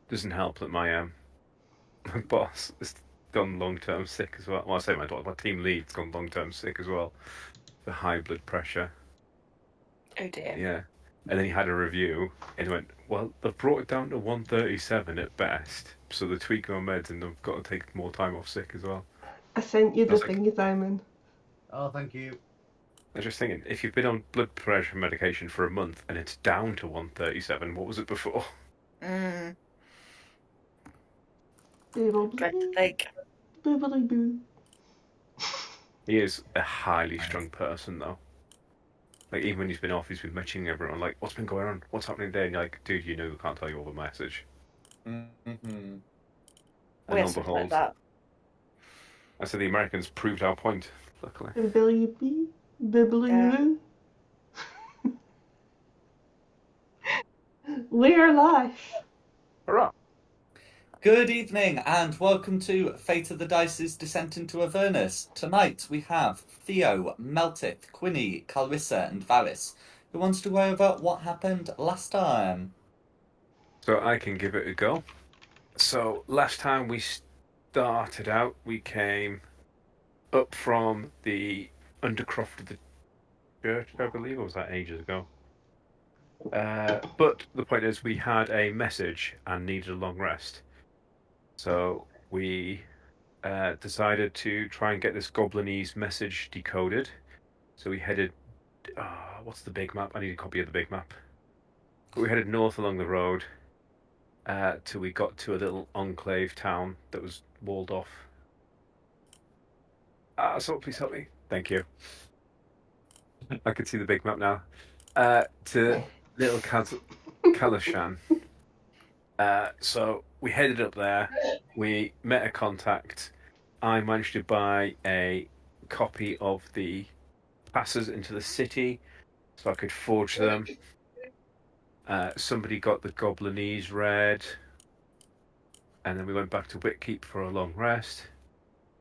doesn't help that my boss has gone long-term sick as well. Well, I say my boss, my team lead's gone long-term sick as well for high blood pressure. Oh dear. Yeah. And then he had a review and he went, well, they've brought it down to 137 at best. So they're tweaking on meds and they've got to take more time off sick as well. I sent you I the was like, thing, Simon. Oh, thank you. I was just thinking, if you've been on blood pressure medication for a month and it's down to 137, what was it before? Mm. Boobly Dread to think. boo. He is a highly strung person, though. Like, even when he's been off, he's been mentioning everyone, like, what's been going on? What's happening there? And you're like, dude, you know, we can't tell you all the message. Mm-hmm. And We lo have and something like behold, that. I said the Americans proved our point, luckily. Boobly boo. We're live. Hurrah! Good evening and welcome to Fate of the Dice's Descent into Avernus. Tonight we have Theo, Meltith, Quinny, Clarissa and Varys, who wants to go over what happened last time. So I can give it a go. So last time we started out, we came up from the undercroft of the church, I believe, or was that ages ago? But the point is, we had a message and needed a long rest. So we decided to try and get this Goblinese message decoded. So we headed... what's the big map? I need a copy of the big map. But we headed north along the road till we got to a little enclave town that was walled off. So please help me. Thank you. I can see the big map now. To little Kalashan. So we headed up there. We met a contact. I managed to buy a copy of the passes into the city so I could forge them. Somebody got the Goblinese read. And then we went back to Whitkeep for a long rest.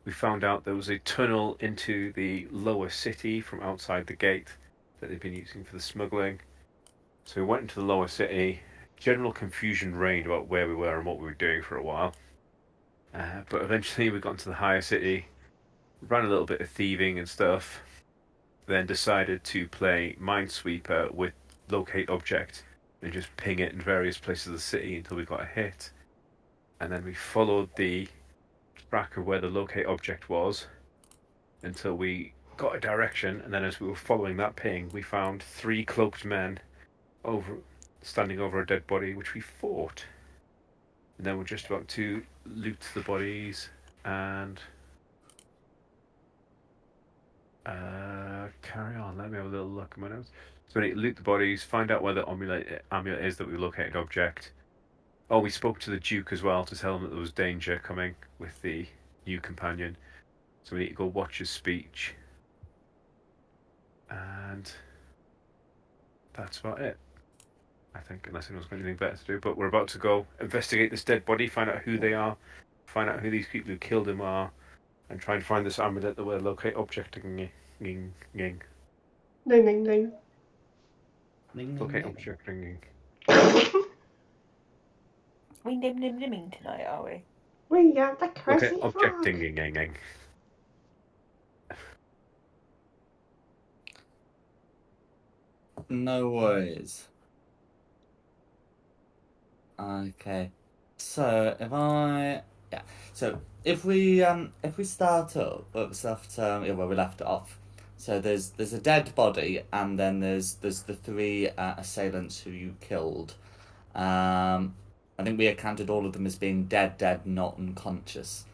We found out there was a tunnel into the lower city from outside the gate that they'd been using for the smuggling. So we went into the lower city. General confusion reigned about where we were and what we were doing for a while. But eventually we got into the higher city, ran a little bit of thieving and stuff, then decided to play Minesweeper with Locate Object and just ping it in various places of the city until we got a hit. And then we followed the track of where the Locate Object was until we got a direction, and then as we were following that ping, we found 3 cloaked men standing over a dead body, which we fought. And then we're just about to loot the bodies and carry on. Let me have a little look at my notes. So we need to loot the bodies, find out where the amulet is that we located object. Oh, we spoke to the Duke as well to tell him that there was danger coming with the new companion. So we need to go watch his speech. And that's about it, I think, unless anyone's got anything better to do. But we're about to go investigate this dead body, find out who they are, find out who these people who killed him are, and try and find this amulet that will locate object. Ning. Locate object. We nimming tonight, are we? We are the crazy Okay, object. No worries. Okay. So if we start up where we left it off. So there's a dead body, and then there's the 3 assailants who you killed. I think we accounted all of them as being dead, not unconscious.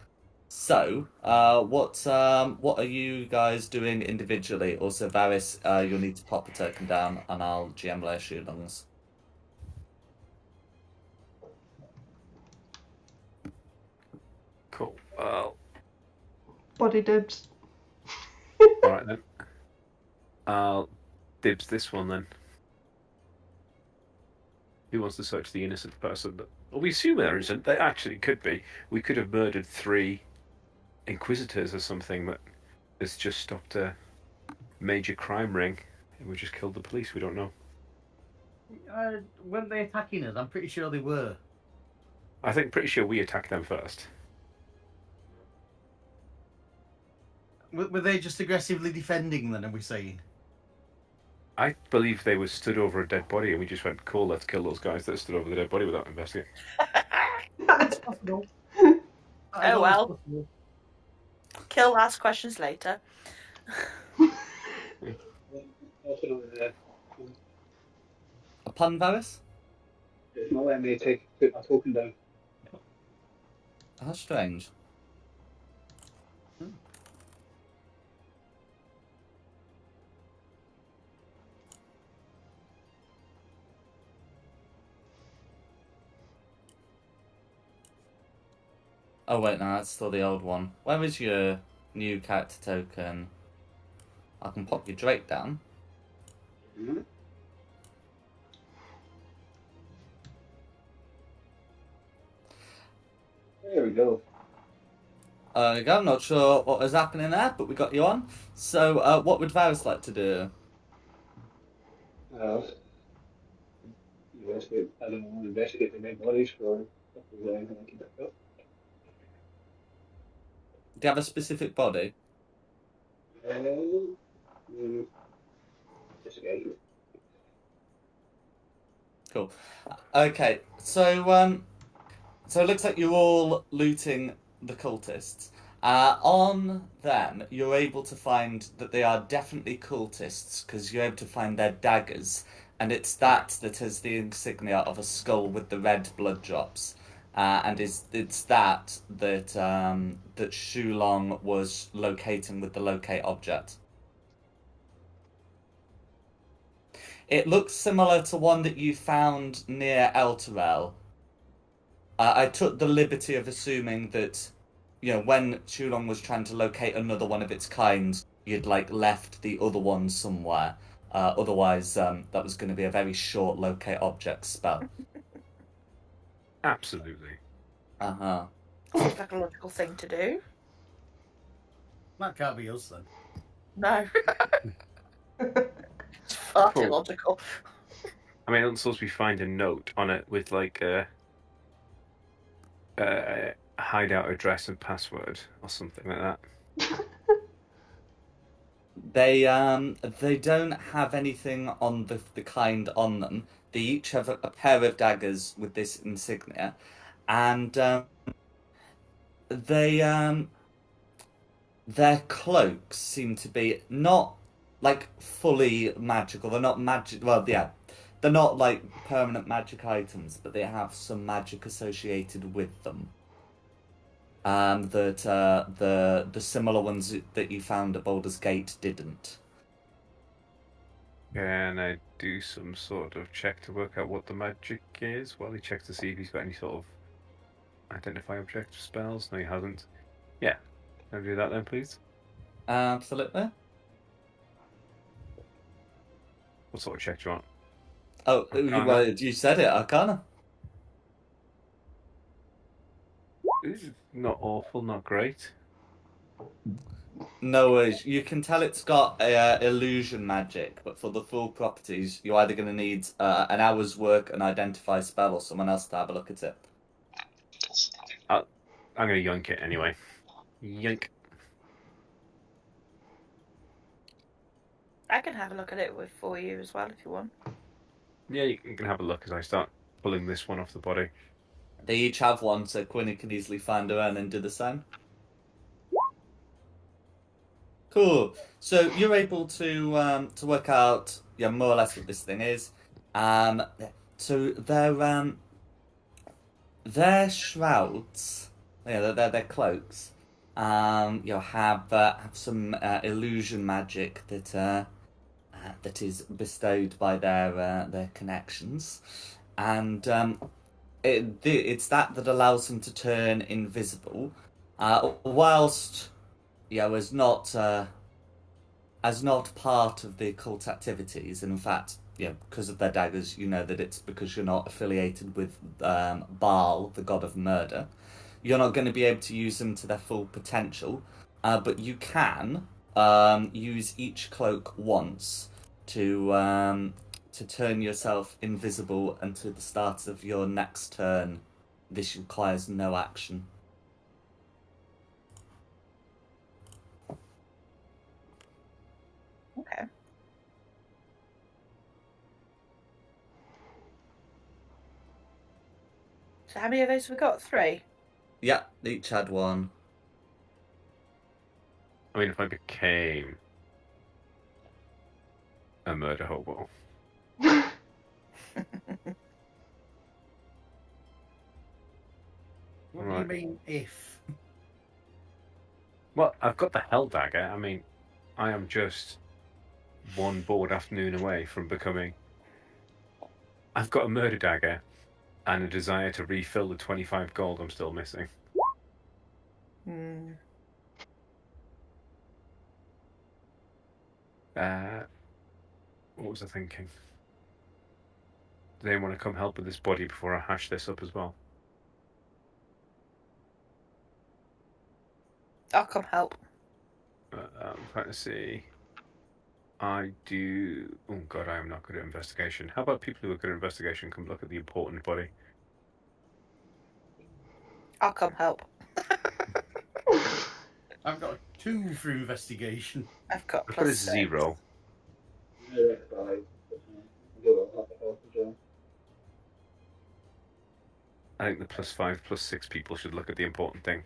So, what are you guys doing individually? Also, Varys, you'll need to pop the token down, and I'll GM layer shoot lungs. Cool. Well, Body dibs. alright then. I'll dibs this one then. Who wants to search the innocent person? Well, we assume there isn't. There actually could be. We could have murdered 3 inquisitors or something that has just stopped a major crime ring, and we just killed the police. We don't know. Weren't they attacking us? I'm pretty sure they were. I think pretty sure we attacked them first. Were they just aggressively defending then, are we saying? I believe they were stood over a dead body, and we just went, "Cool, let's kill those guys that stood over the dead body without investigating." It's possible. That is Oh, always well. possible. Kill ask questions later. A pun, Varys? It's not letting me put my token down. How strange. Oh wait, no, that's still the old one. Where is your new character token? I can pop your Drake down. Mm-hmm. There we go. There you go. I'm not sure what was happening there, but we got you on. So, what would Varys like to do? Investigate. I don't know. Investigate the dead bodies for if there's anything I can pick up. Do you have a specific body? Just again. Cool. Okay, so so it looks like you're all looting the cultists. On them, you're able to find that they are definitely cultists because you're able to find their daggers, and it's that has the insignia of a skull with the red blood drops, and it's that that Shulong was locating with the locate object. It looks similar to one that you found near Elturel. I took the liberty of assuming that, when Shulong was trying to locate another one of its kind, you'd left the other one somewhere. Otherwise, that was going to be a very short locate object spell. Absolutely. Uh-huh. Seems like a logical thing to do. That can't be us then. No. It's far too Cool. logical. I mean, I'm supposed to be find a note on it with a hideout address and password or something like that. They don't have anything on the kind on them. They each have a pair of daggers with this insignia, and their cloaks seem to be not fully magical. They're not magic. Well, yeah, they're not permanent magic items, but they have some magic associated with them. That the similar ones that you found at Baldur's Gate didn't. Can I do some sort of check to work out what the magic is while he checks to see if he's got any sort of identify object spells? No, he hasn't. Yeah. Can I do that then, please? Absolutely. What sort of check do you want? Oh, Arcana. you said it, Arcana. This is not awful, not great. No worries. You can tell it's got illusion magic, but for the full properties, you're either going to need an hour's work, an identify spell, or someone else to have a look at it. I'm going to yoink it anyway. Yoink. I can have a look at it for you as well if you want. Yeah, you can have a look as I start pulling this one off the body. They each have one, so Quinny can easily find her own and do the same. Cool. So you're able to work out, more or less what this thing is. So their shrouds, their cloaks, have some illusion magic that is bestowed by their connections, and it's that allows them to turn invisible, whilst as not part of the cult activities. And in fact, because of their daggers, you know that it's because you're not affiliated with Baal, the god of murder. You're not going to be able to use them to their full potential, but you can use each cloak once to turn yourself invisible until the start of your next turn this requires no action. Okay. So how many of those have we got? 3? Yeah, each had one. I mean, if I became a murder hobo. What Right. do you mean if? Well, I've got the hell dagger. I mean, I am just one bored afternoon away from becoming. I've got a murder dagger and a desire to refill the 25 gold I'm still missing. Hmm. What was I thinking? Do they want to come help with this body before I hash this up as well? I'll come help. I'm trying to see. I do. Oh god, I am not good at investigation. How about people who are good at investigation come look at the important body? I'll come help. I've got a 2 for investigation. I've got I've got a +6. 0. Yeah, that's fine. Do it, I'll have to help as well. I think the +5, +6 people should look at the important thing.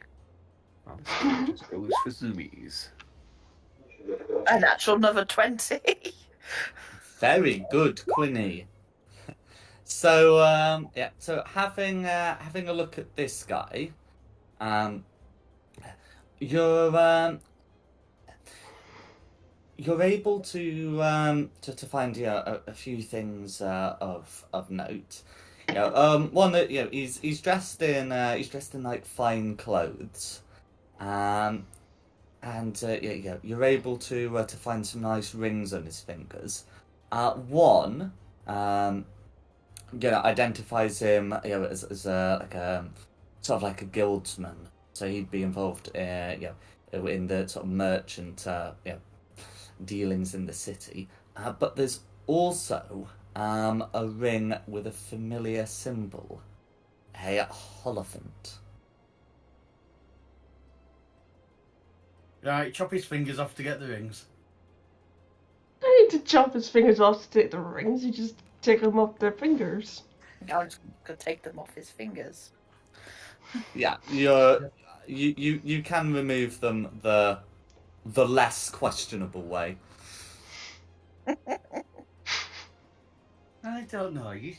Oh, this just goes for zoomies. A natural another 20. Very good, Quinny. So yeah, so having a look at this guy, you're able to find a few things of note. One that he's dressed in like fine clothes, and you're able to find some nice rings on his fingers. One identifies him as a sort of like a guildsman, so he'd be involved in the sort of merchant dealings in the city. But there's also a ring with a familiar symbol, a holophant. Right, chop his fingers off to get the rings. I need to chop his fingers off to take the rings. You just take them off their fingers. I'm just going to take them off his fingers. Yeah, you can remove them the less questionable way. I don't know. You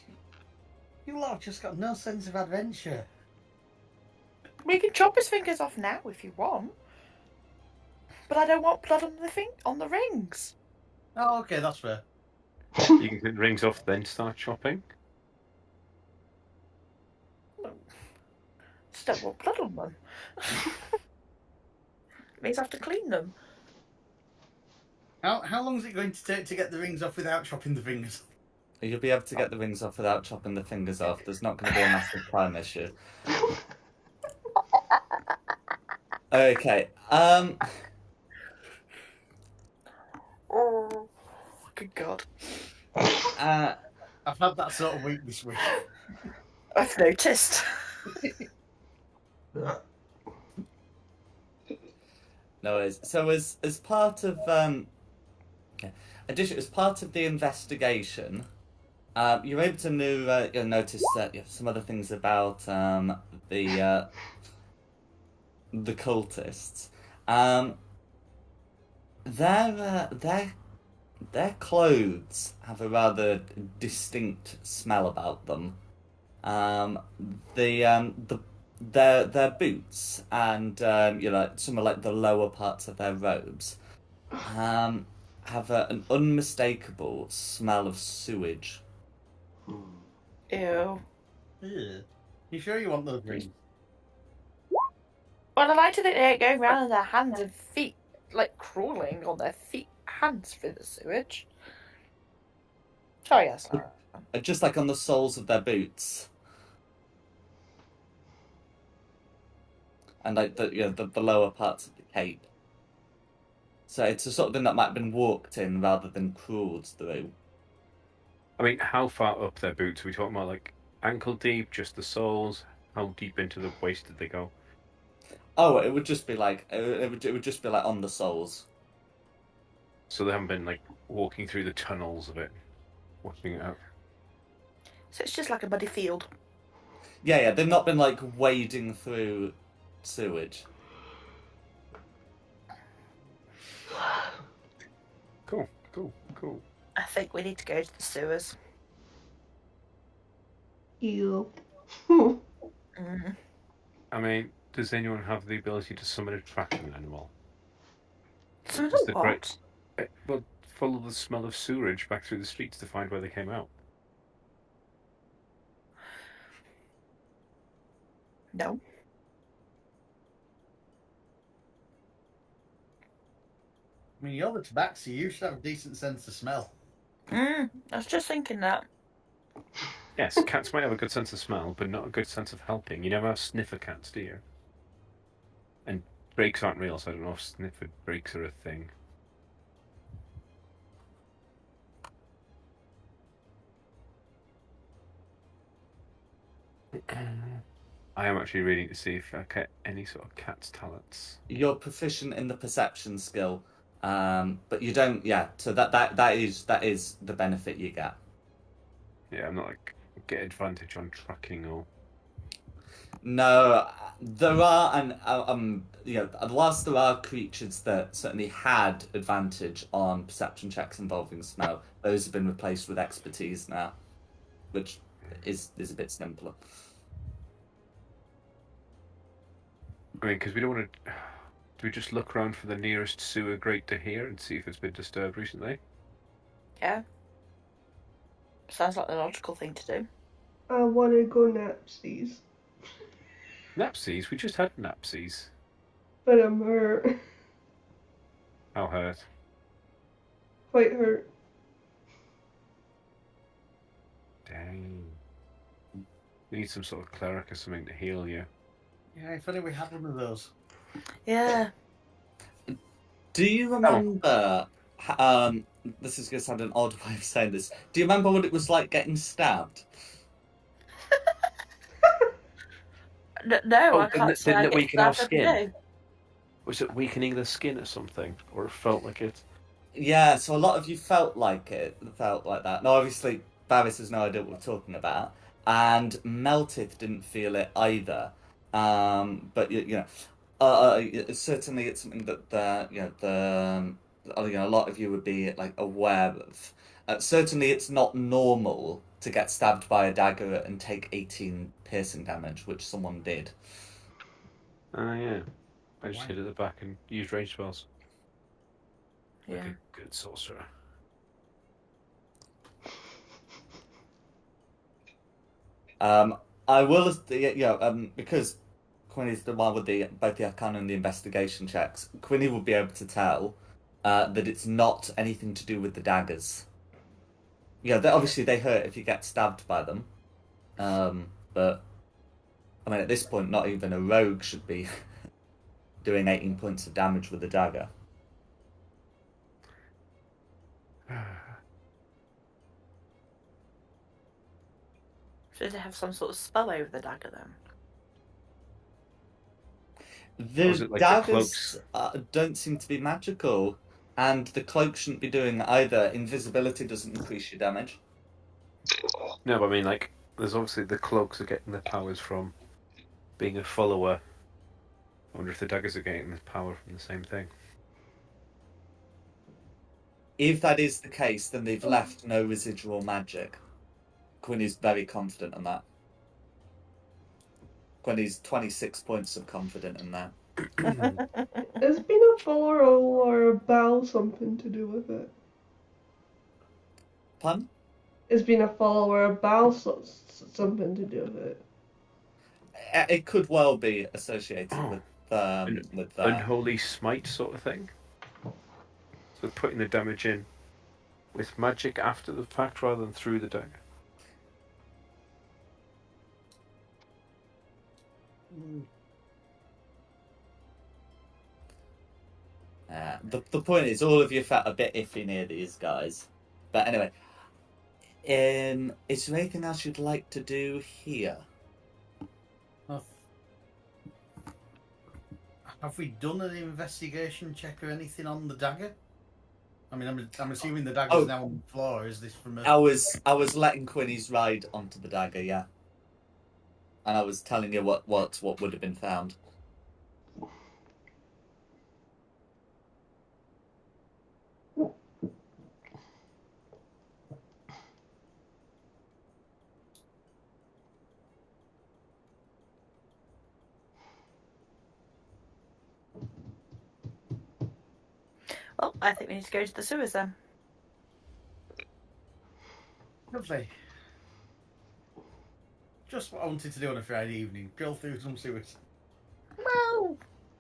lot have just got no sense of adventure. We can chop his fingers off now if you want. But I don't want blood on the rings. Oh, okay, that's fair. You can get rings off, then start chopping. Just don't want blood on them. Means I have to clean them. How long is it going to take to get the rings off without chopping the fingers? You'll be able to get the rings off without chopping the fingers off. There's not going to be a massive time issue. Okay. Oh, good God. I've had that sort of week this week. I've noticed. No worries. So as part of as part of the investigation, you're able to notice that some other things about the cultists. Their clothes have a rather distinct smell about them. Their boots and some of like the lower parts of their robes have an unmistakable smell of sewage. Ew. Ew. You sure you want those rings? Well, I like to think they ain't going around on their hands and feet, like crawling on their feet, hands through the sewage. Sorry, that's not. Just like on the soles of their boots. And like the lower parts of the cape. So it's a sort of thing that might have been walked in rather than crawled through. I mean, how far up their boots are we talking about? Like ankle deep, just the soles? How deep into the waste did they go? Oh, it would just be like it would just be like on the soles. So they haven't been like walking through the tunnels of it, washing it out. So it's just like a muddy field. Yeah, they've not been like wading through sewage. Cool. I think we need to go to the sewers. Ew. Mm. I mean, does anyone have the ability to summon a tracking animal? So Just the what? great. Well, follow the smell of sewerage back through the streets to find where they came out. No. I mean, you're the tabaxi. You should have a decent sense of smell. I was just thinking that. Yes, cats might have a good sense of smell, but not a good sense of helping. You never have sniffer cats, do you? And drakes aren't real, so I don't know if sniffer drakes are a thing. I am actually reading to see if I get any sort of cat's talents. You're proficient in the perception skill, but you don't. Yeah, so that is the benefit you get. Yeah, I'm not like get advantage on tracking or. No, there are, and whilst there are creatures that certainly had advantage on perception checks involving smell, those have been replaced with expertise now, which is a bit simpler. I mean, because we don't want to. Do we just look around for the nearest sewer grate to here and see if it's been disturbed recently? Yeah. Sounds like the logical thing to do. I want to go napsies, Napsies? We just had napsies. but I'm hurt. How hurt? Quite hurt. Dang. We need some sort of cleric or something to heal you. Yeah, if only we had one of those. Yeah. Do you remember? This is going to sound an odd way of saying this. Do you remember what it was like getting stabbed? No, I can't say didn't I it get weaken our stabbed every skin? day. Was it weakening the skin or something? Or it felt like it? Yeah, so a lot of you felt like that. Now, obviously, Barris has no idea what we're talking about, and Meltith didn't feel it either. But certainly it's something that a lot of you would be like aware of. Certainly, it's not normal to get stabbed by a dagger and take 18 piercing damage, which someone did. Ah, yeah. I just hit at the back and used range spells. Yeah. Like a good sorcerer. I will, because Quinny's the one with both the Arcana and the investigation checks. Quinny will be able to tell that it's not anything to do with the daggers. Yeah, obviously they hurt if you get stabbed by them, but I mean at this point, not even a rogue should be doing 18 points of damage with a dagger. So does it have some sort of spell over the dagger then? Was The it like the daggers don't seem to be magical, and the cloak shouldn't be doing either. Invisibility doesn't increase your damage. No, but I mean, like, there's obviously the cloaks are getting their powers from being a follower. I wonder if the daggers are getting the power from the same thing. If that is the case, then they've left no residual magic. Quinny's very confident in that. Quinny's 26 points of confident in that. Has been a follower or a bell something to do with it? Pun? Has been a follower or a bell something to do with it? It could well be associated with that. Unholy smite sort of thing. So putting the damage in with magic after the fact rather than through the dagger. The point is, all of you felt a bit iffy near these guys. But anyway, is there anything else you'd like to do here? I Have we done an investigation check or anything on the dagger? I mean, I'm assuming the dagger's now on the floor. Is this from a... I was letting Quinny's ride onto the dagger, yeah. And I was telling you what would have been found. Well, I think we need to go to the sewers then. Lovely. Just what I wanted to do on a Friday evening. Drill through some sewers. Well,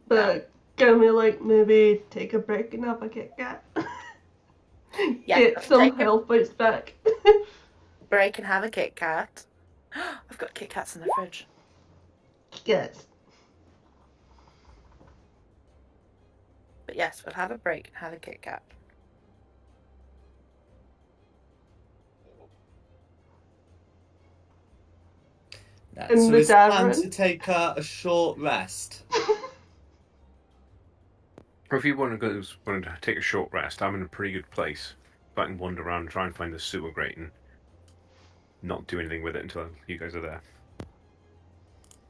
But can we like maybe take a break and have a Kit Kat? Yeah, Get some take a- health points back. break and have a Kit Kat. I've got Kit Kats in the fridge. Yes. But yes, we'll have a break and have a Kit Kat. Yeah. In So the is the plan tavern? to take a short rest? Or if you want to take a short rest, I'm in a pretty good place. If I can wander around and try and find the sewer grate and not do anything with it until you guys are there.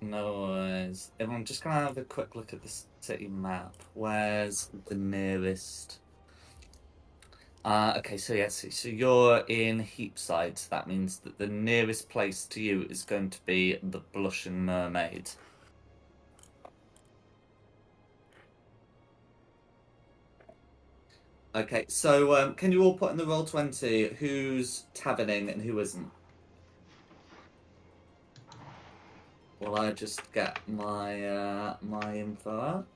No worries. I'm just gonna have a quick look at the city map. Where's the nearest? Okay, so yes, so you're in Heapside. So that means that the nearest place to you is going to be the Blushing Mermaid. Okay, so can you all put in the roll 20 who's taverning and who isn't? Will I just get my my info out?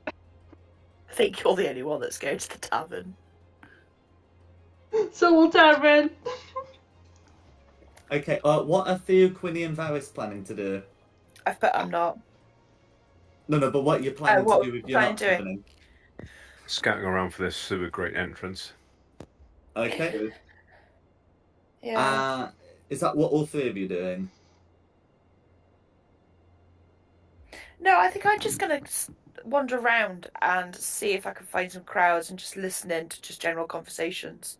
I think you're the only one that's going to the tavern. So we'll tavern. Okay, what are Theo, Quinny, and Varys planning to do? I've put I'm not. No, but what are you planning what to do if we're you're not planning taverning? Scouting around for this sewer grate entrance. Okay. Yeah. Is that what all three of you are doing? No, I think I'm just gonna wander around and see if I can find some crowds and just listen in to just general conversations.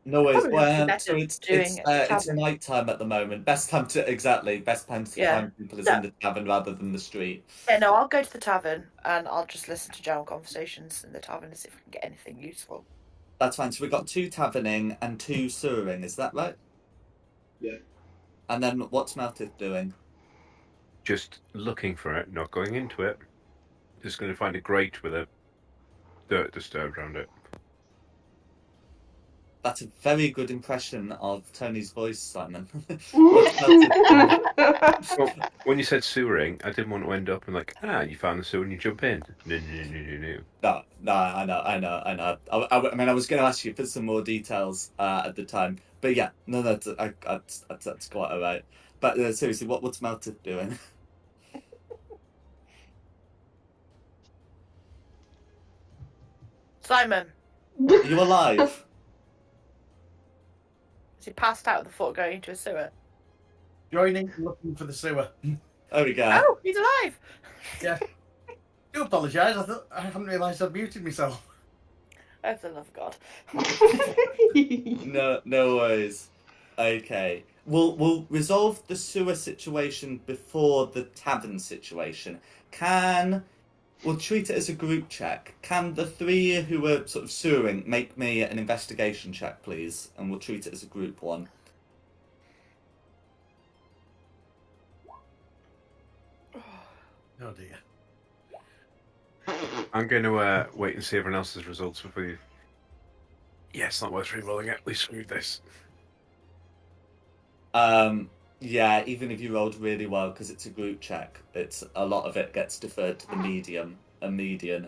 No worries. Probably would be Well, better so it's doing it at the it's tavern. night time at the moment. Best time to Yeah. find people is Yeah. in the tavern rather than the street. Yeah, no, I'll go to the tavern and I'll just listen to general conversations in the tavern to see if I can get anything useful. That's fine. So we've got 2 taverning and 2 sewering. Is that right? Yeah. And then what's Meltith doing? Just looking for it, not going into it. Just going to find a grate with a dirt disturbed around it. That's a very good impression of Tony's voice, Simon. What's Meltith doing? Well, when you said sewering, I didn't want to end up in like, you found the sewer and you jump in. No. No, I know. I mean, I was going to ask you for some more details at the time, but yeah, no, that's quite alright. But seriously, what's Meltith doing? Simon, Are you alive? is he passed out before going into a sewer? Joining, looking for the sewer. There we go. Oh, he's alive! Yeah. Do apologise. I hadn't realised I'd muted myself. Oh, for the love of God. No worries. Okay. We'll resolve the sewer situation before the tavern situation. We'll treat it as a group check. Can the 3 who are sort of sewering make me an investigation check, please? And we'll treat it as a group one. Oh dear. I'm going to wait and see everyone else's results before you. Yeah, it's not worth re-rolling it. We screwed this. Yeah, even if you rolled really well, because it's a group check, it's a lot of it gets deferred to the median.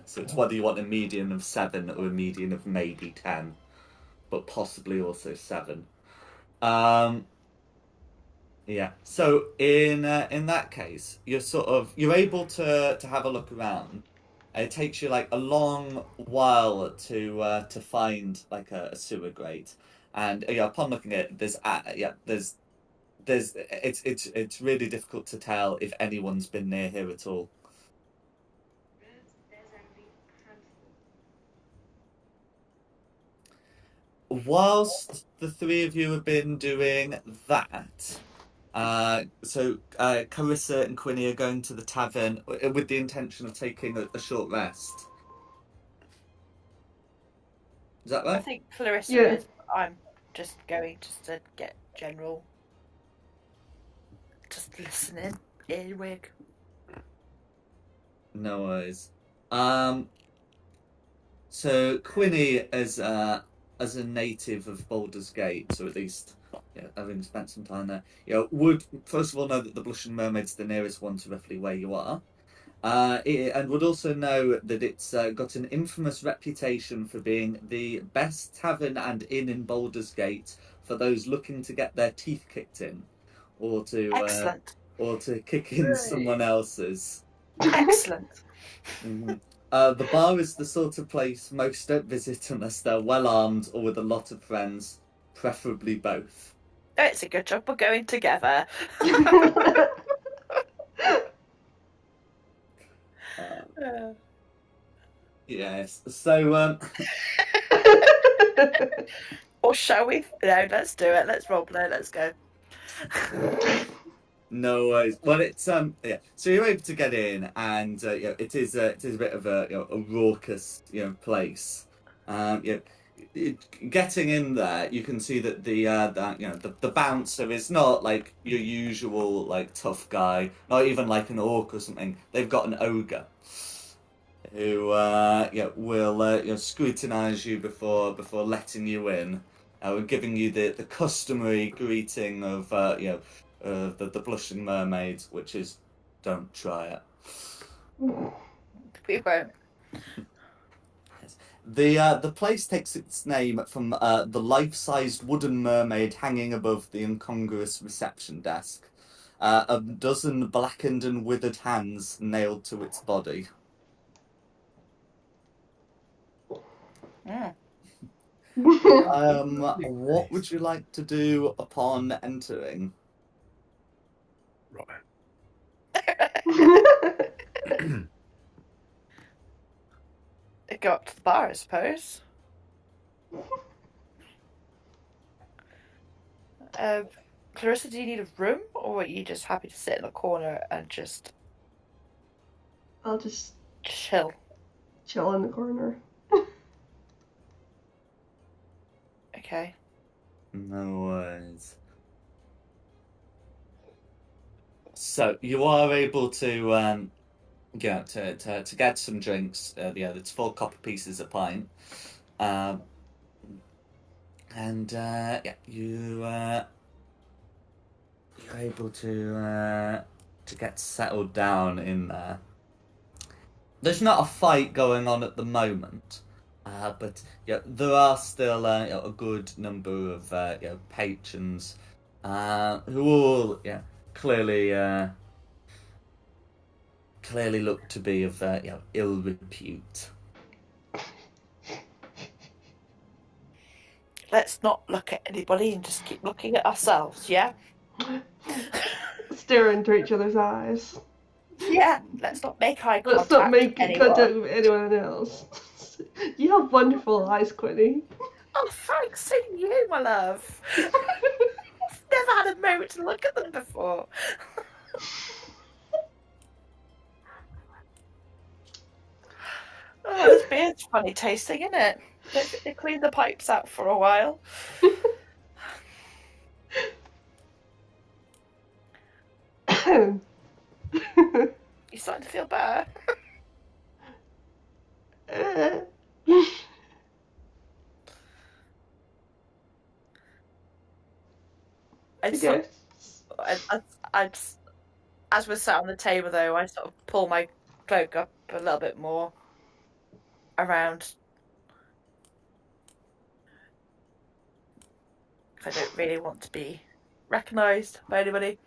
So it's whether you want a median of 7 or a median of maybe 10, but possibly also 7. Yeah. So in that case, you're able to have a look around. It takes you like a long while to find like a sewer grate, and upon looking at it, there's it's really difficult to tell if anyone's been near here at all. Whilst the three of you have been doing that, Carissa and Quinny are going to the tavern with the intention of taking a short rest. Is that I right? think Clarissa Yeah. is. I'm just going just to get general. Just listening. Earwig. No worries. So Quinny, as a native of Baldur's Gate, or at least having spent some time there, would first of all know that the Blushing Mermaid's the nearest one to roughly where you are. And would also know that it's got an infamous reputation for being the best tavern and inn in Baldur's Gate for those looking to get their teeth kicked in, or to kick in someone else's. Excellent. Mhm. The bar is the sort of place most don't visit unless they're well armed or with a lot of friends, preferably both. It's a good job we're going together. Yes. So Or shall we? No, let's do it. Let's roleplay. Let's go. no worries. Well, it's yeah. So you're able to get in, and it is a bit of a raucous place. Getting in there, you can see that the bouncer is not like your usual like tough guy, not even like an orc or something. They've got an ogre who will scrutinize you before letting you in. We're giving you the customary greeting of the Blushing Mermaid, which is don't try it. We won't. The place takes its name from the life-sized wooden mermaid hanging above the incongruous reception desk. A dozen blackened and withered hands nailed to its body. What would you like to do upon entering? Right. Go up to the bar, I suppose. Clarissa, do you need a room, or are you just happy to sit in a corner and just I'll just chill? chill in the corner. Okay. No worries. So you are able to to get some drinks. It's 4 copper pieces a pint. You're able to get settled down in there. There's not a fight going on at the moment, but there are still a good number of patrons who all clearly look to be of ill repute. Let's not look at anybody and just keep looking at ourselves, yeah? Stare into each other's eyes. Yeah, let's not make eye Let's contact. not make anyone. contact with anyone else. You have wonderful eyes, Quinny. Oh, thanks, same you, my love. I've never had a moment to look at them before. Oh, this beer's funny tasting, isn't it? They cleaned the pipes out for a while. You starting to feel better? As we're sat on the table, though, I sort of pull my cloak up a little bit more around. I don't really want to be recognised by anybody.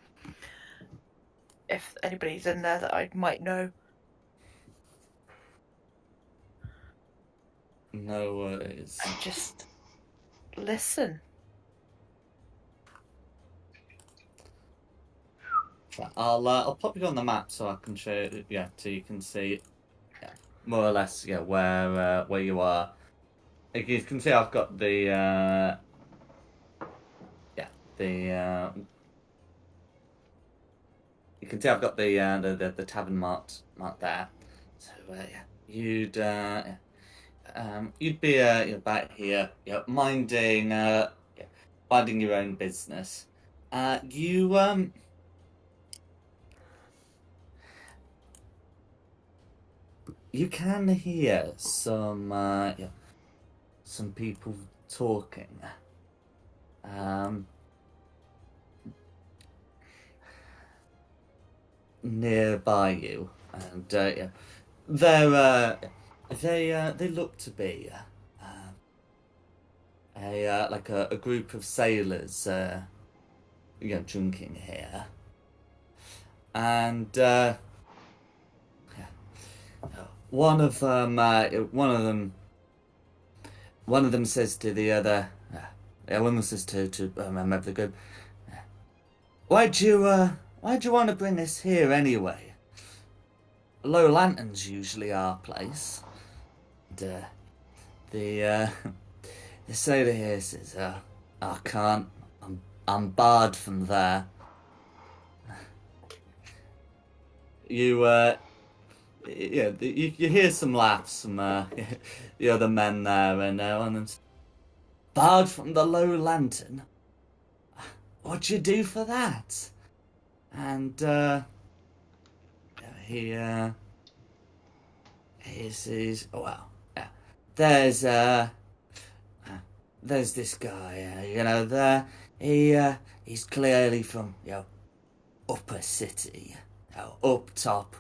If anybody's in there that I might know. No worries. And just listen. I'll pop you on the map so I can show you, so you can see, more or less, where you are. Like, you can see I've got the you can see I've got the tavern marked there. So you'd be back here, minding minding your own business. You can hear some people talking. Nearby you, and they look to be a group of sailors, drinking here, and one of them says to the other, one of them says to a member of the group, why'd you want to bring us here anyway? Low Lantern's usually our place. And, the sailor here says, I can't. I'm barred from there. You hear some laughs from the other men there, and one of them says, barred from the Low Lantern? What'd you do for that? And he says, oh, well, there's this guy, there. He's clearly from, upper city, up top,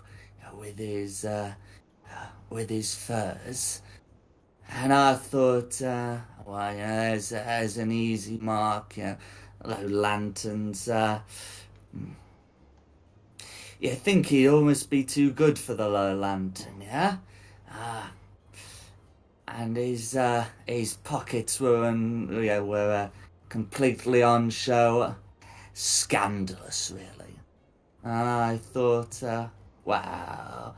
with his furs. And I thought, there's an easy mark, Low Lanterns. You think he'd almost be too good for the Low Lantern, yeah? And his pockets were completely on show. Scandalous, really. And I thought, wow,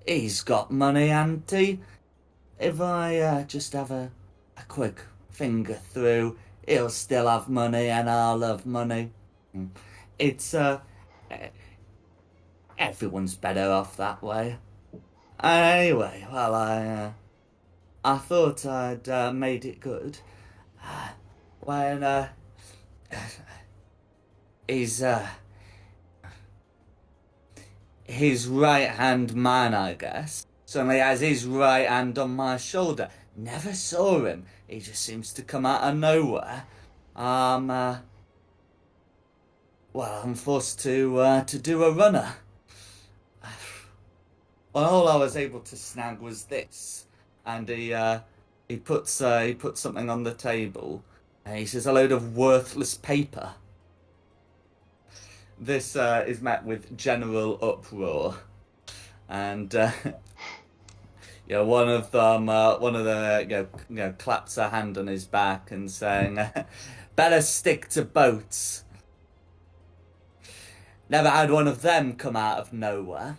he's got money, hasn't he? If I just have a quick finger through, he'll still have money and I'll have money. It's, everyone's better off that way. Anyway, well, I thought I'd made it good. When his right-hand man, I guess, suddenly has his right hand on my shoulder. Never saw him. He just seems to come out of nowhere. I'm forced to do a runner. Well, all I was able to snag was this, and he puts something on the table, and he says a load of worthless paper. This is met with general uproar, and one of them claps a hand on his back and saying, "Better stick to boats." Never had one of them come out of nowhere.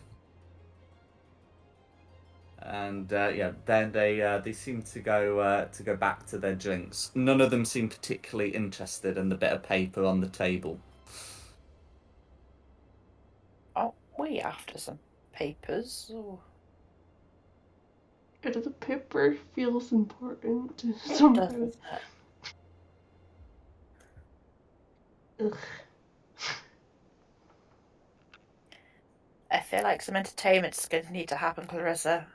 And then they seem to go back to their drinks. None of them seem particularly interested in the bit of paper on the table. Are we after some papers? Or... The paper feels important somehow. Doesn't it? Ugh. I feel like some entertainment's going to need to happen, Clarissa.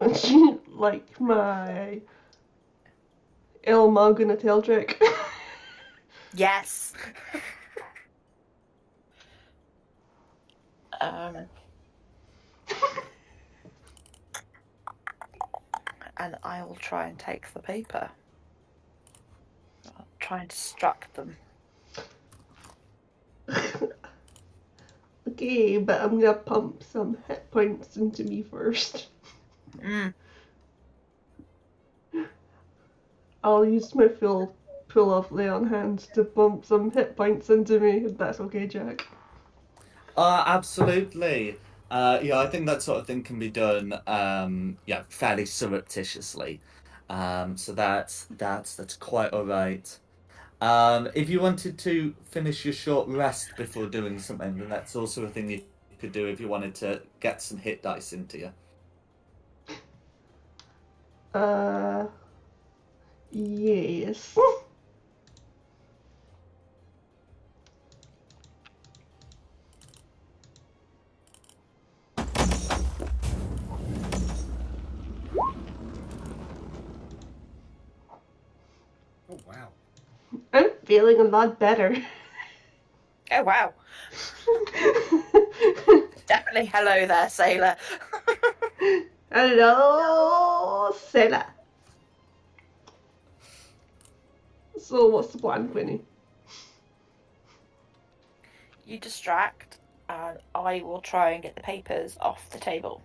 Would you like my El Mug and a tail trick? Yes. And I will try and take the paper. I'll try and distract them. Okay, but I'm gonna pump some hit points into me first. I'll use my full pull of lay on hands to pump some hit points into me, if that's okay, Jack. Absolutely. Yeah, I think that sort of thing can be done, yeah, fairly surreptitiously. So that's quite all right. If you wanted to finish your short rest before doing something, then that's also a thing you could do if you wanted to get some hit dice into you. Yes. Oh wow. I'm feeling a lot better. Oh wow. Definitely hello there, sailor. Hello, sailor. So what's the plan, Quinny? You distract, and I will try and get the papers off the table.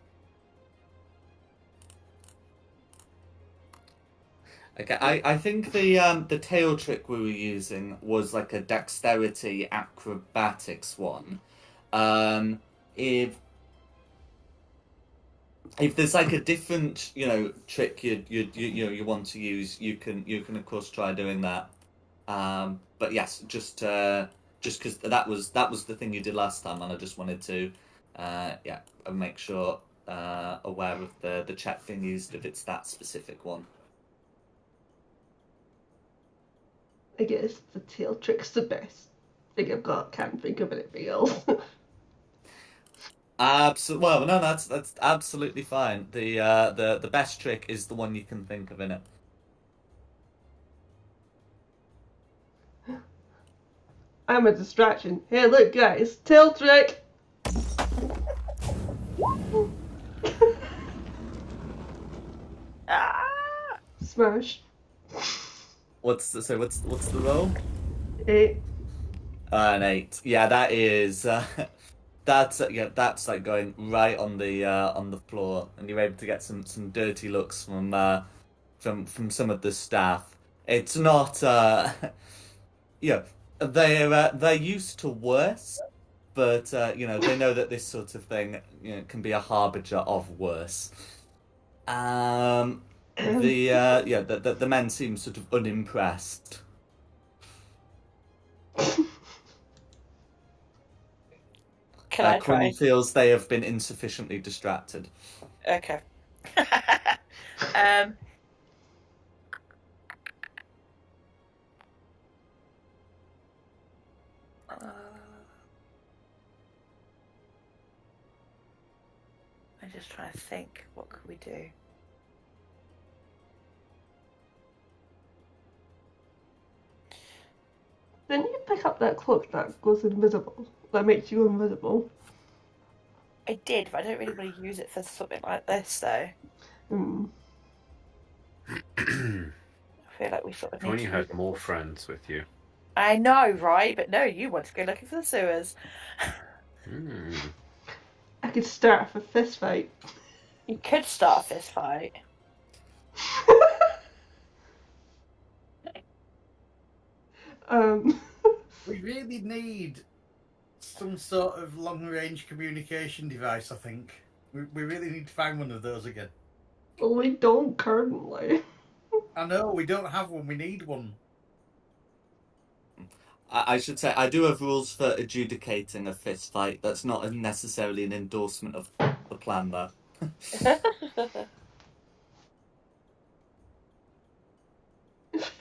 Okay, I think the tail trick we were using was like a dexterity acrobatics one. Um, if there's like a different, trick you want to use, you can of course try doing that. But yes, just because that was the thing you did last time, and I just wanted to, yeah, make sure aware of the check being used if it's that specific one. I guess the tail trick's the best thing I've got. Can't think of anything else. Well, no, that's absolutely fine. The best trick is the one you can think of in it. I'm a distraction. Hey, look, guys, tail trick. Ah! Smash. What's the roll? 8. An 8. Yeah, that is. That's like going right on the floor, and you're able to get some dirty looks from some of the staff. It's not. Yeah, they're used to worse, but they know that this sort of thing can be a harbinger of worse. The men seem sort of unimpressed. Can I try? Quinn feels they have been insufficiently distracted. Okay. I'm just trying to think. What could we do? Didn't you pick up that cloak that goes invisible? That makes you invisible? I did, but I don't really want to use it for something like this, though. I feel like we sort of If need only to you had use it more for- friends with you. I know, right? But no, you want to go looking for the sewers. I could start a fist fight. You could start a fist fight. We really need some sort of long-range communication device, I think. We really need to find one of those again. Well, we don't currently. I know, we don't have one. We need one. I should say I do have rules for adjudicating a fist fight. That's not necessarily an endorsement of the plan, though.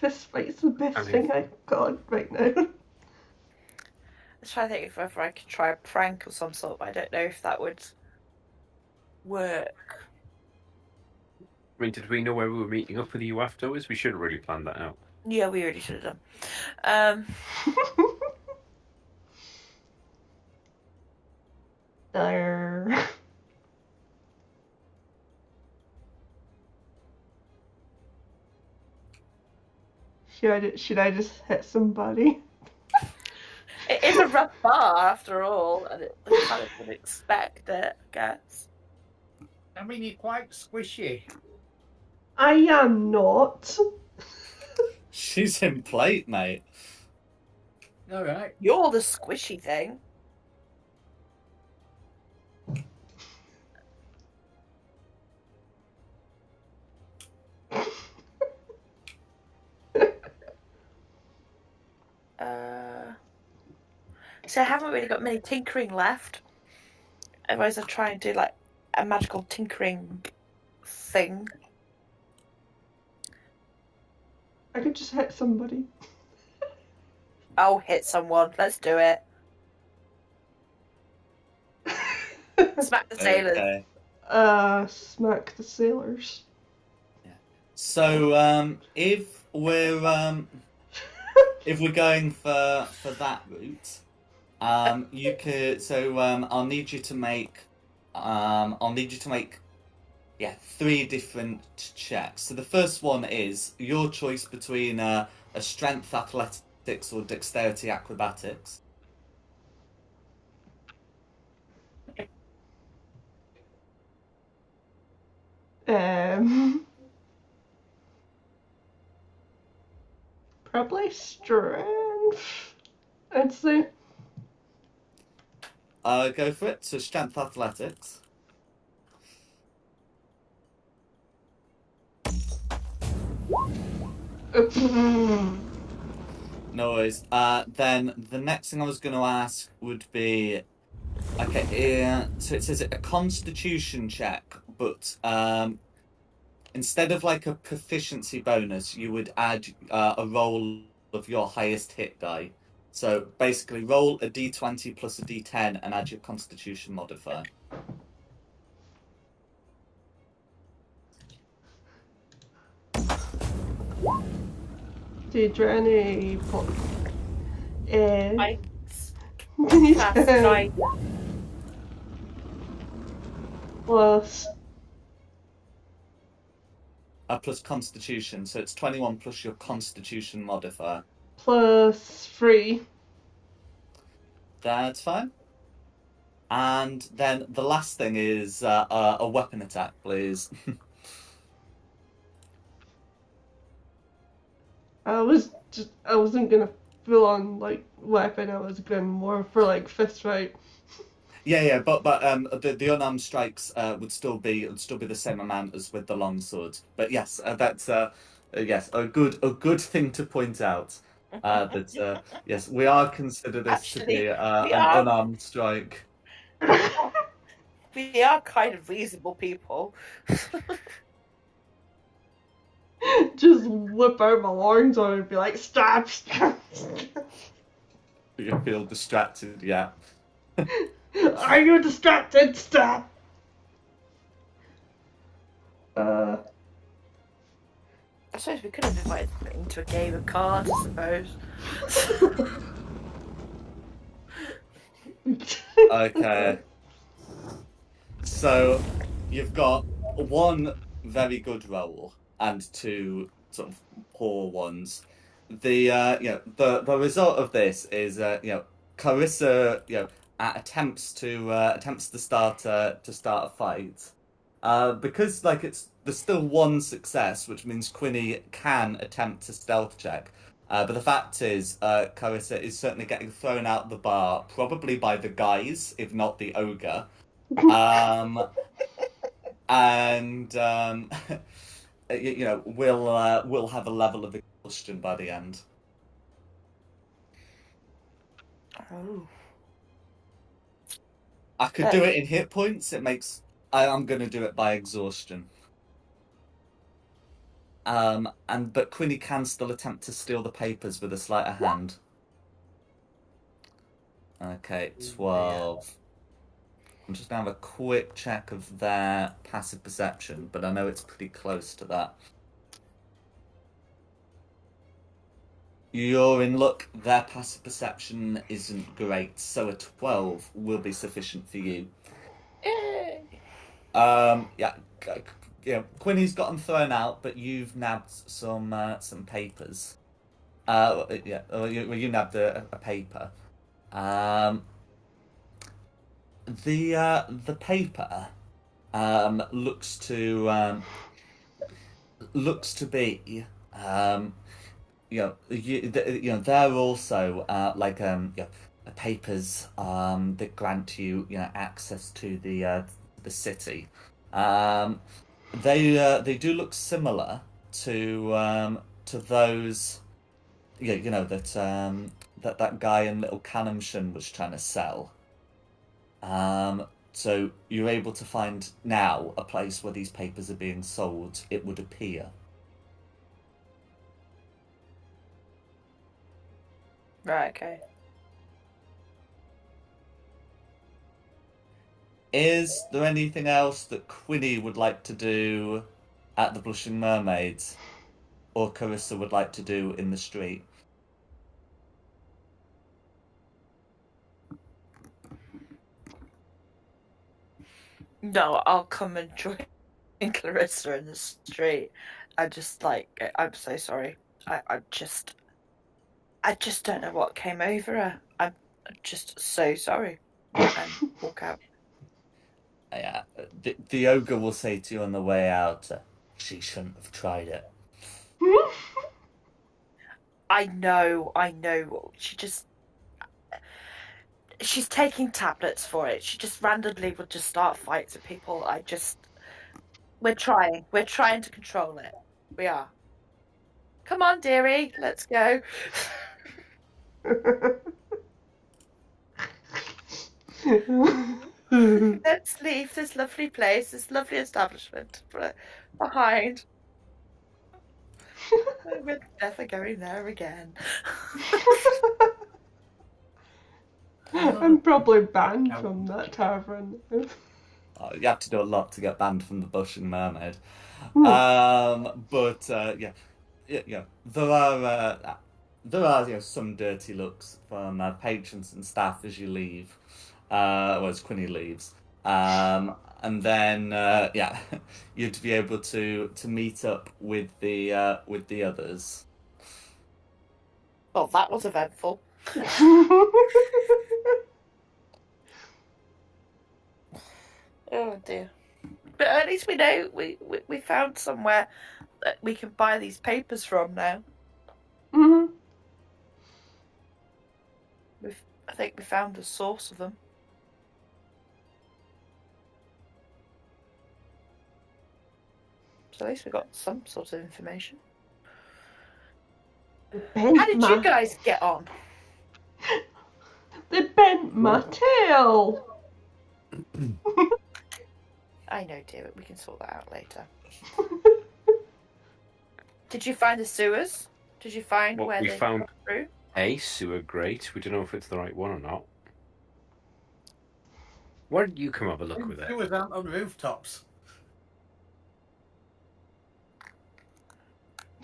Fist fight's the best I mean- thing I've got right now. I was trying to think if ever I could try a prank of some sort, but I don't know if that would work. I mean, did we know where we were meeting up with you afterwards? We should have really planned that out. Yeah, we already should have done. There. Should I just hit somebody? It is a rough bar after all, and it kind of would expect it, I guess. I mean, you're quite squishy. I am not. She's in plate, mate. All right. You're the squishy thing. So I haven't really got many tinkering left. Otherwise, I try and do like a magical tinkering thing. I could just hit somebody. I'll hit someone. Let's do it. Smack the sailors. Okay. Smack the sailors. So if we're going for that route, you could. So I'll need you to make 3 different checks. So the first one is your choice between a strength athletics or dexterity acrobatics. Probably strength, I'd say. Go for it. So strength athletics. No worries. Then the next thing I was going to ask would be, okay, so it says a constitution check, but instead of like a proficiency bonus, you would add a roll of your highest hit die. So basically, roll a d20 plus a d10 and add your constitution modifier. D20 I D10 cast guide. plus Plus constitution, so it's 21 plus your constitution modifier. plus 3. That's fine. And then the last thing is a weapon attack, please. I wasn't gonna full on like weapon. I was going more for like fist fight. Yeah, but the unarmed strikes would still be the same amount as with the long sword. But yes, that's yes, a good thing to point out. That yes, we are considered this to be an unarmed strike. We are kind of reasonable people. Just whip out my horns on and be like, stop, stop, stop. You feel distracted, yeah. Are you distracted? Stop. I suppose we could have invited them into a game of cards, I suppose. Okay. So you've got 1 very good roll and 2 sort of poor ones. The the result of this is Carissa attempts to start a fight. Because like there's still 1 success, which means Quinny can attempt to stealth check. But the fact is, Carissa is certainly getting thrown out the bar, probably by the guys, if not the ogre. And we'll have a level of exhaustion by the end. Oh. I could do it in hit points. I'm going to do it by exhaustion. But Quinny can still attempt to steal the papers with a sleight of hand. Okay, 12. I'm just going to have a quick check of their passive perception, but I know it's pretty close to that. You're in luck. Their passive perception isn't great, so a 12 will be sufficient for you. Yay. Quinny's got them thrown out, but you've nabbed some papers. You nabbed a paper. The paper looks to be they're also papers that grant you access to the city. They do look similar to those yeah, you know that guy in Little Cannonshin was trying to sell. So you're able to find now a place where these papers are being sold, it would appear. Right, okay. Is there anything else that Quinny would like to do at the Blushing Mermaids, or Carissa would like to do in the street? No, I'll come and join Clarissa in the street. I'm so sorry. I just don't know what came over her. I'm just so sorry. And walk out. Yeah, the ogre will say to you on the way out, she shouldn't have tried it. I know. She's taking tablets for it. She just randomly would just start fights with people. We're trying to control it. We are. Come on, dearie, let's go. Let's leave this lovely place, this lovely establishment behind. We're never going there again. I'm probably banned from that tavern. Oh, you have to do a lot to get banned from the Blushing Mermaid. Hmm. But yeah, there are some dirty looks from patrons and staff as you leave. Well, as Quinny leaves. And then yeah, you'd be able to meet up with the others. Well, that was eventful. Oh dear. But at least we know we found somewhere that we can buy these papers from now. Mhm. I think we found a source of them. So at least we got some sort of information. Bent How did you guys get on? They bent my tail. I know, dear. We can sort that out later. Did you find the sewers? Did you find Well, where we they found got through? a sewer grate. We don't know if it's the right one or not. Why don't you come have a look with it? Sewers aren't on rooftops.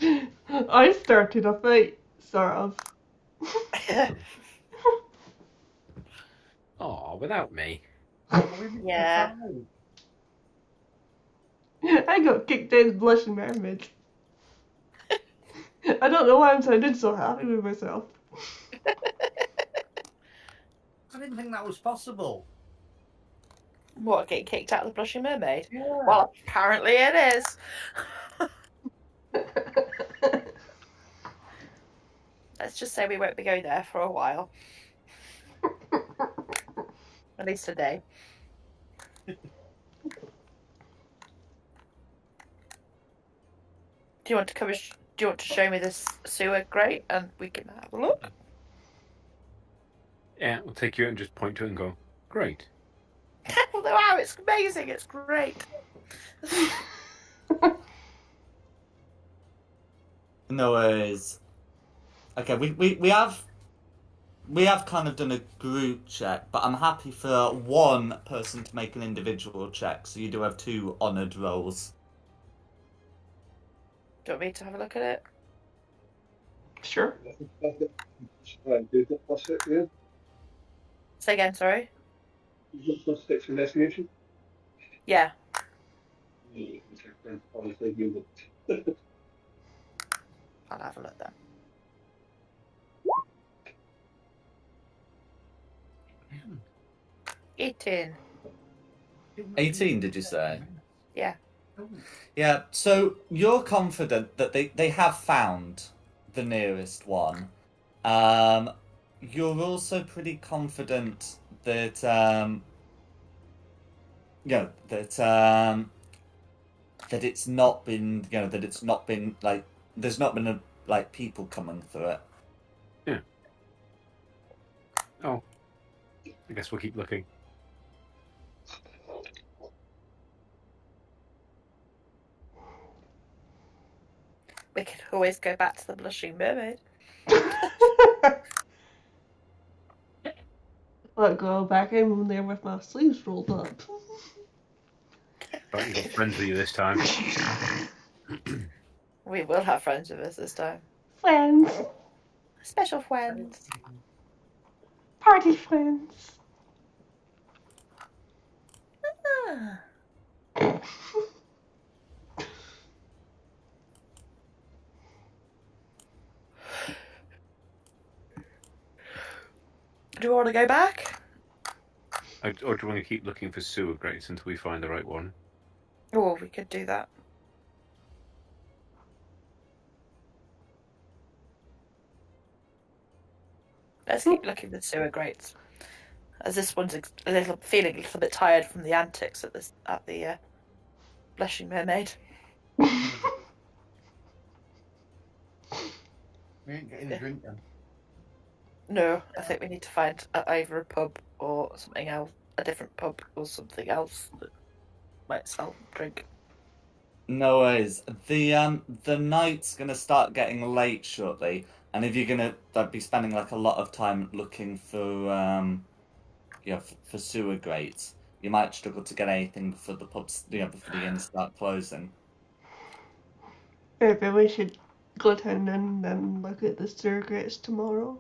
I started a fight, sort of. Oh, without me. Yeah. I got kicked out of Blushing Mermaid. I don't know why I'm sounding so happy with myself. I didn't think that was possible. What, getting kicked out of the Blushing Mermaid? Yeah. Well, apparently it is. Let's just say we won't be going there for a while. At least a day. Do you want to show me this sewer grate and we can have a look? Yeah, we'll take you out and just point to it and go, great. Wow, it's amazing, it's great. No worries. Okay, we have kind of done a group check, but I'm happy for one person to make an individual check, so you do have 2 honoured rolls. Do you want me to have a look at it? Sure. Yeah. Say again, sorry? You've got +6 for investigation? Yeah. Obviously, you would. I'll have a look then. Hmm. 18. 18, did you say? Yeah. Yeah, so you're confident that they have found the nearest one. You're also pretty confident that that it's not been like there's not been like people coming through it. Oh, I guess we'll keep looking. We could always go back to the Blushing Mermaid. I'll go back in there with my sleeves rolled up. Right, you got friends with you this time. We will have friends with us this time. Friends. Special friends. Party friends. Ah. Do you want to go back? Or do you want to keep looking for sewer grates until we find the right one? Oh, we could do that. Let's keep looking for sewer grates, as this one's feeling a little bit tired from the antics at the Blushing Mermaid. We ain't getting a drink then. No, I think we need to find either a pub or something else, a different pub or something else that might sell drink. No worries. The night's gonna start getting late shortly, and if you're gonna be spending like a lot of time looking for for sewer grates, you might struggle to get anything before the pubs before the inns start closing. Maybe we should go down and then look at the sewer grates tomorrow.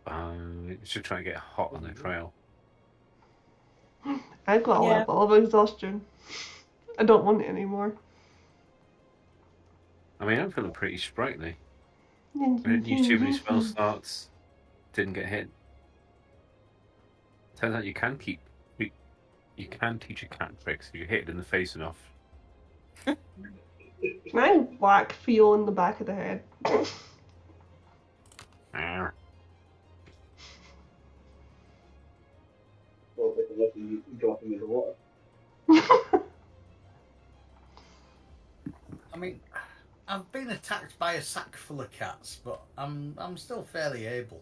We should try and get hot on the trail. I've got a Yeah. level of exhaustion. I don't want it anymore. I mean, I'm feeling pretty sprightly. I didn't use too many spell slots. Didn't get hit. Turns out you can teach a cat tricks if you hit it in the face enough. Can I whack Theo in the back of the head? Arr. Well, if unless you drop him in the water. I mean, I've been attacked by a sack full of cats, but I'm still fairly able.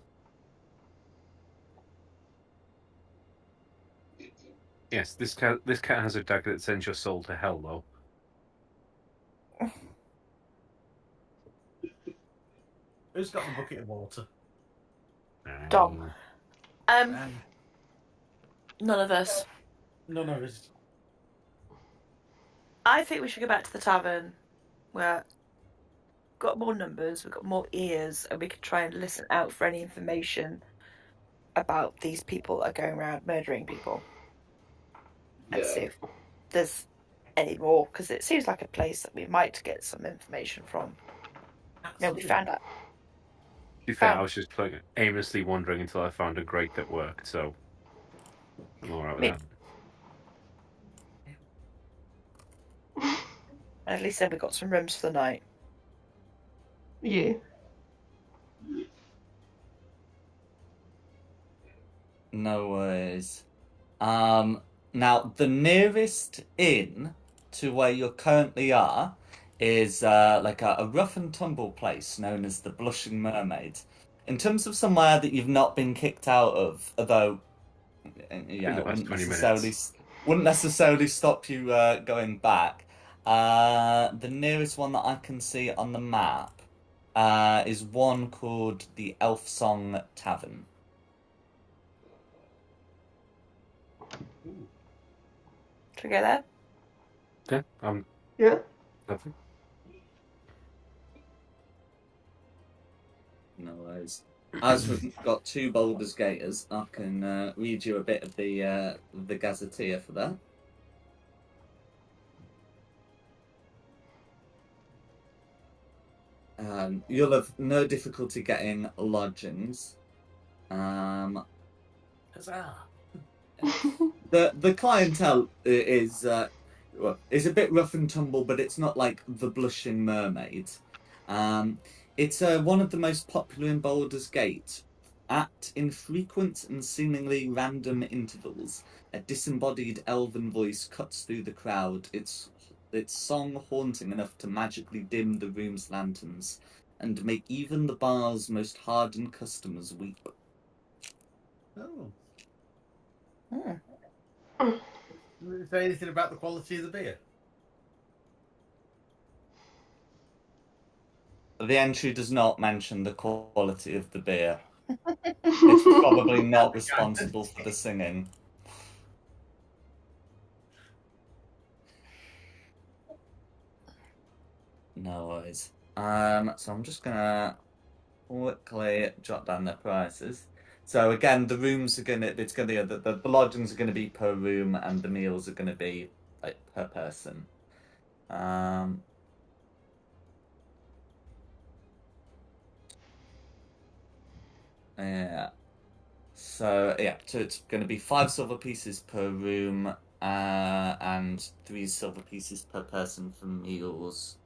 Yes, this cat has a dagger that sends your soul to hell, though. Who's got the bucket of water? Dom. Um, None of us. none of us. I think we should go back to the tavern. We've got more numbers, we've got more ears, and we could try and listen out for any information about these people that are going around murdering people. And see if there's any more, because it seems like a place that we might get some information from. No, we found out. To be fair, I was just aimlessly wandering until I found a grate that worked, so I'm alright with that. At least then we got some rooms for the night. Yeah. No worries. Now the nearest inn to where you currently are is like a rough and tumble place known as the Blushing Mermaid. In terms of somewhere that you've not been kicked out of, although it wouldn't necessarily stop you going back. The nearest one that I can see on the map is one called the Elf Song Tavern. Should we go there? Yeah, Yeah? nothing. No worries. As we've got two Baldur's Gators, I can read you a bit of the gazetteer for that. You'll have no difficulty getting lodgings. Huzzah! The clientele is a bit rough and tumble, but it's not like the Blushing Mermaid. It's one of the most popular in Baldur's Gate. At infrequent and seemingly random intervals, a disembodied elven voice cuts through the crowd. Its song haunting enough to magically dim the room's lanterns and make even the bar's most hardened customers weep. Oh. Hmm. Does it say anything about the quality of the beer? The entry does not mention the quality of the beer. It's probably not responsible for the singing. No worries. So I'm just gonna quickly jot down their prices. So again, the rooms are gonna the lodgings are gonna be per room, and the meals are gonna be like per person. Yeah. So yeah, so it's gonna be 5 silver pieces per room, and 3 silver pieces per person for meals.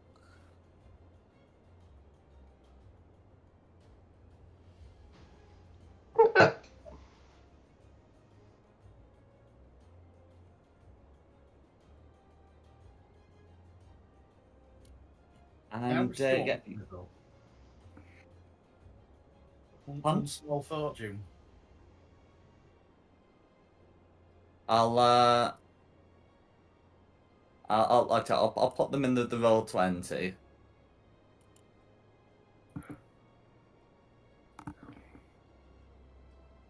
And yeah, One small fortune. I'll I'll put them in the roll 20.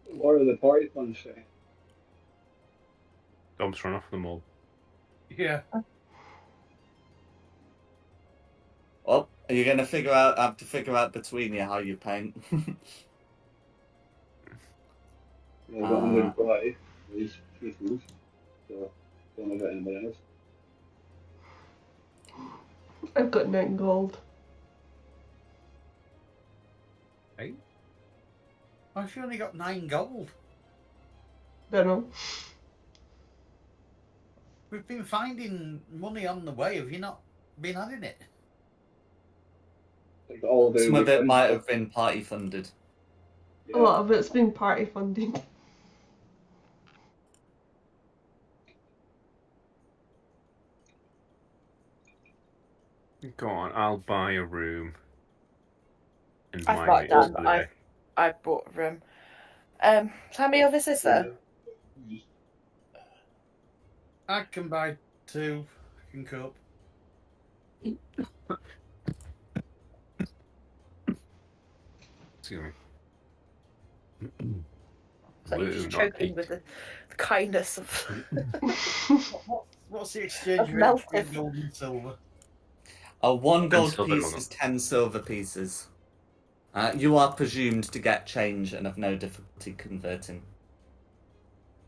What are the party funds say? Dom's run off them all. Yeah. Well, are you gonna have to figure out between you how you paint? I got 105 for these pieces, so don't know about anybody else. I've got 9 gold. Hey? Oh, she only got 9 gold. Don't know. We've been finding money on the way. Have you not been having it? Like all the Some of it weekend might stuff. have been party funded. A lot of it's been party funded. Go on, I'll buy a room. And I've my marked meals down for that the day. I've bought a room. So how many others is there? I can buy 2. I can cope. Excuse me. So you're Woo, just not choking 8. with the kindness of What's the exchange Of rate melted. between gold and silver? A 1 And gold silver, piece hold on. is 10 silver pieces. You are presumed to get change and have no difficulty converting.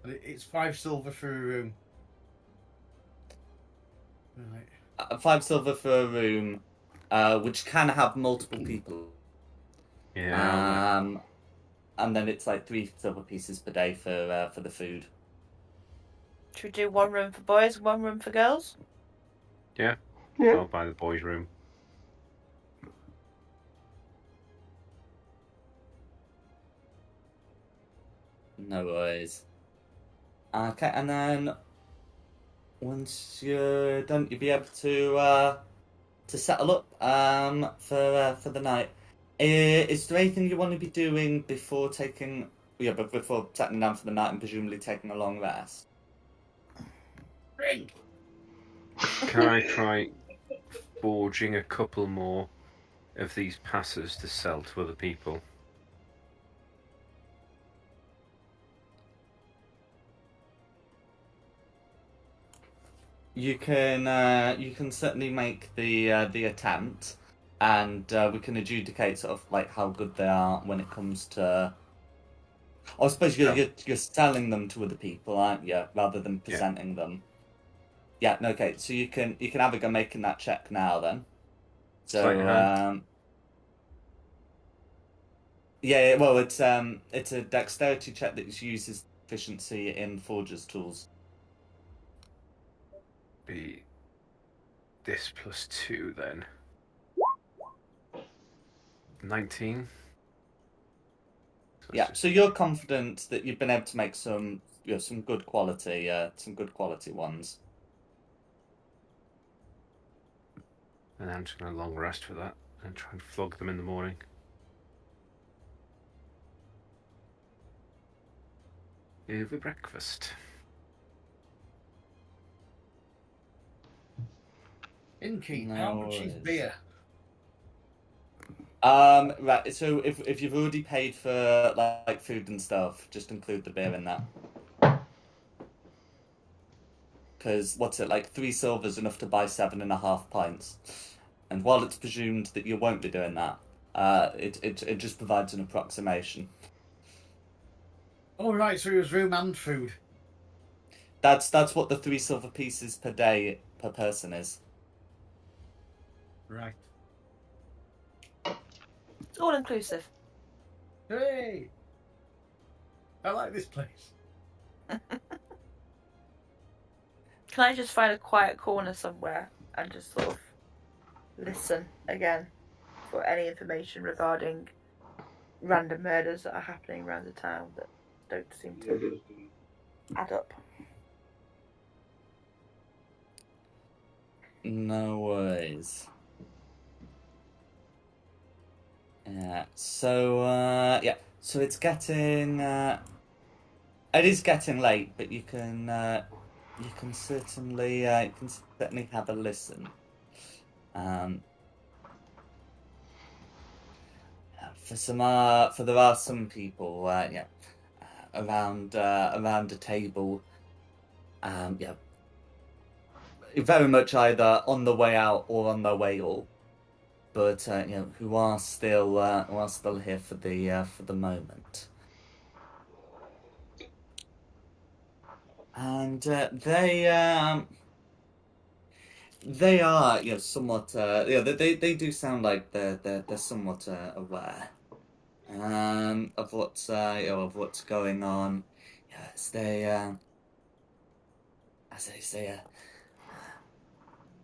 It's 5 silver for a room. Right. 5 silver for a room, which can have multiple people. Yeah. And then it's like 3 silver pieces per day for the food. should we do 1 room for boys and 1 room for girls? Yeah. I'll buy the boys' room. No worries. Okay, and then once you're done, you'll be able to settle up for the night. Is there anything you want to be doing before before settling down for the night and presumably taking a long rest? Drink. Can I try forging a couple more of these passes to sell to other people? You can certainly make the attempt, and we can adjudicate sort of like how good they are when it comes to. I suppose you're selling them to other people, aren't you, rather than presenting them. Yeah. No, okay. So you can have a go making that check now then. So Sleight of hand. yeah. Well, it's a dexterity check that uses efficiency in forger's tools. Be this plus 2 then. 19. Yeah, so you're confident that you've been able to make some good quality ones. And I'm just going to long rest for that. and try and flog them in the morning. Over breakfast. Innkeep, No how much is worries. beer? Right. So if you've already paid for like food and stuff, just include the beer in that. Because what's it like? 3 silver's enough to buy 7.5 pints. And while it's presumed that you won't be doing that, it just provides an approximation. Oh, right, so it was room and food. That's what the 3 silver pieces per day per person is. Right. It's all inclusive. Hooray! I like this place. Can I just find a quiet corner somewhere and just sort of listen again for any information regarding random murders that are happening around the town that don't seem Yeah, to add up? No worries. Yeah. So yeah. So it's getting it is getting late, but you can certainly have a listen. For there are some people around a table, yeah, very much either on the way out or on their way up, but who are still here for the moment. And they are somewhat they do sound like they're somewhat aware of what's going on. Yes, as they say,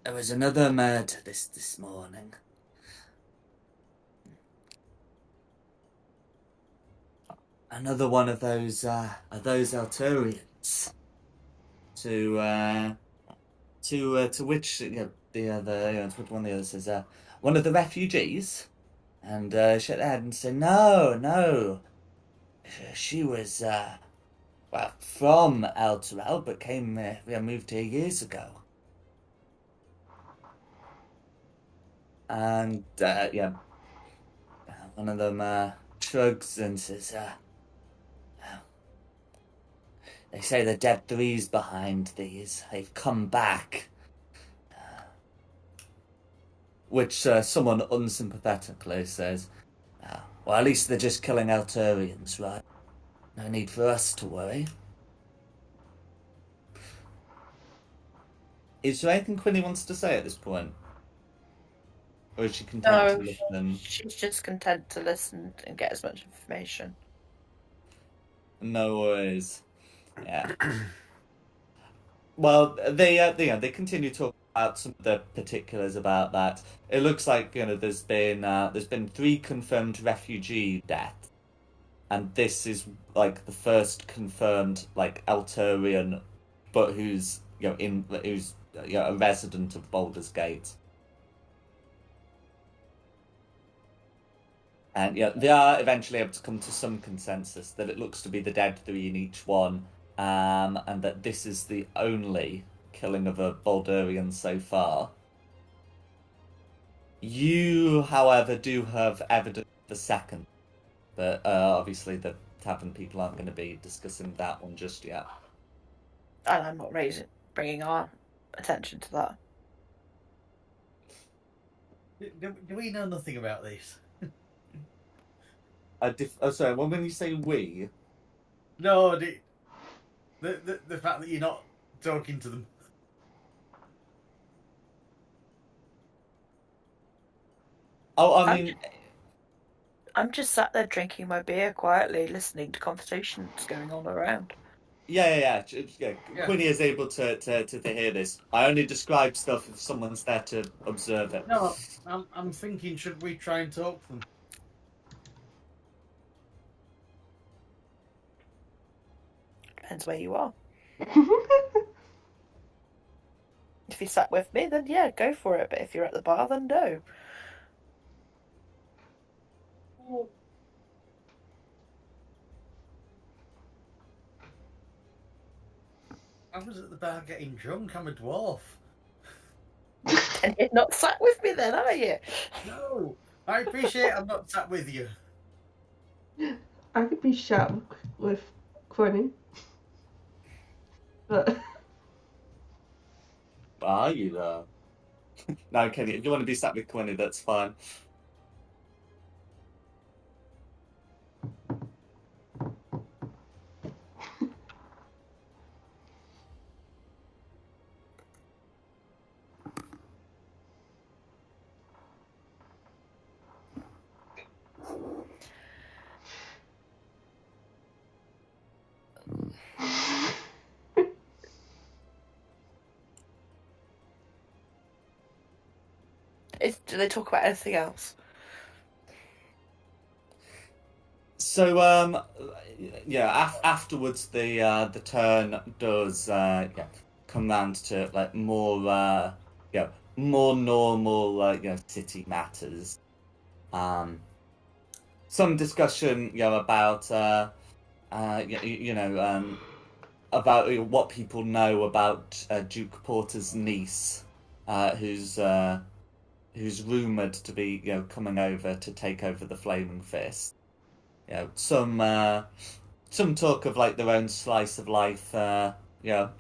there was another murder this morning. Another one of those Alturians. To which the other to which one of the others says one of the refugees, and shake their head and say no, she was well, from Elturel, but moved here years ago. And one of them shrugs and says, they say the dead three's behind these. They've come back. Which someone unsympathetically says, well, at least they're just killing Alturians, right? No need for us to worry. Is there anything Quinny wants to say at this point? Or is she content to listen? She's just content to listen and get as much information. No worries. Yeah. Well, they continue talking about some of the particulars about that. It looks like there's been 3 confirmed refugee deaths, and this is like the first confirmed like Alturian, but who's a resident of Baldur's Gate. And they are eventually able to come to some consensus that it looks to be the dead 3 in each one, and that this is the only killing of a Baldurian so far. You, however, do have evidence of the second, but obviously the tavern people aren't going to be discussing that one just yet. And I'm not bringing our attention to that. Do we know nothing about this? Sorry, when you say we... No, the fact that you're not talking to them. Oh, I mean... I'm just sat there drinking my beer quietly, listening to conversations going on around. Yeah. Quinny is able to hear this. I only describe stuff if someone's there to observe it. No, I'm thinking, should we try and talk to them? Depends where you are. If you sat with me, then yeah, go for it. But if you're at the bar, then no. I was at the bar getting drunk. I'm a dwarf. And you're not sat with me then, are you? No, I appreciate I'm not sat with you. I could be shat with Quinny. But Are you though? No, Kenny, if you want to be sat with Quinny, that's fine. Do they talk about anything else? So, afterwards, the turn does come round to like more more normal city matters. Some discussion about about what people know about Duke Porter's niece, who's rumored to be coming over to take over the Flaming Fist. Some talk of like their own slice of life,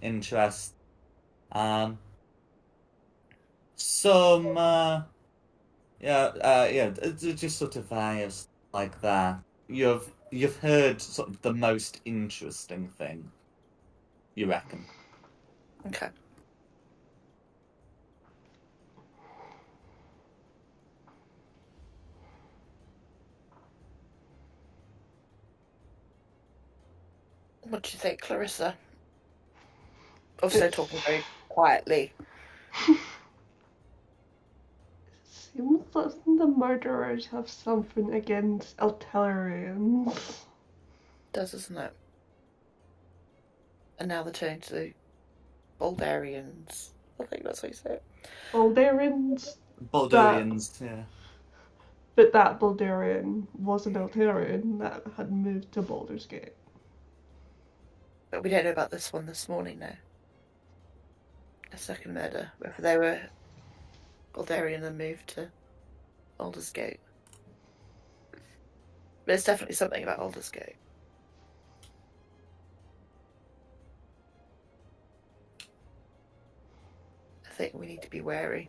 interest. Some just sort of various like that. You've heard sort of the most interesting thing, you reckon? Okay. What do you think, Clarissa? Obviously, talking very quietly. seems that the murderers have something against Eltarians. Doesn't it? And now they're turning to the Baldarians. I think that's how you say it. Baldarians, Baldurians, yeah. but that Baldarian was an Eltarian that had moved to Baldur's Gate. But we don't know about this one this morning now. A second murder. Whether they were Baldarian and moved to Baldur's Gate. There's definitely something about Baldur's Gate. I think we need to be wary.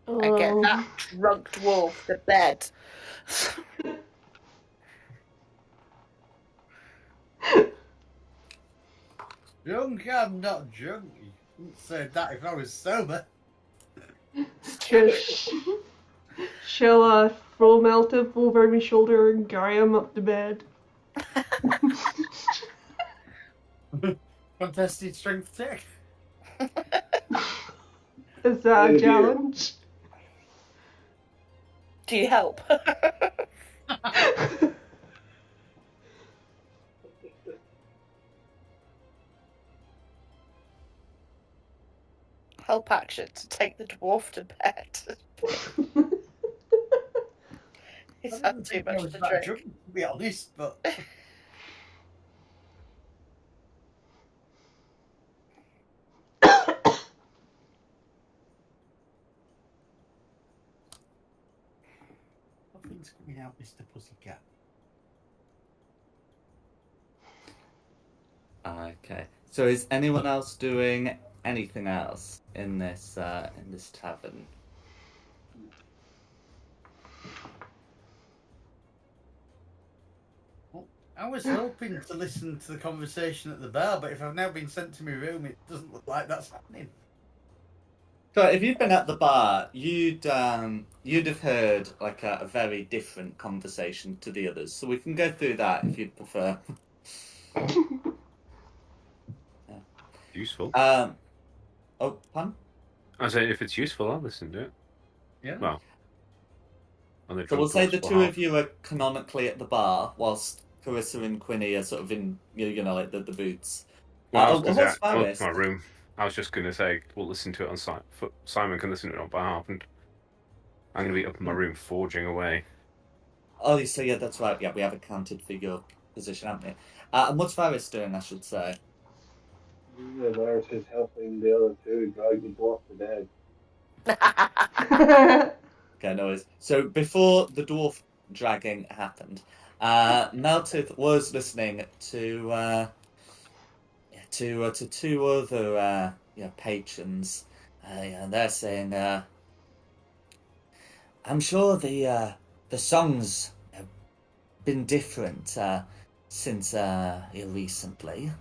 And get that drunk dwarf to bed. Drunk? I'm not drunk. You wouldn't say that if I was sober. She'll throw Meltive over my shoulder and carry him up to bed. Contested strength check. Is that a challenge? Do you help? Help action to take the dwarf to bed. Is that too much to drink? Drunk, to be honest, but nothing's coming out, Mr. Pussycat. Okay. So is anyone else doing anything else in this tavern? I was hoping to listen to the conversation at the bar, but if I've now been sent to my room, it doesn't look like that's happening. So if you'd been at the bar, you'd have heard like a very different conversation to the others. So we can go through that if you'd prefer. Useful. Oh, pun? I say if it's useful, I'll listen to it. Yeah. Well, so we'll say the two of you are canonically at the bar, whilst Carissa and Quinny are sort of in, like the boots. Well, I was going to say, I'll look to my room. I was just going to say, we'll listen to it on Simon can listen to it on behalf, and I'm going to be up in my room forging away. Oh, so yeah, that's right. Yeah, we have accounted for your position, haven't we? And what's Varys doing, I should say? Yeah, Varys is helping the other two drag the dwarf to dead. Okay, no worries. So before the dwarf dragging happened, Meltith was listening to two other patrons. They're saying, "I'm sure the songs have been different since recently."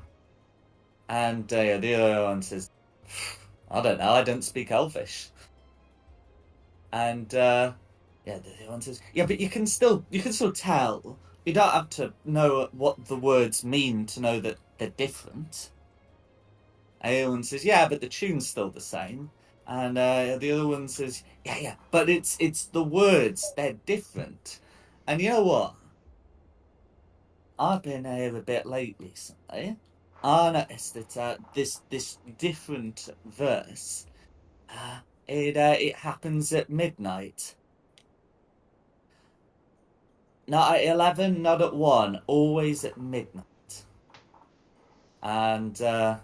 And the other one says, "I don't know. I don't speak Elvish." And the other one says, "Yeah, but you can still tell. You don't have to know what the words mean to know that they're different." And the other one says, "Yeah, but the tune's still the same." And the other one says, "Yeah, but it's the words. They're different." And you know what? I've been here a bit late recently. I noticed that this different verse, it happens at midnight. Not at 11, not at 1, always at midnight. And the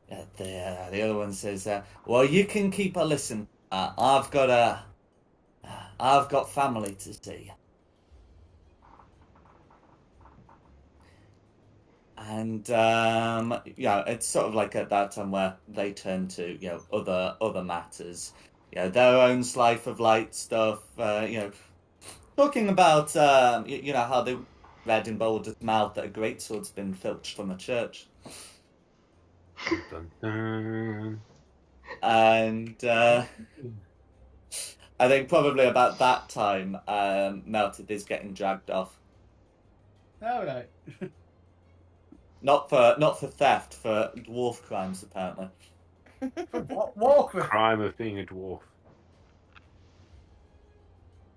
other one says, "Well, you can keep a listen. I've got family to see." And it's sort of like at that time where they turn to other matters, their own slice of light stuff. Talking about how they read in Boulder's mouth that a greatsword's been filched from a church. Dun, dun. And I think probably about that time, Melted is getting dragged off. All right. Not for theft, for dwarf crimes apparently. For what? Walker. Crime of being a dwarf.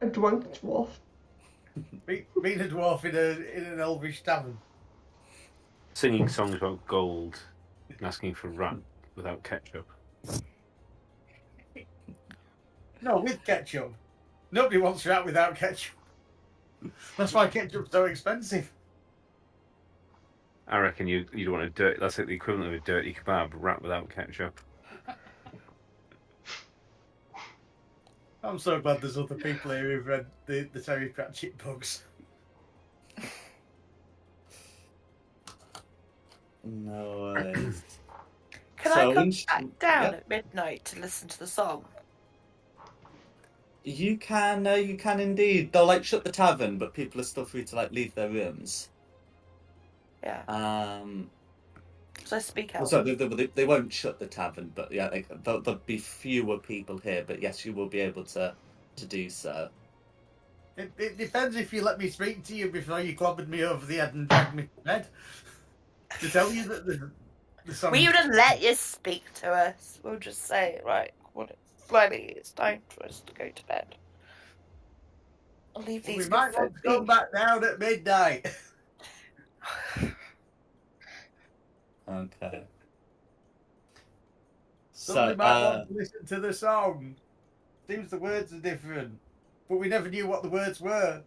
A drunk dwarf. Being a dwarf in an elvish tavern. Singing songs about gold and asking for rat without ketchup. No, with ketchup. Nobody wants rat without ketchup. That's why ketchup's so expensive. I reckon you don't want a dirt. That's like the equivalent of a dirty kebab, rat without ketchup. I'm so glad there's other people here who've read the Terry Pratchett books. No worries. Can I come back down at midnight to listen to the song? You can indeed. They'll like shut the tavern, but people are still free to like leave their rooms. Yeah. So I speak out. So they won't shut the tavern, but yeah, there'll be fewer people here. But yes, you will be able to do so. It depends if you let me speak to you before you clobbered me over the head and dragged me to bed. To tell you that the song... We wouldn't let you speak to us. We'll just say, right, it's time for us to go to bed. I'll leave these. We might want to come back down at midnight. Okay. Somebody might want to listen to the song. Seems the words are different, but we never knew what the words were.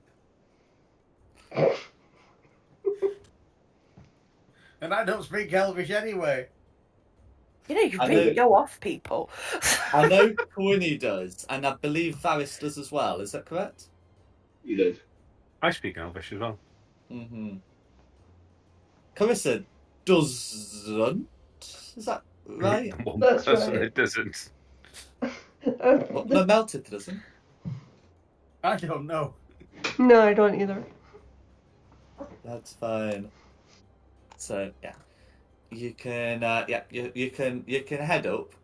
And I don't speak Elvish anyway. You know, you really go off people. I know Quinny does, and I believe Varys does as well. Is that correct? He does. I speak Elvish as well. Mm-hmm. Carissa doesn't. Is that right? One That's person right. it doesn't. Well, no, Melted doesn't. I don't know. No, I don't either. That's fine. So yeah, you can you can head up,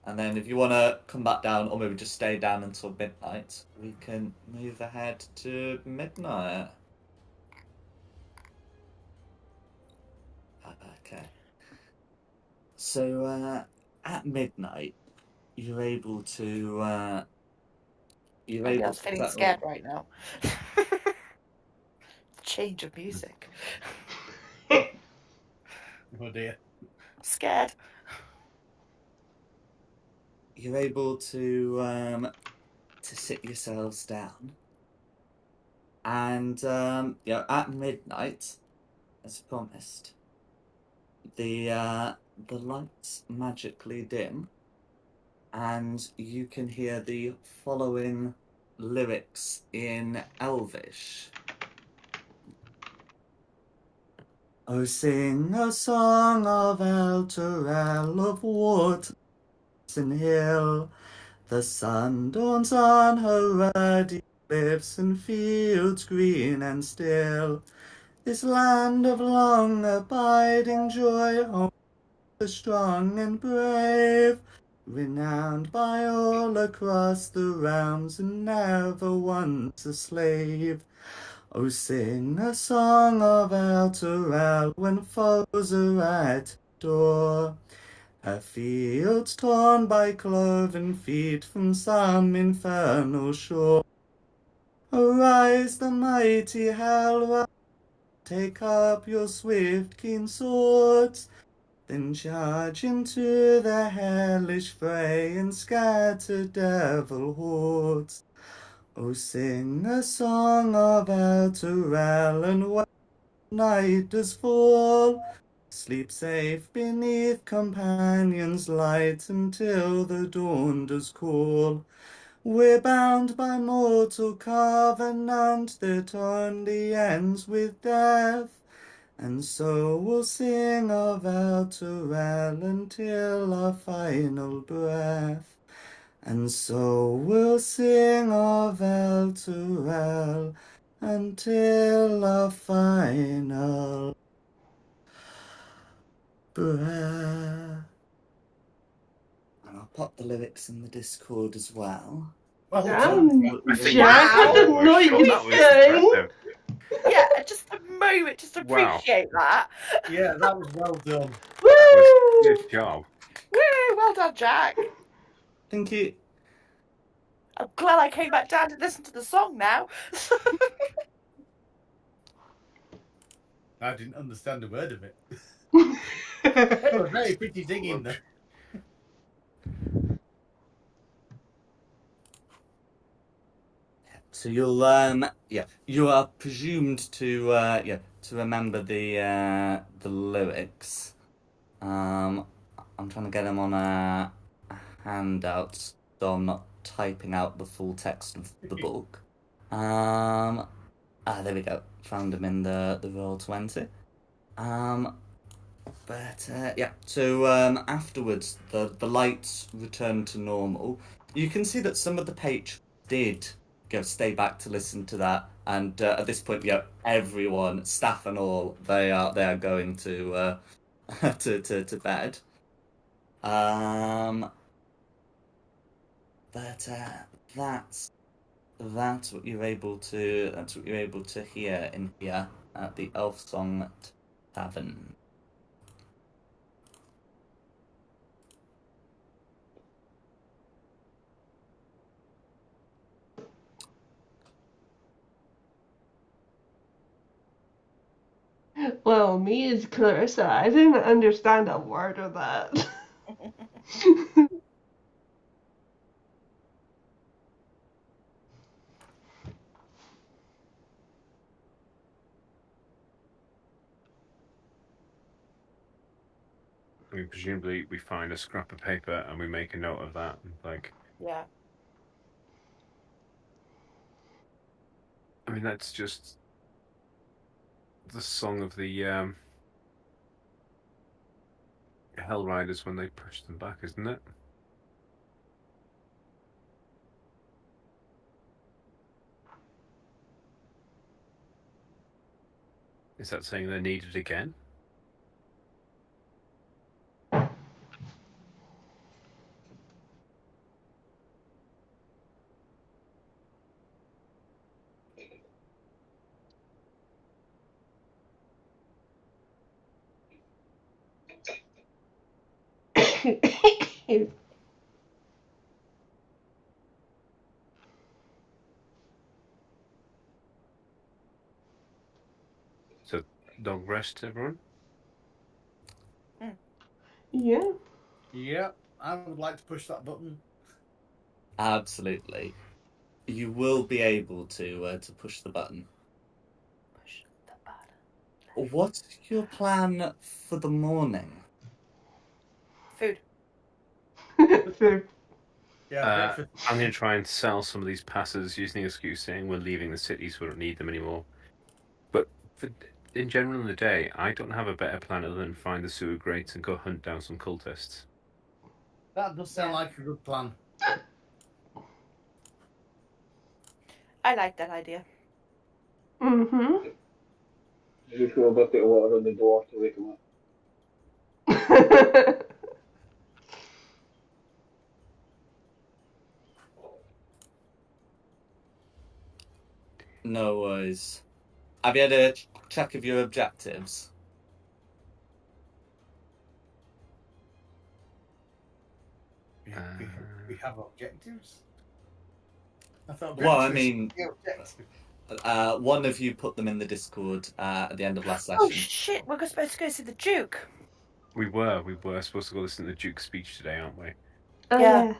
and then if you want to come back down, or maybe just stay down until midnight, we can move ahead to midnight. Okay. So at midnight, you're able to I'm feeling scared right now. Change of music. Oh dear. Scared. You're able to sit yourselves down, And at midnight, as promised, the lights magically dim, and you can hear the following lyrics in Elvish. Oh, sing a song of Elturel, of wood and hill. The sun dawns on her ruddy cliffs and fields green and still. This land of long abiding joy, home the strong and brave, renowned by all across the realms and never once a slave. Oh, sing a song of Elturel when foes are at door. Her fields torn by cloven feet from some infernal shore. Arise, the mighty Hell, take up your swift, keen swords, then charge into the hellish fray and scatter devil hordes. Oh, sing a song of Elturel, and when night does fall, sleep safe beneath companions' light until the dawn does call. We're bound by mortal covenant that only ends with death, and so we'll sing of Elturel until our final breath. And so we'll sing of Elturel until our final breath. And I'll pop the lyrics in the Discord as well. Well Damn, done. I think Jack, I Wow. didn't know you That could was sing. impressive. Yeah, just a moment, just Wow. appreciate that. Yeah, that was well done. That was Woo! good job. Woo, well done, Jack. Thank you. I'm glad I came back down to listen to the song now. I didn't understand a word of it. It was very pretty singing though. So you'll you are presumed to to remember the lyrics. I'm trying to get them on a handout, so I'm not typing out the full text of the book. There we go. Found them in the Roll20. So afterwards, the lights returned to normal. You can see that some of the patrons did stay back to listen to that, and at this point, everyone, staff and all, they are going to to bed. That's what you're able to hear in here at the Elf Song Tavern. Well, me as Clarissa, I didn't understand a word of that. I mean, presumably we find a scrap of paper and we make a note of that. Like, Yeah. I mean, that's just the song of the Hell Riders when they push them back, isn't it? Is that saying they're needed again? So, dog rest, everyone? Yeah. Yeah, I would like to push that button. Absolutely, you will be able to push the button. What's your plan for the morning? Food. Food. Yeah, breakfast. I'm going to try and sell some of these passes using the excuse saying we're leaving the city, so we don't need them anymore. But in general in the day, I don't have a better plan other than find the sewer grates and go hunt down some cultists. That does sound Yeah. like a good plan. I like that idea. Mm-hmm. Just throw a bucket of water on the door to wake him up. No worries. Have you had a check of your objectives? We have objectives. I thought Well, I breakfast mean, was the objective. one of you put them in the Discord at the end of last Oh session. shit! We're supposed to go see the Duke. We were supposed to go listen to the Duke's speech today, aren't we? Oh, Yeah. yeah.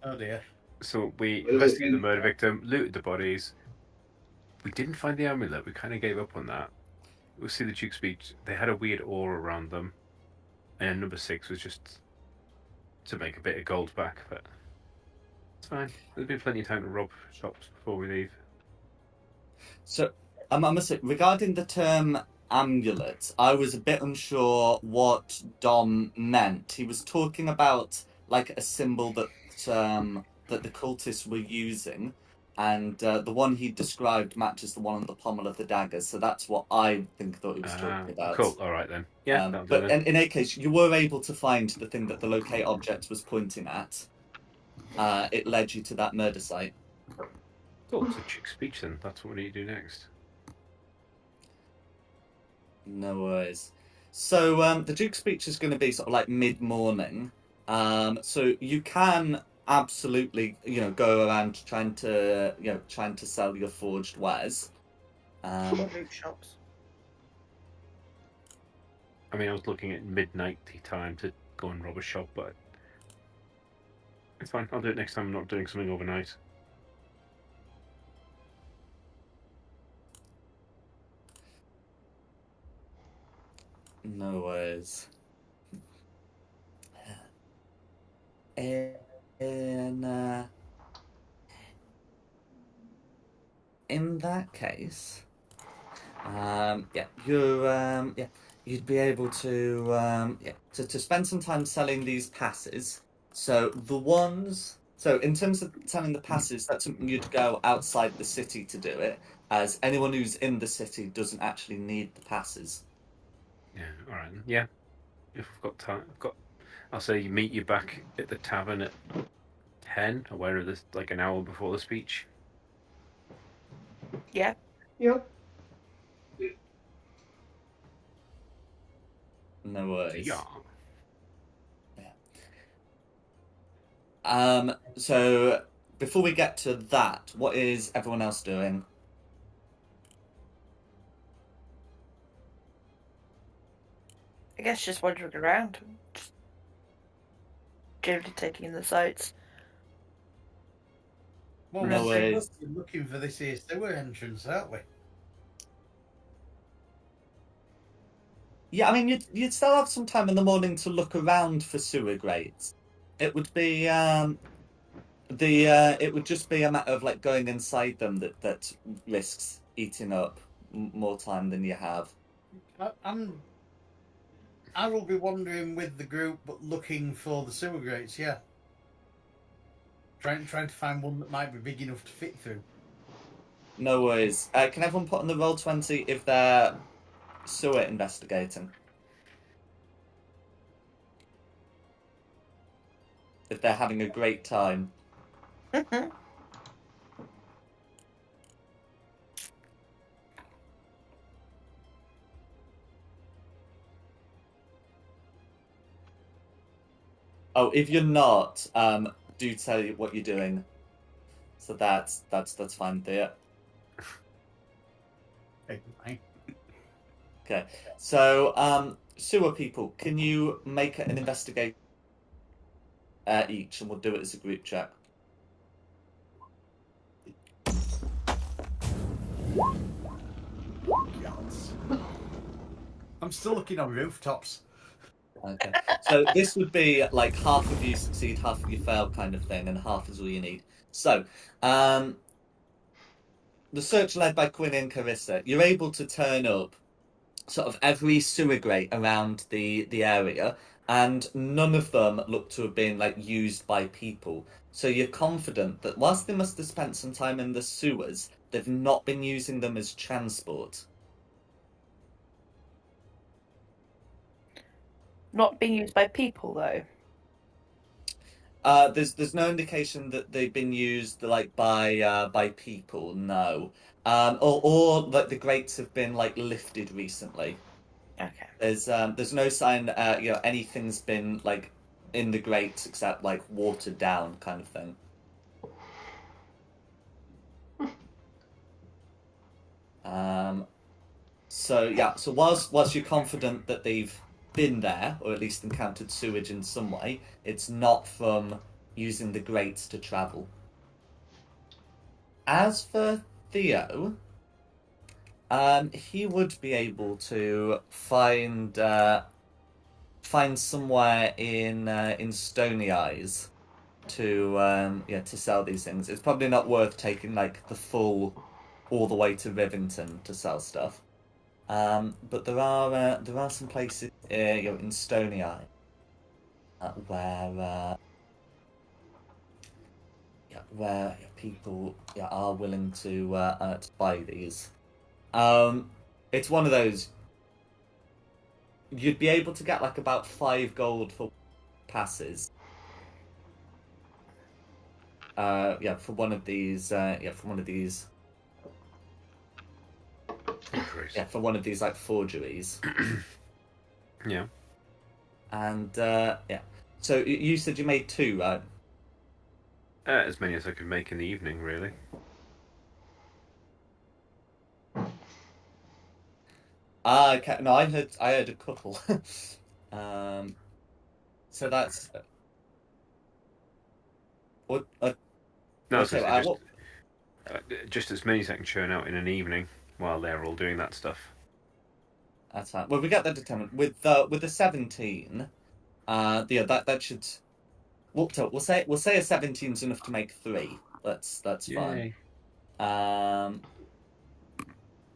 Oh dear. So we Well, investigated the in- murder victim, looted the bodies. We didn't find the amulet. We kind of gave up on that. We'll see the Duke's speech. They had a weird aura around them. And number 6 was just to make a bit of gold back, but it's fine. There'll be plenty of time to rob shops before we leave. So, I must say, regarding the term amulet, I was a bit unsure what Dom meant. He was talking about like a symbol that that the cultists were using, and the one he described matches the one on the pommel of the daggers. So that's what I thought he was talking about. Cool. All right then. Yeah, that'll do But then. in any case, you were able to find the thing that the locate object was pointing at. It led you to that murder site. Cool. So Duke's speech then. That's what we need to do next. No worries. So the Duke's speech is going to be sort of like mid-morning. So you can absolutely, go around trying to sell your forged wares. Loot shops. I mean, I was looking at midnight time to go and rob a shop, but it's fine. I'll do it next time. I'm not doing something overnight. No worries. In that case, you'd be able to spend some time selling these passes. So in terms of selling the passes, that's something you'd go outside the city to do it, as anyone who's in the city doesn't actually need the passes. Yeah. All right. Yeah. If we've got time, I'll say meet you back at the tavern at 10, or where this like an hour before the speech. Yeah. Yep. No worries. Yeah. So before we get to that, what is everyone else doing? I guess just wandering around. Just generally taking in the sights. Well, No we're worries. looking for this here sewer entrance, aren't we? Yeah, I mean, you'd still have some time in the morning to look around for sewer grates. It would be it would just be a matter of like going inside them that risks eating up more time than you have. I will be wandering with the group, but looking for the sewer grates. Yeah, trying to find one that might be big enough to fit through. No worries. Can everyone put on the roll 20 if they're sewer investigating? If they're having a great time. Oh, if you're not, do tell you what you're doing. So that's fine there. Okay. So sewer people, can you make an investigation each, and we'll do it as a group check. Gods. I'm still looking on rooftops. Okay. So this would be like half of you succeed, half of you fail kind of thing, and half is all you need. So, the search led by Quinn and Carissa, you're able to turn up sort of every sewer grate around the area, and none of them look to have been like used by people. So you're confident that whilst they must have spent some time in the sewers, they've not been using them as transport. Not being used by people, though. There's no indication that they've been used like by people, no. Or like the grates have been like lifted recently. Okay. There's no sign anything's been like in the grates except like watered down kind of thing. So whilst you're confident that they've been there or at least encountered sewage in some way, it's not from using the grates to travel. As for Theo, he would be able to find somewhere in Stony Eyes to sell these things. It's probably not worth taking like the full all the way to Rivington to sell stuff. But there are some places in Stony Eye where people are willing to buy these. It's one of those. You'd be able to get like about 5 gold for passes. For one of these. For one of these. Forgeries. Yeah, for one of these like forgeries. Yeah. And so you said you made 2, right? As many as I could make in the evening, really. Okay. No, I heard a couple. So that's what. No, I was Okay, gonna say just as many as I can churn out in an evening while they're all doing that stuff. That's fine. Well, we get that determined with the 17. That should. We'll say a 17's enough to make 3. That's fine.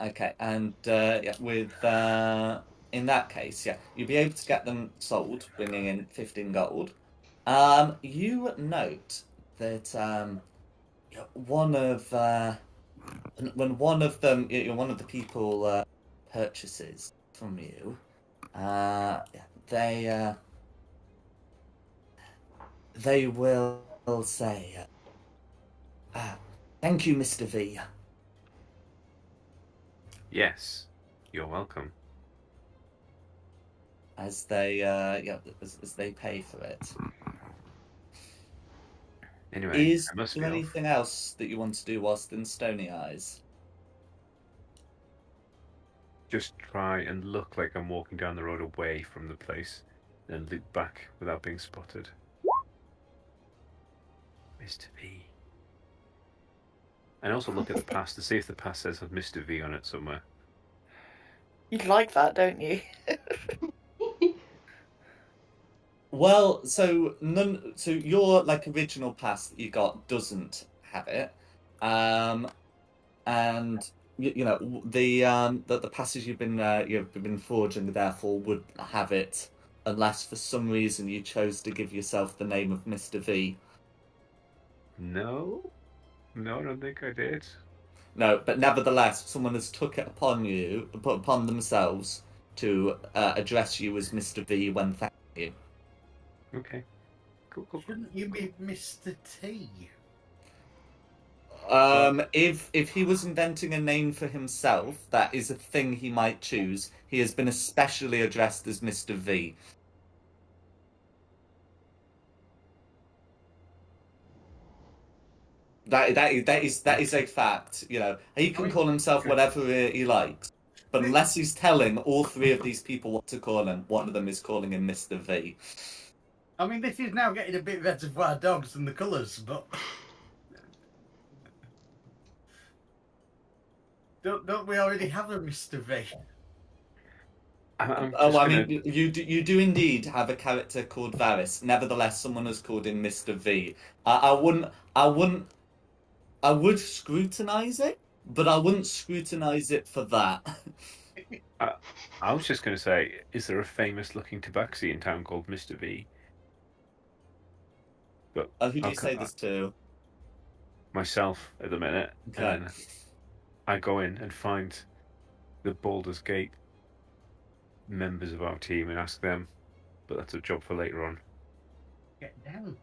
Okay, and with in that case, you'll be able to get them sold, bringing in 15 gold. You note that one of when one of them, one of the people purchases from you, they will say, "Thank you, Mr. V." Yes, you're welcome. As they as they pay for it. Anyway, Is I must there be off. anything else that you want to do whilst in Stony Eyes? Just try and look like I'm walking down the road away from the place, then loop back without being spotted. Mr. V. And also look at the pass to see if the pass says Mr. V on it somewhere. You'd like that, don't you? Well, so your like original pass that you got doesn't have it, and the passes you've been forging therefore would have it, unless for some reason you chose to give yourself the name of Mr. V. No, I don't think I did. No, but nevertheless, someone has put upon themselves to address you as Mr. V when thanking you. Okay. Cool. Shouldn't you be Mr. T? If he was inventing a name for himself, that is a thing he might choose. He has been especially addressed as Mr. V. That is a fact. He can call himself whatever he likes, but unless he's telling all 3 of these people what to call him, one of them is calling him Mr. V. I mean, this is now getting a bit Reservoir Dogs and the colours, but don't we already have a Mr. V? I'm Oh, just I gonna. mean, you do indeed have a character called Varys. Nevertheless, someone has called him Mr. V. I would scrutinize it, but I wouldn't scrutinize it for that. I, I was just gonna say, is there a famous looking tabaxi in town called Mr. V? But Who do I'll you cut say this to? myself at the minute, and Okay. then I go in and find the Baldur's Gate members of our team and ask them. But that's a job for later on. Get down.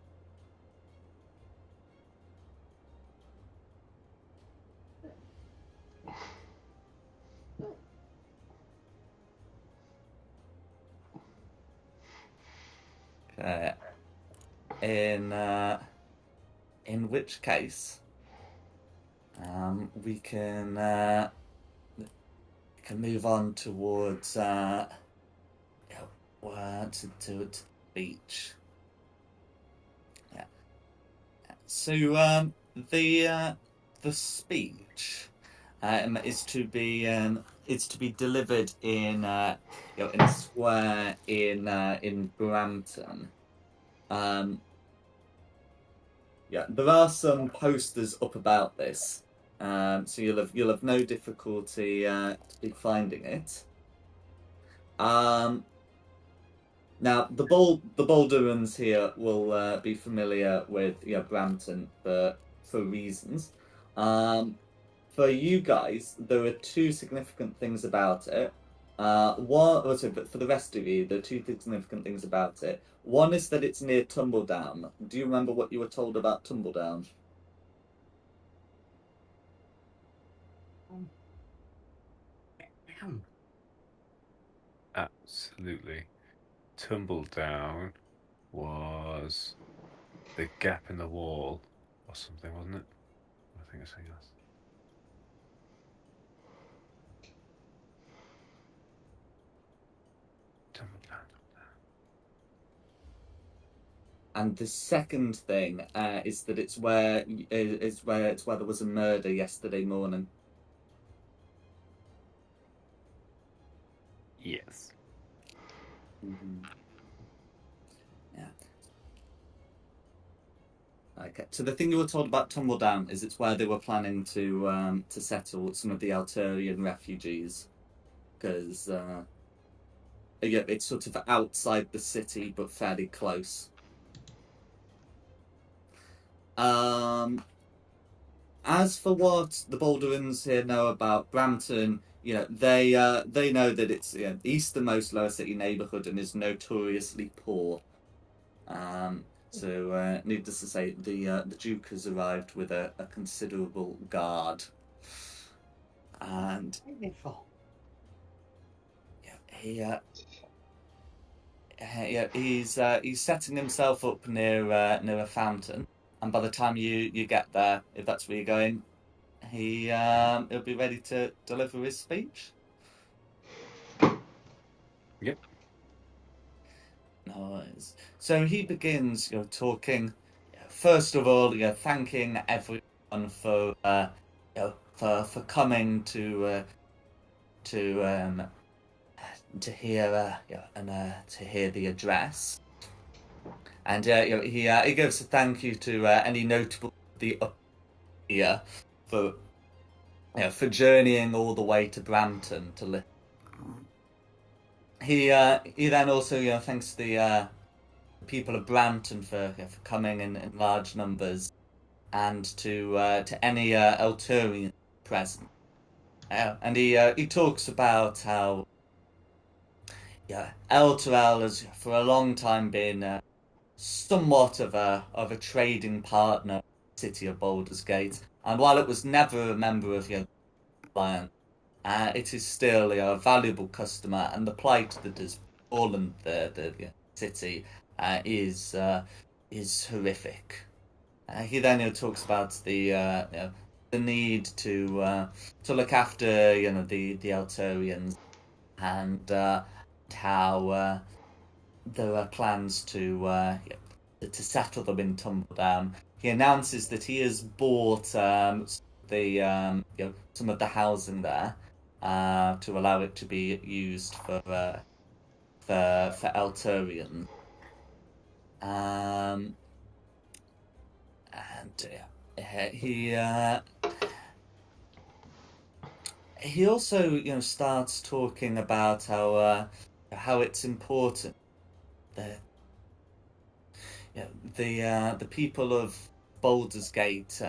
Okay. In which case, we can move on towards to the beach. Yeah. So the speech is to be delivered in in a square in Brampton. There are some posters up about this, so you'll have no difficulty finding it. Now the Boulderans here will be familiar with Brampton for reasons. For you guys, there are two significant things about it. But for the rest of you, there are two significant things about it. One is that it's near Tumbledown. Do you remember what you were told about Tumbledown? Get down. Absolutely. Tumbledown was the gap in the wall or something, wasn't it? I think it's saying that. Tumbledown. And the second thing is that it's where there was a murder yesterday morning. Yes. Mm-hmm. Yeah. Okay. So the thing you were told about Tumbledown is it's where they were planning to settle some of the Alturian refugees, because it's sort of outside the city but fairly close. As for what the Balderans here know about Brampton, they know that it's the easternmost lower city neighborhood and is notoriously poor. So needless to say, the Duke has arrived with a considerable guard, and he's setting himself up near a fountain. And by the time you get there, if that's where you're going, he'll be ready to deliver his speech. Yep. Nice. So he begins, talking. First of all, thanking everyone for for coming to hear to hear the address. And he gives a thank you to any notable here for journeying all the way to Brampton to listen. He then also thanks the people of Brampton for coming in large numbers, and to any Elturian present. And he talks about how Elturel has for a long time been somewhat of a trading partner in the city of Baldur's Gate, and while it was never a member of the Alliance, it is still a valuable customer, and the plight that has befallen the city is horrific. He then talks about the need to look after the Alturians, and how there are plans to settle them in Tumbledown. He announces that he has bought some of the housing there, to allow it to be used for Elturian. And he also starts talking about how it's important that the people of Baldur's Gate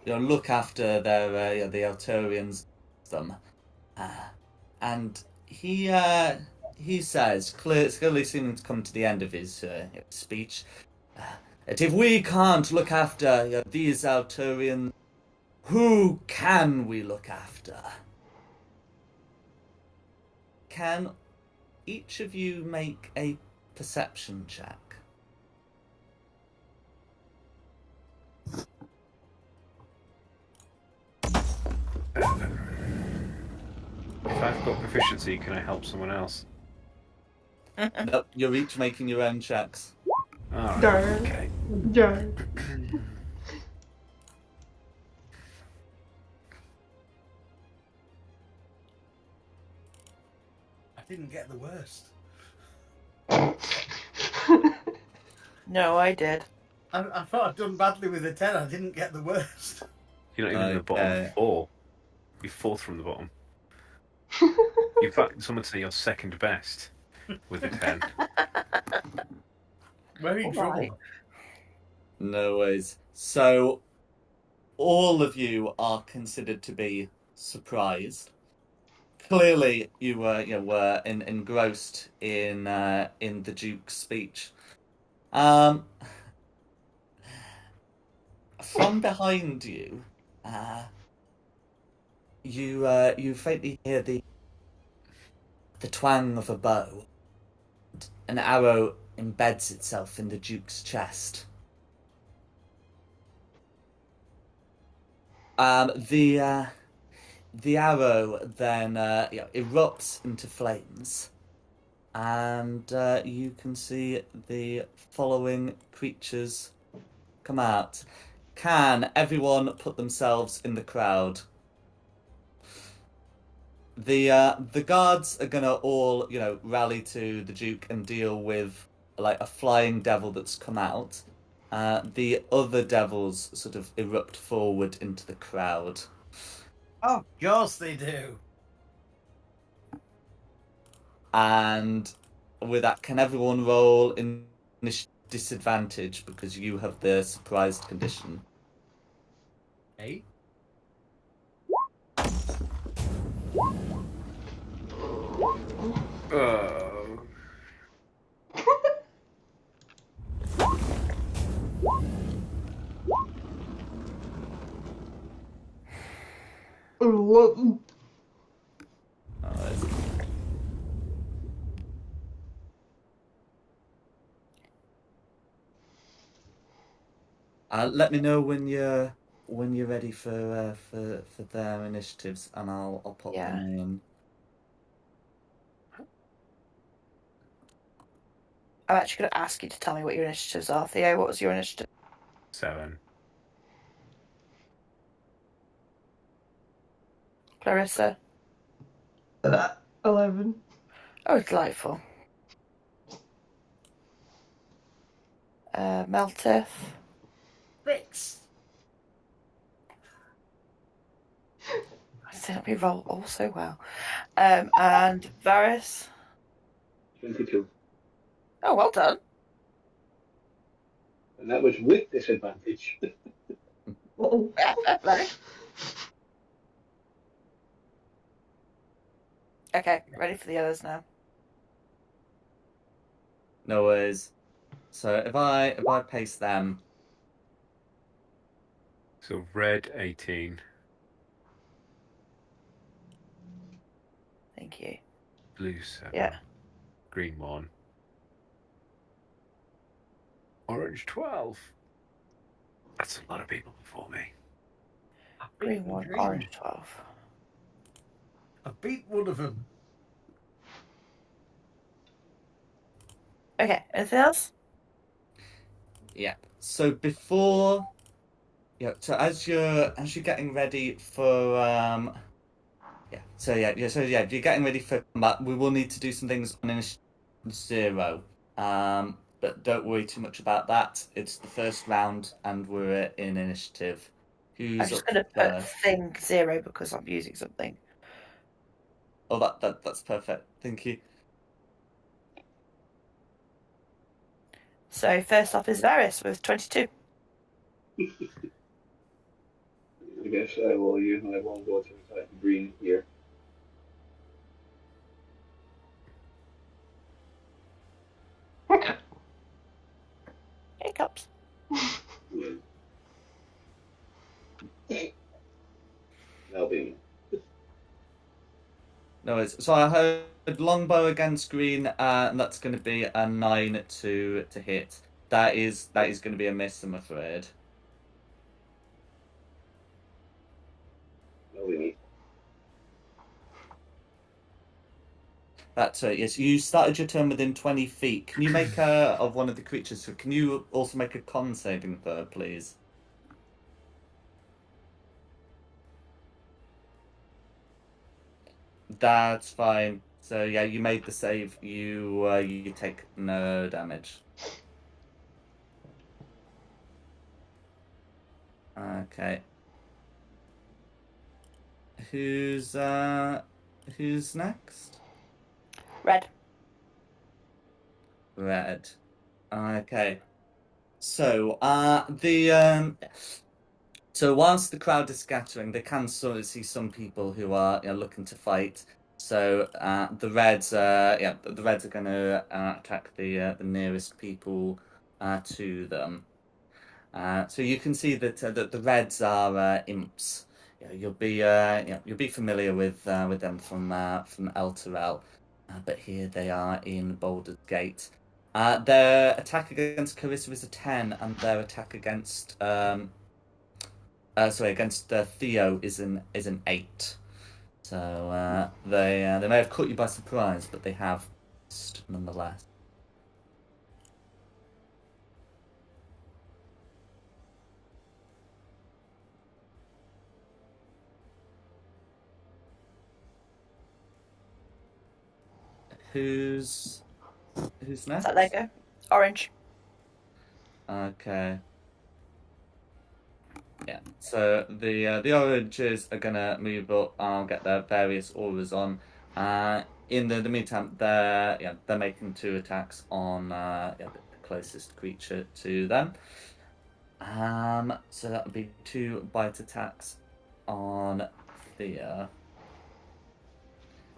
look after their the Elturians them. And he says, clearly seeming to come to the end of his speech, that if we can't look after these Alturians, who can we look after? Can each of you make a perception check? If I've got proficiency, can I help someone else? Nope, you're each making your own checks. Alright, Darn. okay. Darn. I didn't get the worst. No, I did. I thought I'd done badly with a 10. I didn't get the worst. You're not even in the bottom Okay. 4. You're 4th from the bottom. In fact, someone say you're second best with a 10. We're in trouble. Alright. No worries. So, all of you are considered to be surprised. Clearly, you were engrossed in the Duke's speech. From behind you, you faintly hear the twang of a bow. An arrow embeds itself in the Duke's chest. The arrow then erupts into flames, and you can see the following creatures come out. Can everyone put themselves in the crowd? The guards are gonna all rally to the Duke and deal with like a flying devil that's come out. The other devils sort of erupt forward into the crowd. Of course they do. And with that, can everyone roll in disadvantage because you have the surprised condition? 8. Oh. Let me know when you're ready for their initiatives, and I'll pop Yeah. them in. I'm actually going to ask you to tell me what your initiatives are. Theo, what was your initiative? 7. Clarissa? 11. Oh, delightful. Meltith? 6. I think we roll all so well. And Varys? 22. Oh, well done. And that was with disadvantage. Uh-oh. Okay, ready for the others now. No worries. So if I pace them, So red 18, Thank you. blue 7, Yeah. green 1, orange 12. That's a lot of people before me. Green 1, orange 12. I beat one of them. Okay, anything else? yeah. So before, so as you're getting ready for So yeah, you're getting ready for combat. We will need to do some things on initiative 0. But don't worry too much about that. It's the first round, and we're in initiative. I'm Who's just up going to put first? thing 0 because I'm using something. Oh, that's perfect. Thank you. So first off is Varys with 22. I guess I will use my longbow to attack green here. Hiccups. Yeah. That'll be me. No worries. So I heard longbow against green, and that's going to be a 9 to hit. That is going to be a miss, I'm afraid. That'll be me. That's it. Yes, you started your turn within 20 feet. Can you make a of one of the creatures? So can you also make a con saving throw, please? That's fine. So yeah, you made the save. You take no damage. Okay. Who's next? Red. Red. Okay. So so whilst the crowd is scattering, they can sort of see some people who are looking to fight. So the Reds, the Reds are going to attack the nearest people to them. So you can see that the Reds are imps. You'll be familiar with them from El Terrell, but here they are in Baldur's Gate. Their attack against Carissa is a 10, and their attack against Theo is an 8. So they may have caught you by surprise, but they have missed nonetheless. Who's Is next? that Lego? Orange. Okay. Yeah. So the oranges are gonna move up. I'll get their various auras on. In the meantime, they're making 2 attacks on the closest creature to them. So that would be 2 bite attacks on Thea.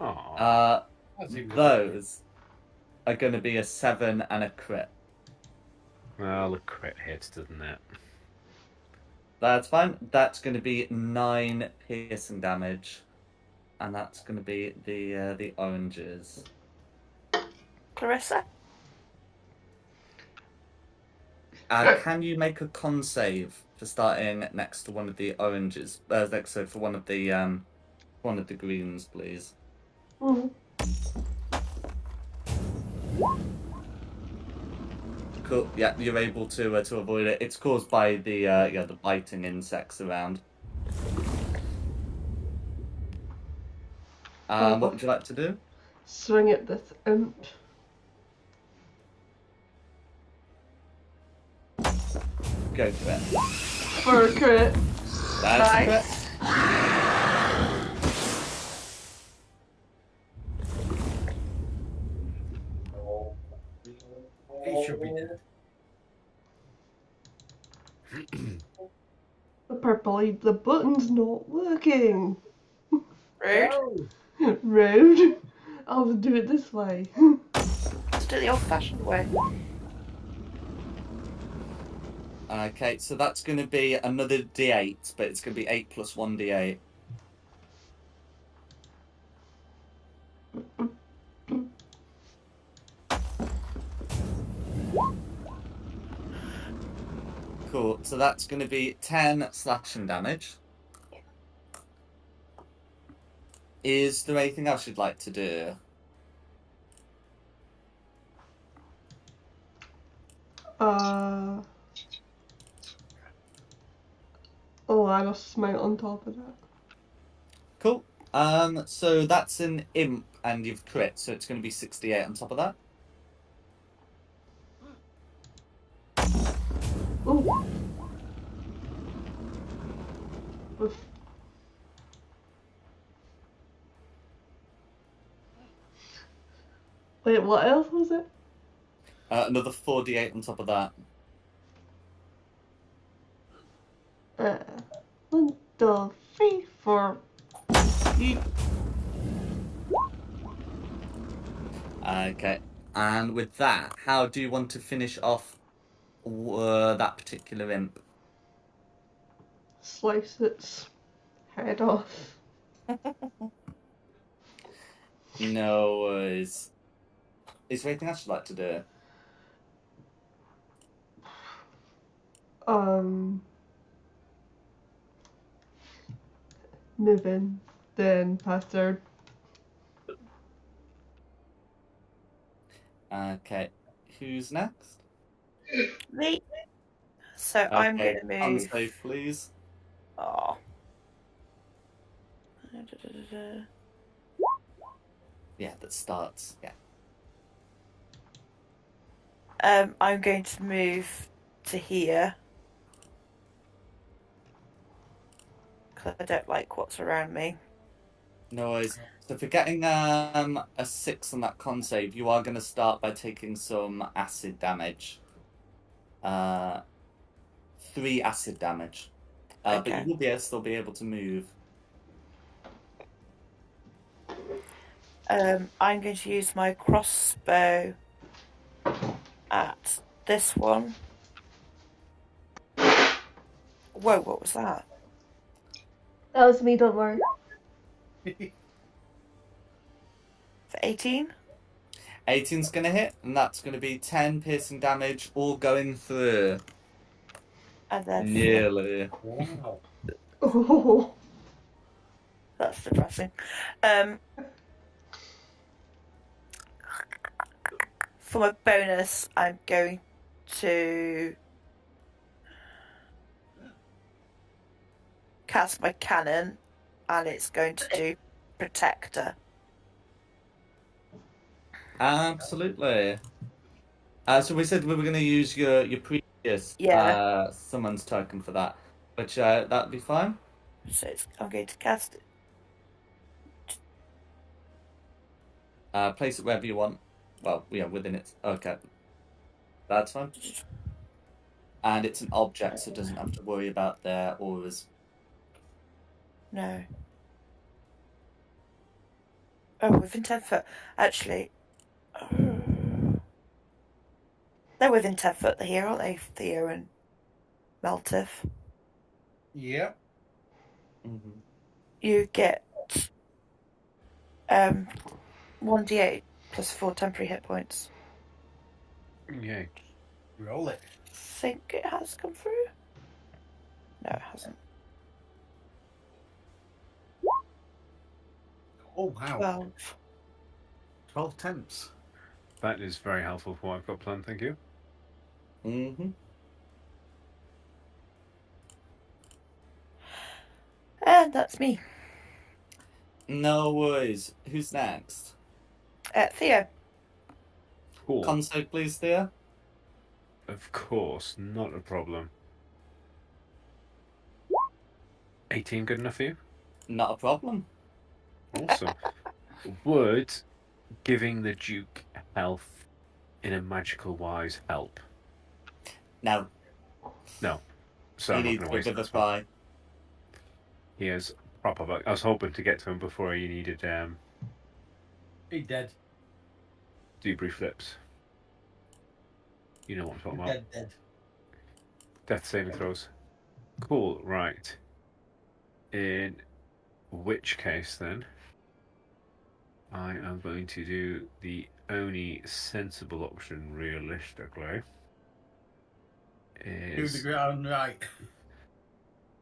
Aww. Those are going to be a 7 and a crit. Well, the crit hits, doesn't it? That's fine. That's going to be 9 piercing damage, and that's going to be the oranges. Clarissa. Can you make a con save for starting next to one of the oranges? So for one of the greens, please. Mm. Cool. Yeah, you're able to avoid it. It's caused by the biting insects around. What would you like to do? Swing at this imp. Go for it. For a crit. That's a crit. He should be dead. The button's not working. Rude. Rude. I'll do it this way. Let's do it the old-fashioned way. Okay, so that's going to be another D8, but it's going to be 8 plus 1 D8. Cool, so that's going to be 10 slashing damage. Is there anything else you'd like to do? Oh, I got smite on top of that. Cool. So that's an imp, and you've crit, so it's going to be 68 on top of that. Ooh. Oof. Wait, what else was it? Another 48 on top of that. 1, 2, 3, 4. Okay. And with that, how do you want to finish off that particular imp? Slice its head off. No worries. Is there anything else you'd like to do? Move in, then pass third. Okay. Who's next? Me. So I'm Okay. going to On move. save, please. Oh. Yeah, that starts. Yeah. I'm going to move to here. Because I don't like what's around me. No worries. So for getting a 6 on that con save, you are going to start by taking some acid damage. 3 acid damage. But Okay. you will still be able to move. I'm going to use my crossbow at this one. Whoa, what was that? That was me, don't worry. For 18? 18's going to hit, and that's going to be 10 piercing damage, all going through. And then Nearly. Wow. Oh. that's depressing. For my bonus, I'm going to cast my cannon, and it's going to do Protector. Absolutely. So we said we were going to use your previous summons token for that, which that'd be fine. So I'm going to cast it. Place it wherever you want. Well, yeah, within it. Okay. That's fine. And it's an object, so it doesn't have to worry about their auras. No. Oh, within 10 foot. Actually, they're within 10 foot here, aren't they? Theo and Meltif. Yep. Mm-hmm. You get 1d8 plus 4 temporary hit points. Okay. Roll it. I think it has come through. No, it hasn't. Oh, wow. 12. 12 temps. That is very helpful for what I've got planned, thank you. Mm-hmm. And that's me. No worries. Who's next? Theo. Cool. Con save, please, Thea. Of course, not a problem. 18 good enough for you? Not a problem. Awesome. Would giving the Duke health in a magical wise help? No. No. So You I'm not need going to to waste that. vivify. He is proper. I was hoping to get to him before he needed He's dead. debrief flips. You know what I'm talking about. Dead. Death saving throws. Cool, right. In which case, then, I am going to do the only sensible option, realistically. Do the ground right.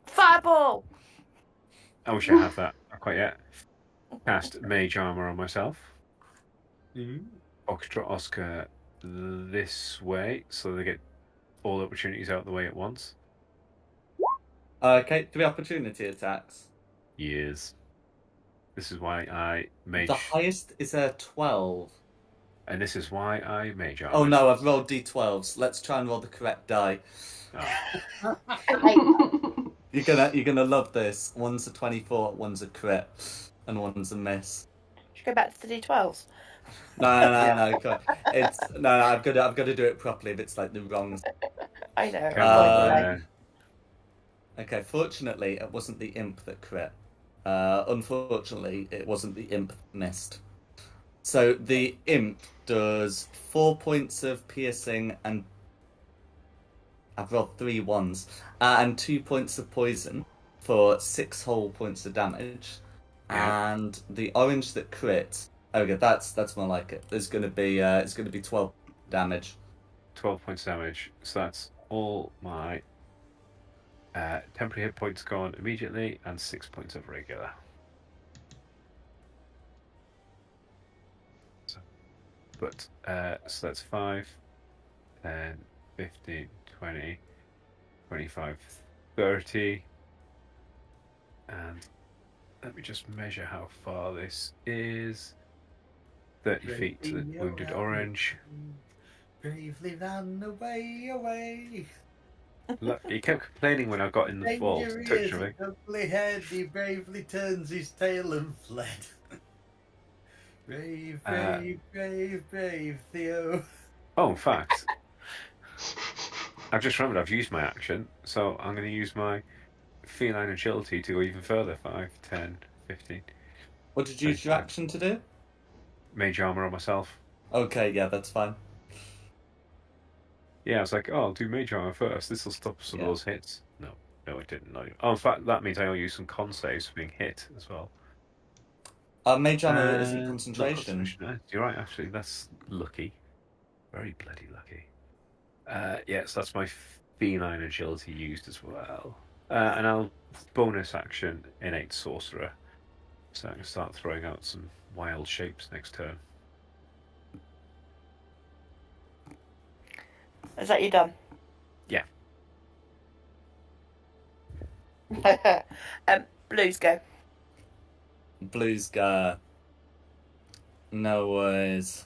Fireball! I wish I have that. Not quite yet. Cast Mage Armor on myself. Foxtrot Oscar this way, so they get all the opportunities out of the way at once. Okay, 3 opportunity attacks. Years. This is why I mage, The highest is a 12. and this is why I mage armor. Oh no, I've rolled d12s. Let's try and roll the correct die. Oh. You're gonna love this. One's a 24, one's a crit, and one's a miss. Should we go back to the D12s? No. No. I've got to do it properly. If it's like the wrong. I know. Come on. Okay, fortunately, it wasn't the imp that crit. Unfortunately, it wasn't the imp that missed. So the imp does 4 points of piercing and I've rolled 3 ones and 2 points of poison for 6 whole points of damage. Yeah. And the orange that crit, okay, that's more like it. There's gonna be it's gonna be 12 damage. 12 points damage. So that's all my temporary hit points gone immediately, and 6 points of regular. So that's 5, 10, 15, 20, 25, 30. And let me just measure how far this is. 30 feet to the wounded orange. Bravely ran away. Look, he kept complaining when I got in the vault. Danger is ugly head, he bravely turns his tail and fled. Brave, Theo. Oh, in fact, I've just remembered I've used my action, so I'm going to use my feline agility to go even further. 5, 10, 15. What did you use your action to do? Mage armor on myself. Okay, yeah, that's fine. Yeah, I was like, oh, I'll do mage armor first. This will stop some of those hits. No, it didn't. No. Oh, in fact, that means I'll use some con saves for being hit as well. Mage armor isn't concentration. You're right, actually. That's lucky. Very bloody lucky. Yes, that's my feline agility used as well. And I'll bonus action innate sorcerer. So I can start throwing out some wild shapes next turn. Is that you done? Yeah. Blues go. Blues go. No worries.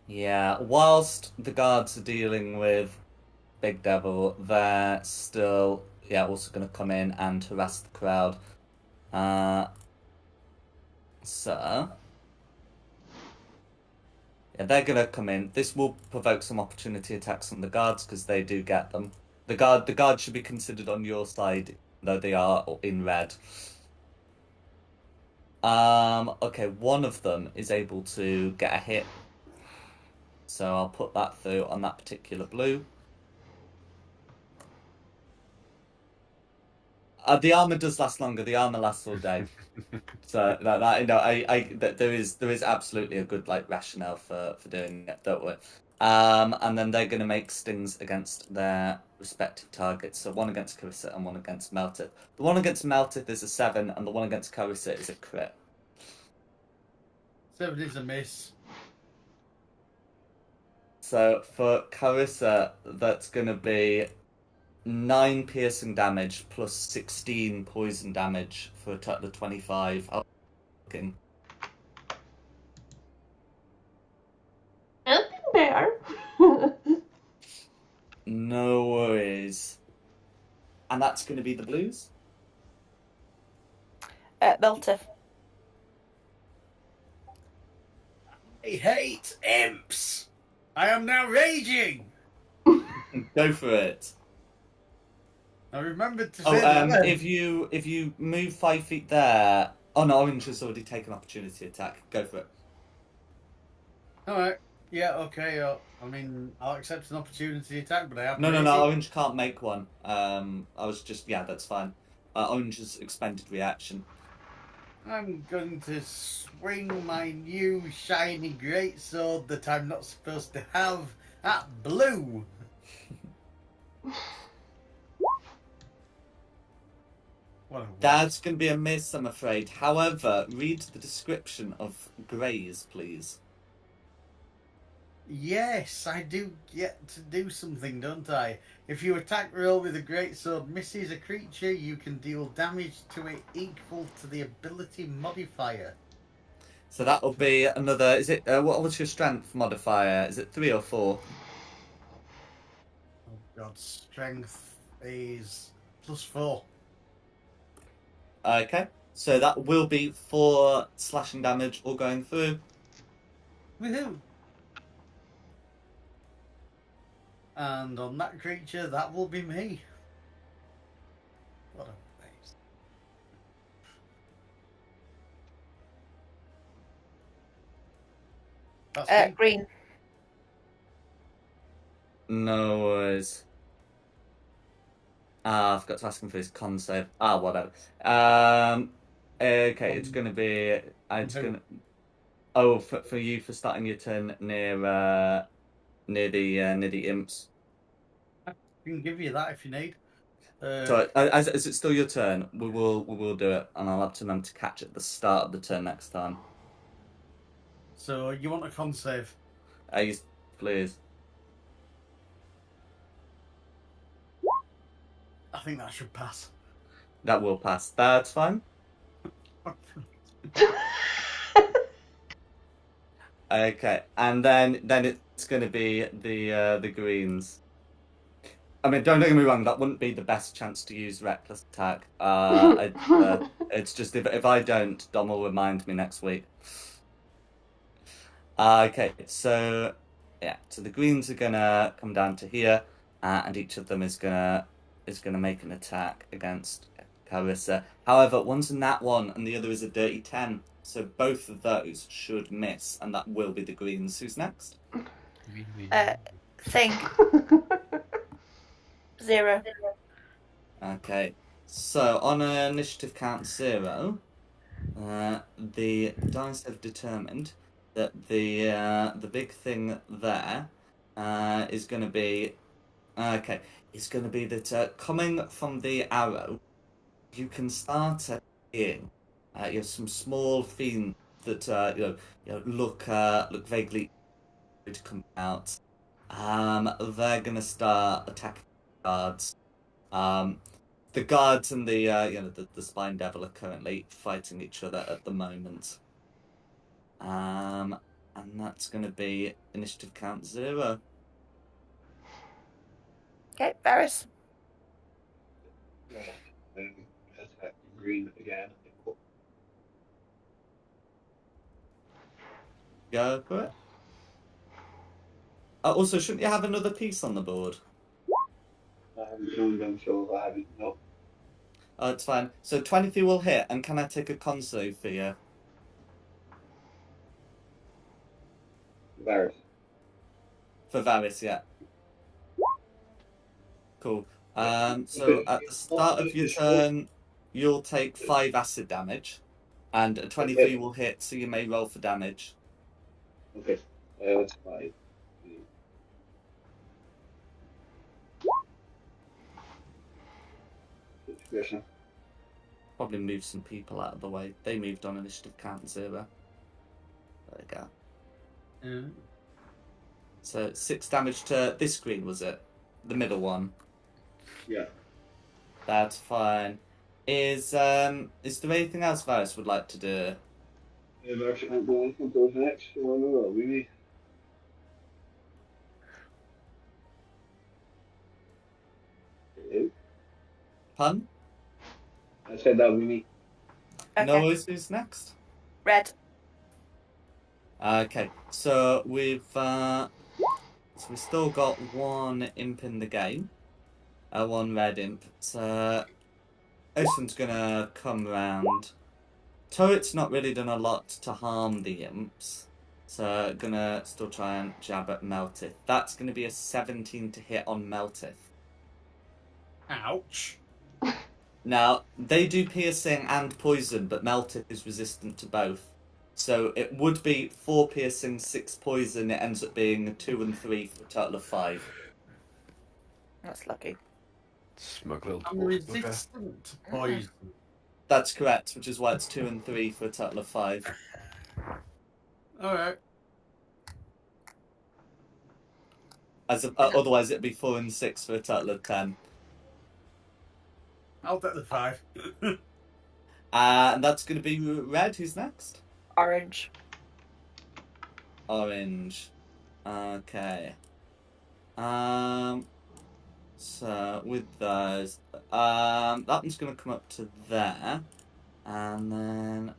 Yeah, whilst the guards are dealing with Big Devil, they're still also going to come in and harass the crowd. So yeah, they're going to come in. This will provoke some opportunity attacks on the guards because they do get them. The guard should be considered on your side, though they are in red. Okay, one of them is able to get a hit. So I'll put that through on that particular blue. The armor does last longer. The armor lasts all day. So there is absolutely a good rationale for doing it that way. And then they're going to make stings against their respective targets. So one against Carissa and one against Meltith. The one against Meltith is a 7, and the one against Carissa is a crit. 7 is a miss. So for Carissa, that's going to be 9 piercing damage plus 16 poison damage for a total of 25. Nothing there. No worries. And that's going to be the blues? Meltith. I hate imps! I am now raging! Go for it. I remembered to say that. If you move 5 feet there... Oh no, Orange has already taken opportunity attack. Go for it. Alright. Yeah, okay. I'll accept an opportunity attack, but I have... No, Orange can't make one. That's fine. Orange has expended reaction. I'm going to swing my new shiny greatsword that I'm not supposed to have at blue. That's going to be a miss, I'm afraid. However, read the description of greys, please. Yes, I do get to do something, don't I? If you attack roll with a greatsword misses a creature, you can deal damage to it equal to the ability modifier. So that'll be another. Is it? What was your strength modifier? Is it 3 or 4? Oh god, strength is +4. Okay. So that will be 4 slashing damage all going through. Woohoo! And on that creature, that will be me. What a waste. That's me. Green. No worries. I forgot to ask him for his con save. Whatever. Okay, it's gonna be. It's Who? gonna. Oh, for you for starting your turn near the imps. I can give you that if you need. So, is it still your turn? We will do it, and I'll have to remember to catch it at the start of the turn next time. So you want a con save? Ace, please. I think that should pass. That will pass. That's fine. Okay, and then it's going to be the greens. I mean, don't get me wrong. That wouldn't be the best chance to use reckless attack. It's just if I don't, Dom will remind me next week. Okay, so yeah, so the greens are gonna come down to here, and each of them is gonna make an attack against Carissa. However, one's a nat 1 and the other is a dirty 10, so both of those should miss, and that will be the greens. Who's next? Thing. 0. Okay, so on an initiative count 0, the dice have determined that the big thing there is going to be okay. It's going to be that coming from the arrow, you can start seeing you have some small fiends that look vaguely to come out. They're going to start attacking guards. The guards and the spine devil are currently fighting each other at the moment. And that's going to be initiative count 0. Okay, Varys. Attack green again. Go for it. Also, shouldn't you have another piece on the board? I haven't shown them, so I haven't. No. Oh, it's fine. So 23 will hit, and can I take a con save for you? Varys. For Varys, yeah. Cool. So at the start of your turn, you'll take 5 acid damage, and a 23 will hit, so you may roll for damage. Okay, that's 5. Situation. Probably move some people out of the way. They moved on initiative count 0. There we go. So 6 damage to this screen, was it? The middle one. Yeah. That's fine. Is there anything else Varys would like to do? Varys can't do anything until next. So I know that we need. Hello? Pun? I said that would be me. Okay. No worries, who's next? Red. Okay, so we've still got one imp in the game. One red imp. So Ocean's gonna come round. Turret's not really done a lot to harm the imps. So gonna still try and jab at Meltith. That's gonna be a 17 to hit on Meltith. Ouch. Now, they do piercing and poison, but Meltith is resistant to both. So it would be 4 piercing, 6 poison. It ends up being 2 and 3 for a total of 5. That's lucky. Smug little I'm dwarf. resistant to poison. That's correct, which is why it's 2 and 3 for a total of 5. Alright. Otherwise, it'd be 4 and 6 for a total of 10. I'll take the 5. And that's going to be red. Who's next? Orange. Orange. Okay. So with those, that one's going to come up to there, and then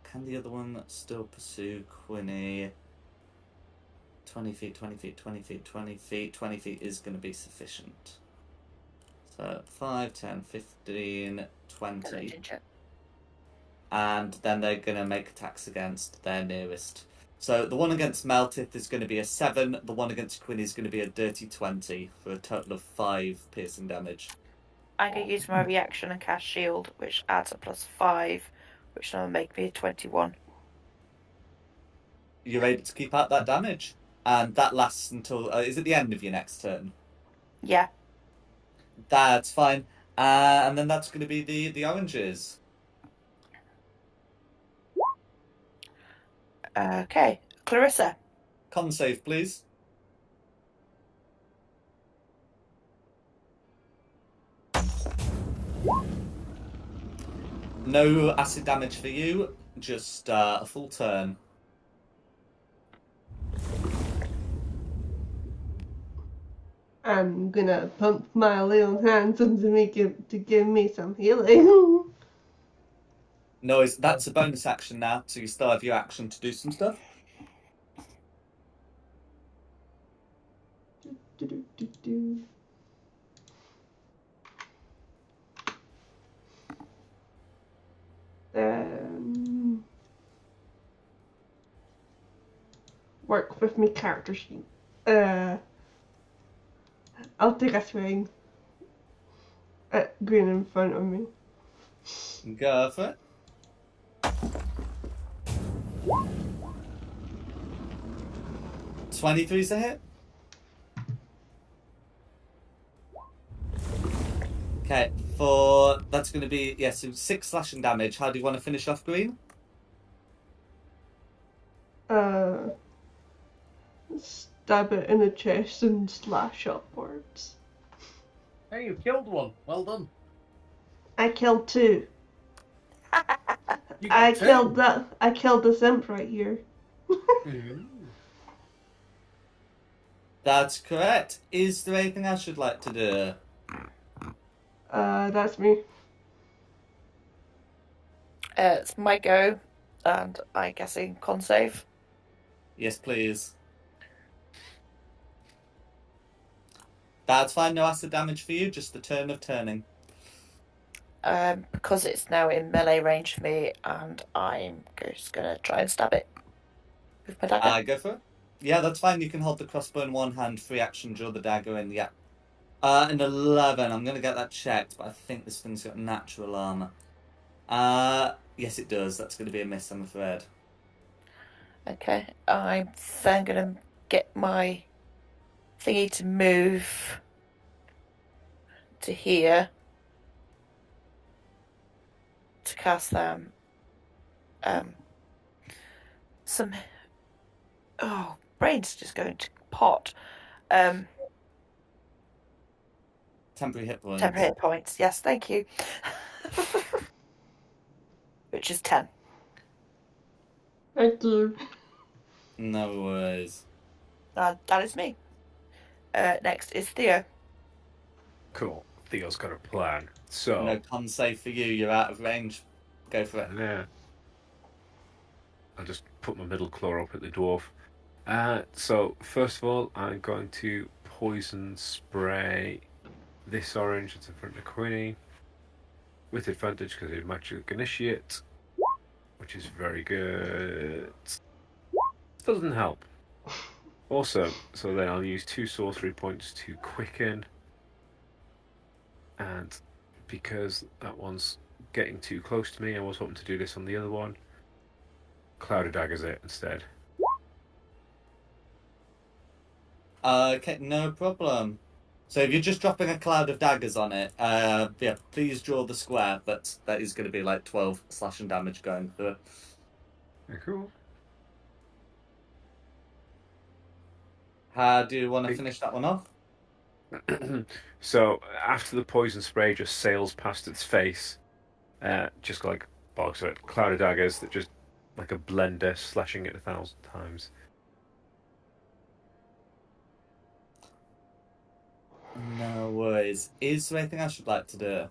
can the other one still pursue Quinny? 20 feet, 20 feet, 20 feet, 20 feet. 20 feet is going to be sufficient. So 5, 10, 15, 20. Ginger. And then they're going to make attacks against their nearest. So the one against Meltith is going to be a 7. The one against Quinny is going to be a dirty 20 for a total of 5 piercing damage. I'm going to use my reaction and cast shield, which adds a +5, which will make me a 21. You're able to keep out that damage. And that lasts until... is it the end of your next turn? Yeah. That's fine. And then that's going to be the oranges. Okay. Clarissa. Con save, please. No acid damage for you, just a full turn. I'm gonna pump my little hands under me to give me some healing. No, that's a bonus action now, so you still have your action to do some stuff. Work with my character sheet. I'll take a swing at green in front of me. Go for it. $23's a hit. Okay, that's going to be, so 6 slashing damage. How do you want to finish off green? Stab it in the chest and slash upwards. Hey, you killed one. Well done. I killed 2. You I got 2. killed that. I killed the imp right here. Mhm. That's correct. Is there anything else you'd like to do? That's me. It's my go, and I'm guessing con save. Yes, please. That's fine, no acid damage for you, just the turn of turning. Because it's now in melee range for me, and I'm just gonna try and stab it with my dagger. Go for it. Yeah, that's fine. You can hold the crossbow in one hand, free action, draw the dagger in. Yeah. An 11. I'm gonna get that checked, but I think this thing's got natural armor. Yes, it does. That's gonna be a miss, I'm afraid. Okay, I'm then gonna get my thingy to move to here to cast them. Some. Oh, brain's just going to pot. Temporary hit points. Temporary hit points. Yes, thank you. Which is 10. Thank you. No worries. That is me. Next is Theo. Cool. Theo's got a plan. So No con save for you. You're out of range. Go for it. yeah, I'll just put my middle claw up at the dwarf. So first of all, I'm going to poison spray this orange that's in front of Quinny with advantage because it's magic initiate, which is very good. Doesn't help. Also, so then I'll use 2 sorcery points to quicken, and because that one's getting too close to me, I was hoping to do this on the other one. Cloud of Daggers it instead. Okay, no problem. So if you're just dropping a cloud of daggers on it, yeah, please draw the square, but that is going to be like 12 slashing damage going through it. Cool. How do you want to finish that one off? So after the poison spray just sails past its face, just like bogs it, cloud of daggers that just like a blender slashing it 1,000 times. No worries. Is there anything I should like to do?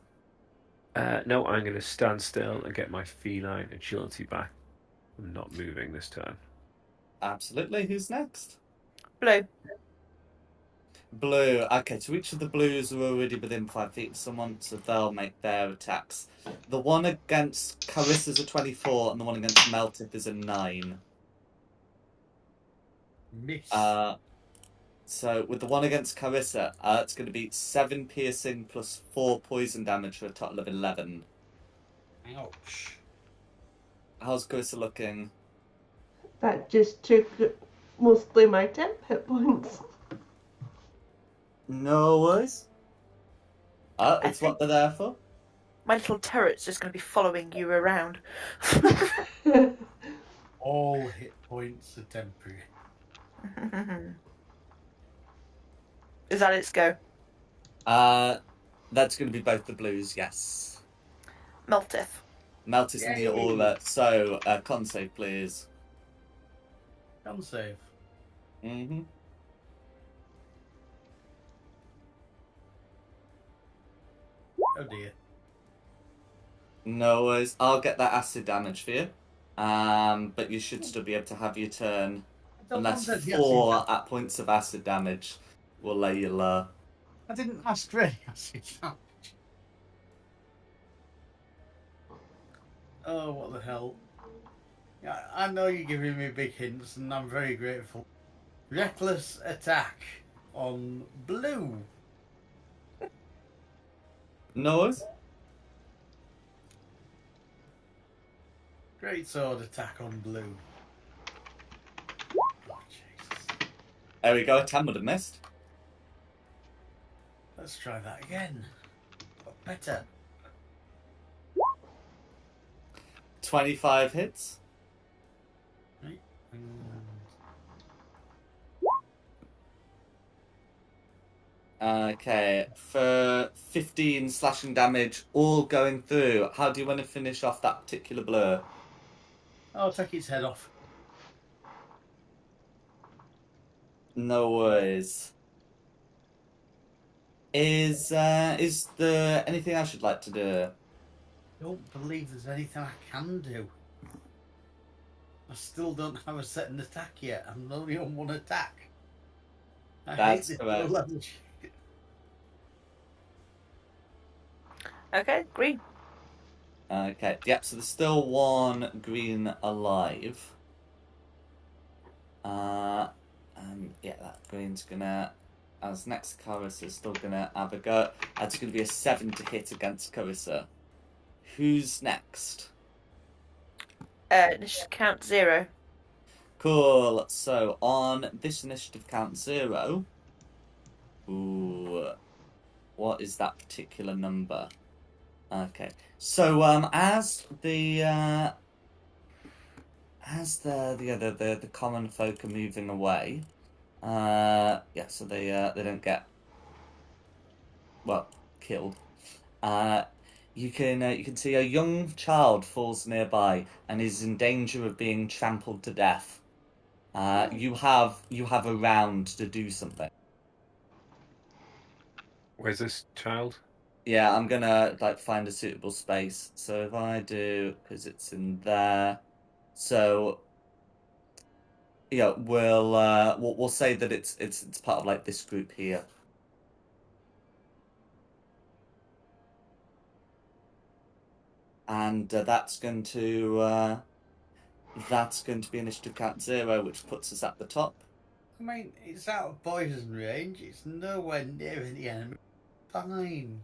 No, I'm going to stand still and get my feline agility back. I'm not moving this turn. Absolutely. Who's next? Blue. Blue. Okay, so each of the blues are already within 5 feet of someone, so they'll make their attacks. The one against Carissa's a 24, and the one against Meltith is a 9. Miss. So with the one against Carissa, it's going to be 7 piercing plus 4 poison damage for a total of 11. Ouch. How's Carissa looking? That just took mostly my temp hit points. No worries. It's what they're there for. My little turret's just going to be following you around. All hit points are temporary. Is that its go? That's going to be both the blues, yes. Meltith. Meltis in the aura. So, con save, please. Con save. Mm-hmm. Oh dear. No worries. I'll get that acid damage for you. But you should still be able to have your turn. Unless 4 at points of acid damage will lay you low. I didn't ask for any acid damage. Oh, what the hell. Yeah, I know you're giving me big hints, and I'm very grateful. Reckless attack on blue. No worries. Great sword attack on blue. Oh, Jesus. There we go. 10 would have missed. Let's try that again. But better. 25 hits. Right. Okay, for 15 slashing damage, all going through. How do you want to finish off that particular blow? I'll take its head off. No worries. Is there anything I should like to do? I don't believe there's anything I can do. I still don't have a second attack yet. I'm only on 1 attack. I That's hate this correct. low-level shit. Okay, green. Okay, yep, so there's still 1 green alive. And yeah, that green's gonna, as next Carissa's still gonna have a go. That's gonna be a 7 to hit against Carissa. Who's next? Initiative count 0. Cool. So on this initiative count 0, ooh, what is that particular number? Okay. So as the common folk are moving away, yeah, so they don't get killed. You can see a young child falls nearby and is in danger of being trampled to death. You have a round to do something. Where's this child? Yeah, I'm gonna find a suitable space. So if I do, because it's in there. So yeah, we'll say that it's part of this group here. And that's going to be initiative count 0, which puts us at the top. I mean, it's out of poison range. It's nowhere near any enemy. Fine.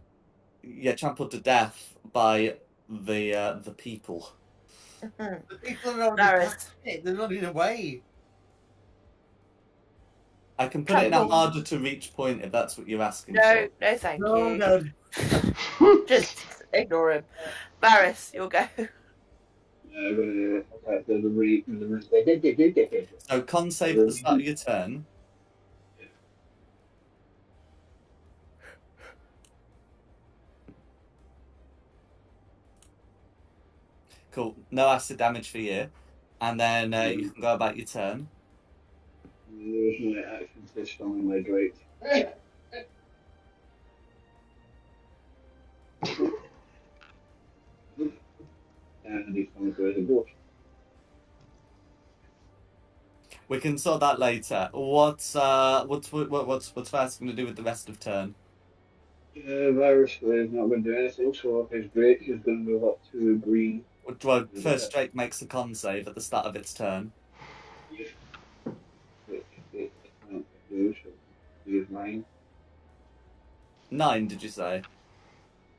Yeah, trampled to death by the people. The people are already Varys. past it. They're running away. I can put it in a harder to reach point if that's what you're asking No, for. no, thank No, you. no. Just ignore him. Varys, you'll go. I'm gonna attack the So con save at the start of your turn. Cool. No acid damage for you. And then you can go about your turn. There's no action system on my right. And he's coming through the ghost. We can sort that later. What's first going to do with the rest of turn? Virus is not going to do anything, so if it's great, he's going to move up to green. Well, first Drake makes a con save at the start of its turn. Which it can't do, so use mine. 9, did you say?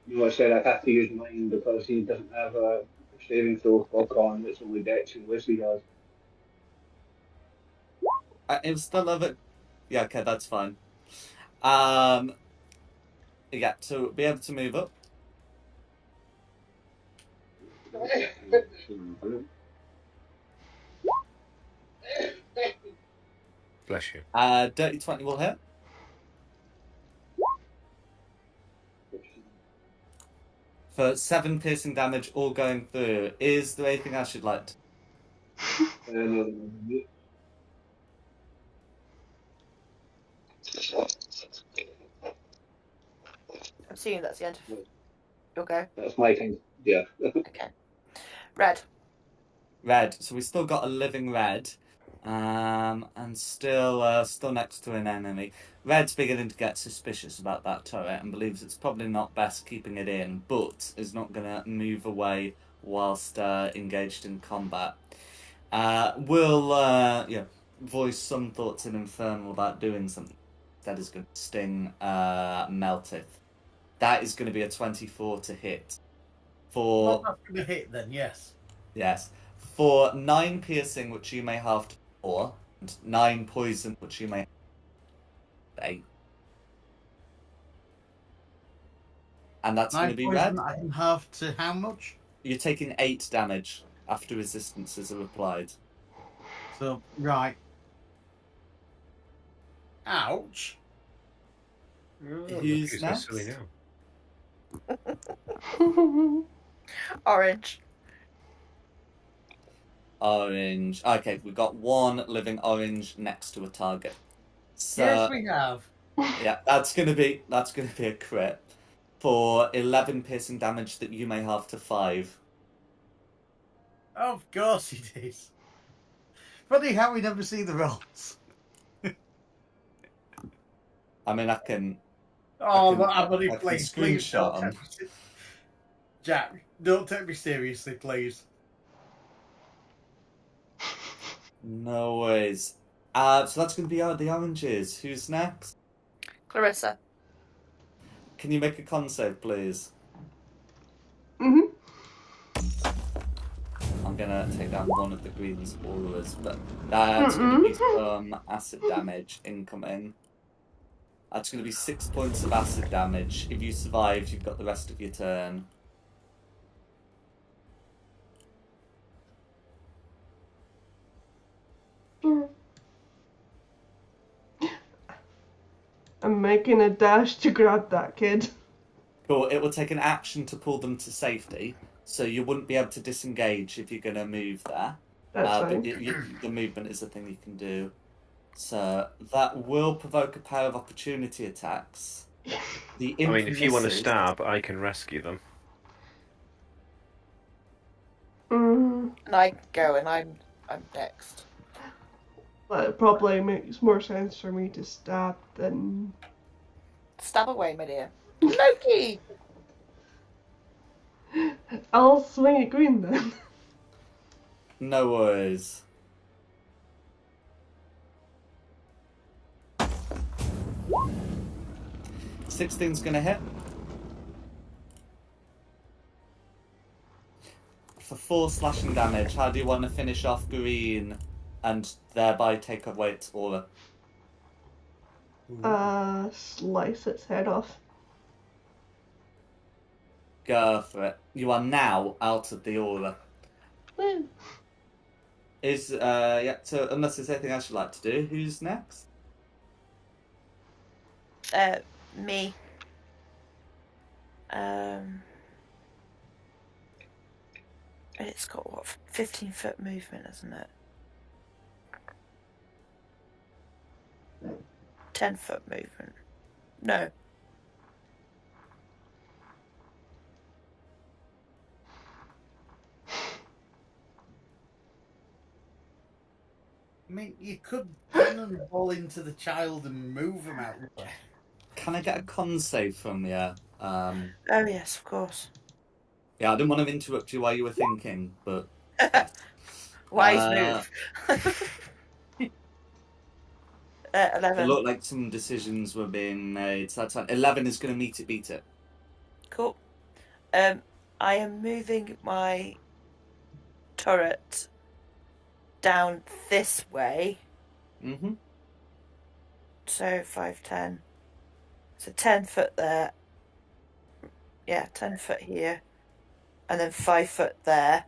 No, I said I have to use mine because he doesn't have a saving throw for con, it's only Dex and Wisdom he has. It was still of it. Yeah, okay, that's fine. Yeah, to be able to move up. Bless you. Dirty 20 will hit. For 7 piercing damage, all going through. Is there anything else you'd like to? I'm assuming that's the end of your go. That's my thing, yeah. Okay. Red. Red. So we still got a living red. And still next to an enemy. Red's beginning to get suspicious about that turret and believes it's probably not best keeping it in, but is not going to move away whilst engaged in combat. Will voice some thoughts in Infernal about doing something. That is going to sting Meltith. That is going to be a 24 to hit. Well, that's going to hit then, yes. Yes. For 9 piercing, which you may have to 4, and 9 poison, which you may have to 8. And that's going to be red. I can have to how much? You're taking 8 damage after resistances are applied. So, right. Ouch. Who's next? So silly now. Orange. Orange. Okay, we've got 1 living orange next to a target. So, Yes, we have. yeah, that's gonna be a crit for 11 piercing damage that you may have to 5. Of course it is. Funny how we never see the rolls. I mean, I can Please, screenshot don't them. take me Jack, don't take me seriously, please. No worries. So that's going to be the oranges. Who's next? Clarissa. Can you make a con save, please? Mhm. I'm going to take down one of the green's auras, but that's going to be some acid damage incoming. That's going to be 6 points of acid damage. If you survive, you've got the rest of your turn. I'm making a dash to grab that kid. Cool. It will take an action to pull them to safety, so you wouldn't be able to disengage if you're going to move there. That's But fine. the movement is a thing you can do. So that will provoke a pair of opportunity attacks. The I mean, if you want to infamous- stab, I can rescue them. Mm, And I go and I'm next. but it probably makes more sense for me to stab than. Stab away, my dear. Loki! I'll swing it green then. No worries. $16's gonna hit. For 4 slashing damage, how do you want to finish off green and thereby take away its aura? Slice its head off. Go for it. You are now out of the aura. Woo. So unless there's anything else you'd like to do, who's next? Me. But it's got, what, 15-foot movement, isn't it? 10-foot movement. No. I mean, you could cannonball into the child and move him out of the way. Can I get a con save from you? Oh, yes, of course. Yeah, I didn't want to interrupt you while you were thinking, but Wise move. it 11. looked like some decisions were being made. So that's fine. 11 is going to beat it. Cool. I am moving my turret down this way. Mm-hmm. So 5, 10. So 10 foot there. Yeah, 10 foot here. And then 5 foot there.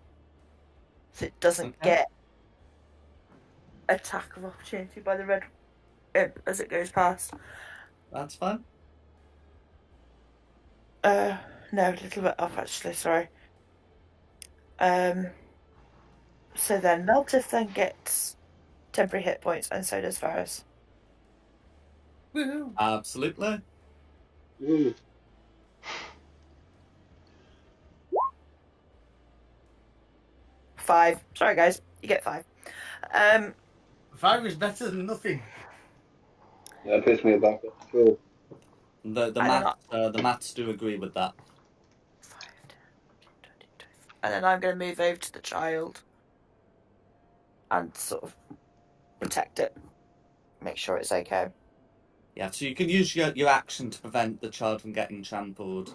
So it doesn't Okay. get attack of opportunity by the red imp as it goes past. That's fine. No, a little bit off actually, sorry. So then Meltif then gets temporary hit points, and so does Varus. Woohoo! Absolutely. Mm. 5. Sorry guys, you get 5. 5 is better than nothing. That puts me back up. Cool. The maths do agree with that. 5, 10, 20, 25. And then I'm going to move over to the child and sort of protect it. Make sure it's okay. Yeah, so you can use your action to prevent the child from getting trampled.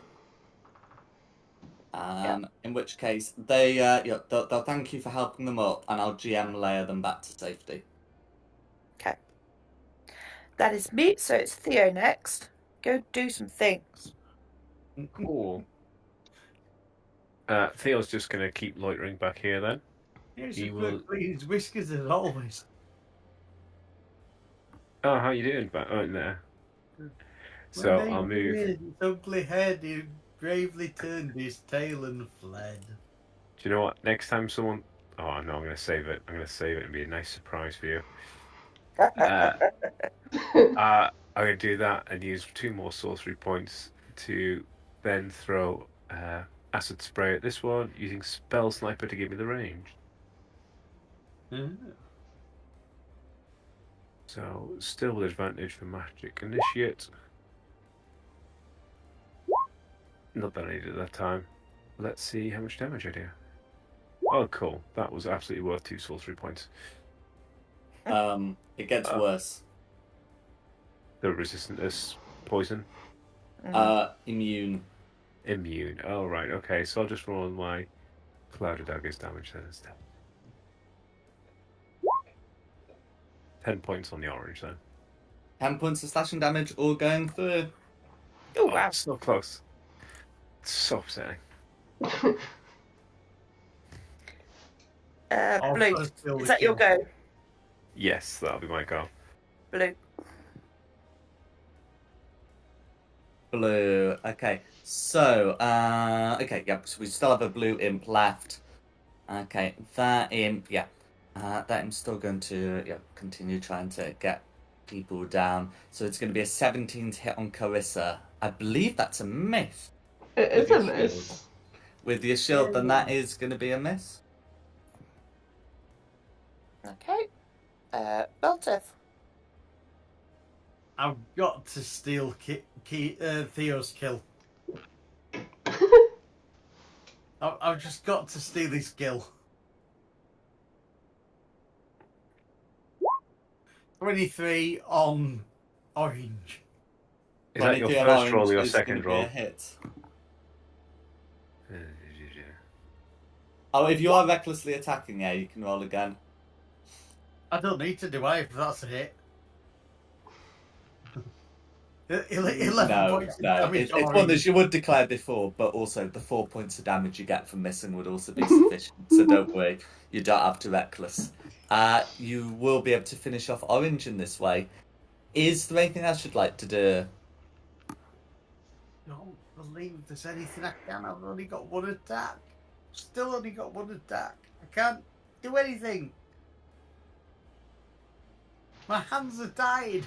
In which case, they'll thank you for helping them up, and I'll GM layer them back to safety. Okay. That is me, so it's Theo next. Go do some things. Cool. Theo's just going to keep loitering back here then. Here's He a will- quick clean his whiskers as always. Oh, how you doing back in there? So When they I'll move. reared his ugly head, he bravely turned his tail and fled. Do you know what? Next time someone... Oh, no, I'm going to save it. I'm going to save it and be a nice surprise for you. I'm going to do that and use 2 more sorcery points to then throw acid spray at this one, using Spell Sniper to give me the range. So, still with advantage for Magic Initiate. Not that I needed at that time. Let's see how much damage I do. Oh, cool. That was absolutely worth 2 sorcery points. It gets worse. The resistant is poison. Immune. Immune. Oh, right. Okay, so I'll just roll my Cloud of Daggers damage then instead. 10 points on the orange then. 10 points of slashing damage, all going through. Oh, wow. So close. It's so upsetting. Blue, is that your go? Yes, that'll be my go. Blue. Blue. Okay. So, okay, yeah, so we still have a blue imp left. Okay, that imp, yeah. That imp's still going to continue trying to get people down. So it's going to be a 17 to hit on Carissa. I believe that's a miss. It is a miss. With your shield, then that is going to be a miss. Okay. Belteth. I've got to steal Theo's kill. I've just got to steal his kill. 23 on orange. Is that your 23 on first roll or orange your is second gonna be a roll? hit. Oh, if you are recklessly attacking, yeah, you can roll again. I don't need to do I if that's a hit. 11 points of damage. It's one that you would declare before, but also the 4 points of damage you get from missing would also be sufficient. So don't worry, you don't have to reckless. You will be able to finish off orange in this way. Is there anything else you'd like to do? I don't believe there's anything I can. I've only got one attack. still only got one attack. I can't do anything. My hands are tied.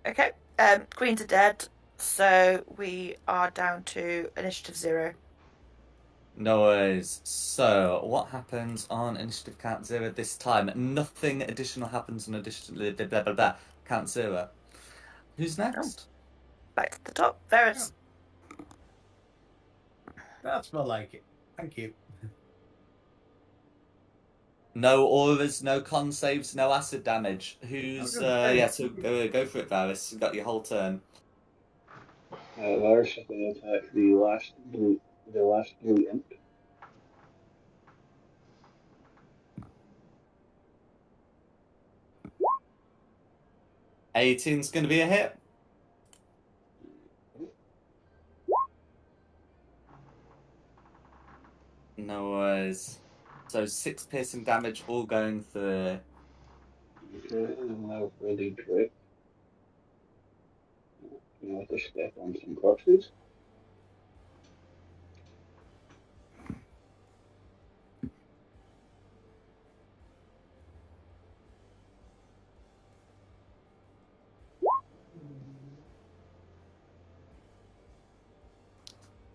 Okay. Queens are dead, so we are down to initiative 0. No worries. So, what happens on initiative count 0 this time? Nothing additional happens on additional blah blah blah. Count 0. Who's next? Back to the top. Varus. That's more like it. Thank you. No auras, no con saves, no acid damage. Who's Okay. so go for it, Varus. You've got your whole turn. Varus is going to attack the last blue imp. Eighteen's going to be a hit. No worries. So 6 piercing damage, all going through. Okay, and now for the trip. You have to step on some corpses.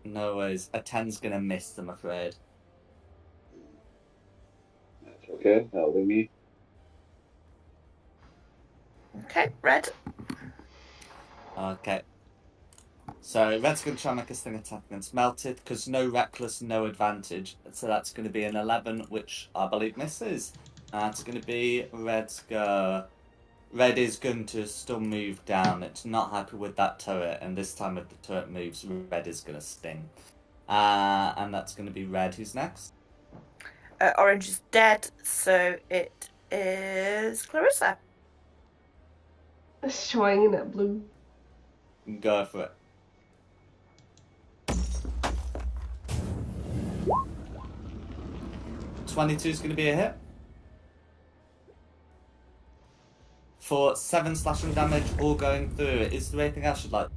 No worries. A 10's going to miss, I'm afraid. That's okay, that'll be me. Okay, Red. Okay. So Red's going to try and make a sting attack against Melted, because no reckless, no advantage. So that's going to be an 11, which I believe misses. It's going to be Red's go. Red is going to still move down. It's not happy with that turret, and this time if the turret moves, Red is going to sting. And that's going to be Red. Who's next? Orange is dead, so it is Clarissa. Swinging at blue. Go for it. .22 is going to be a hit. For 7 slashing damage, all going through. Is there anything else you'd like?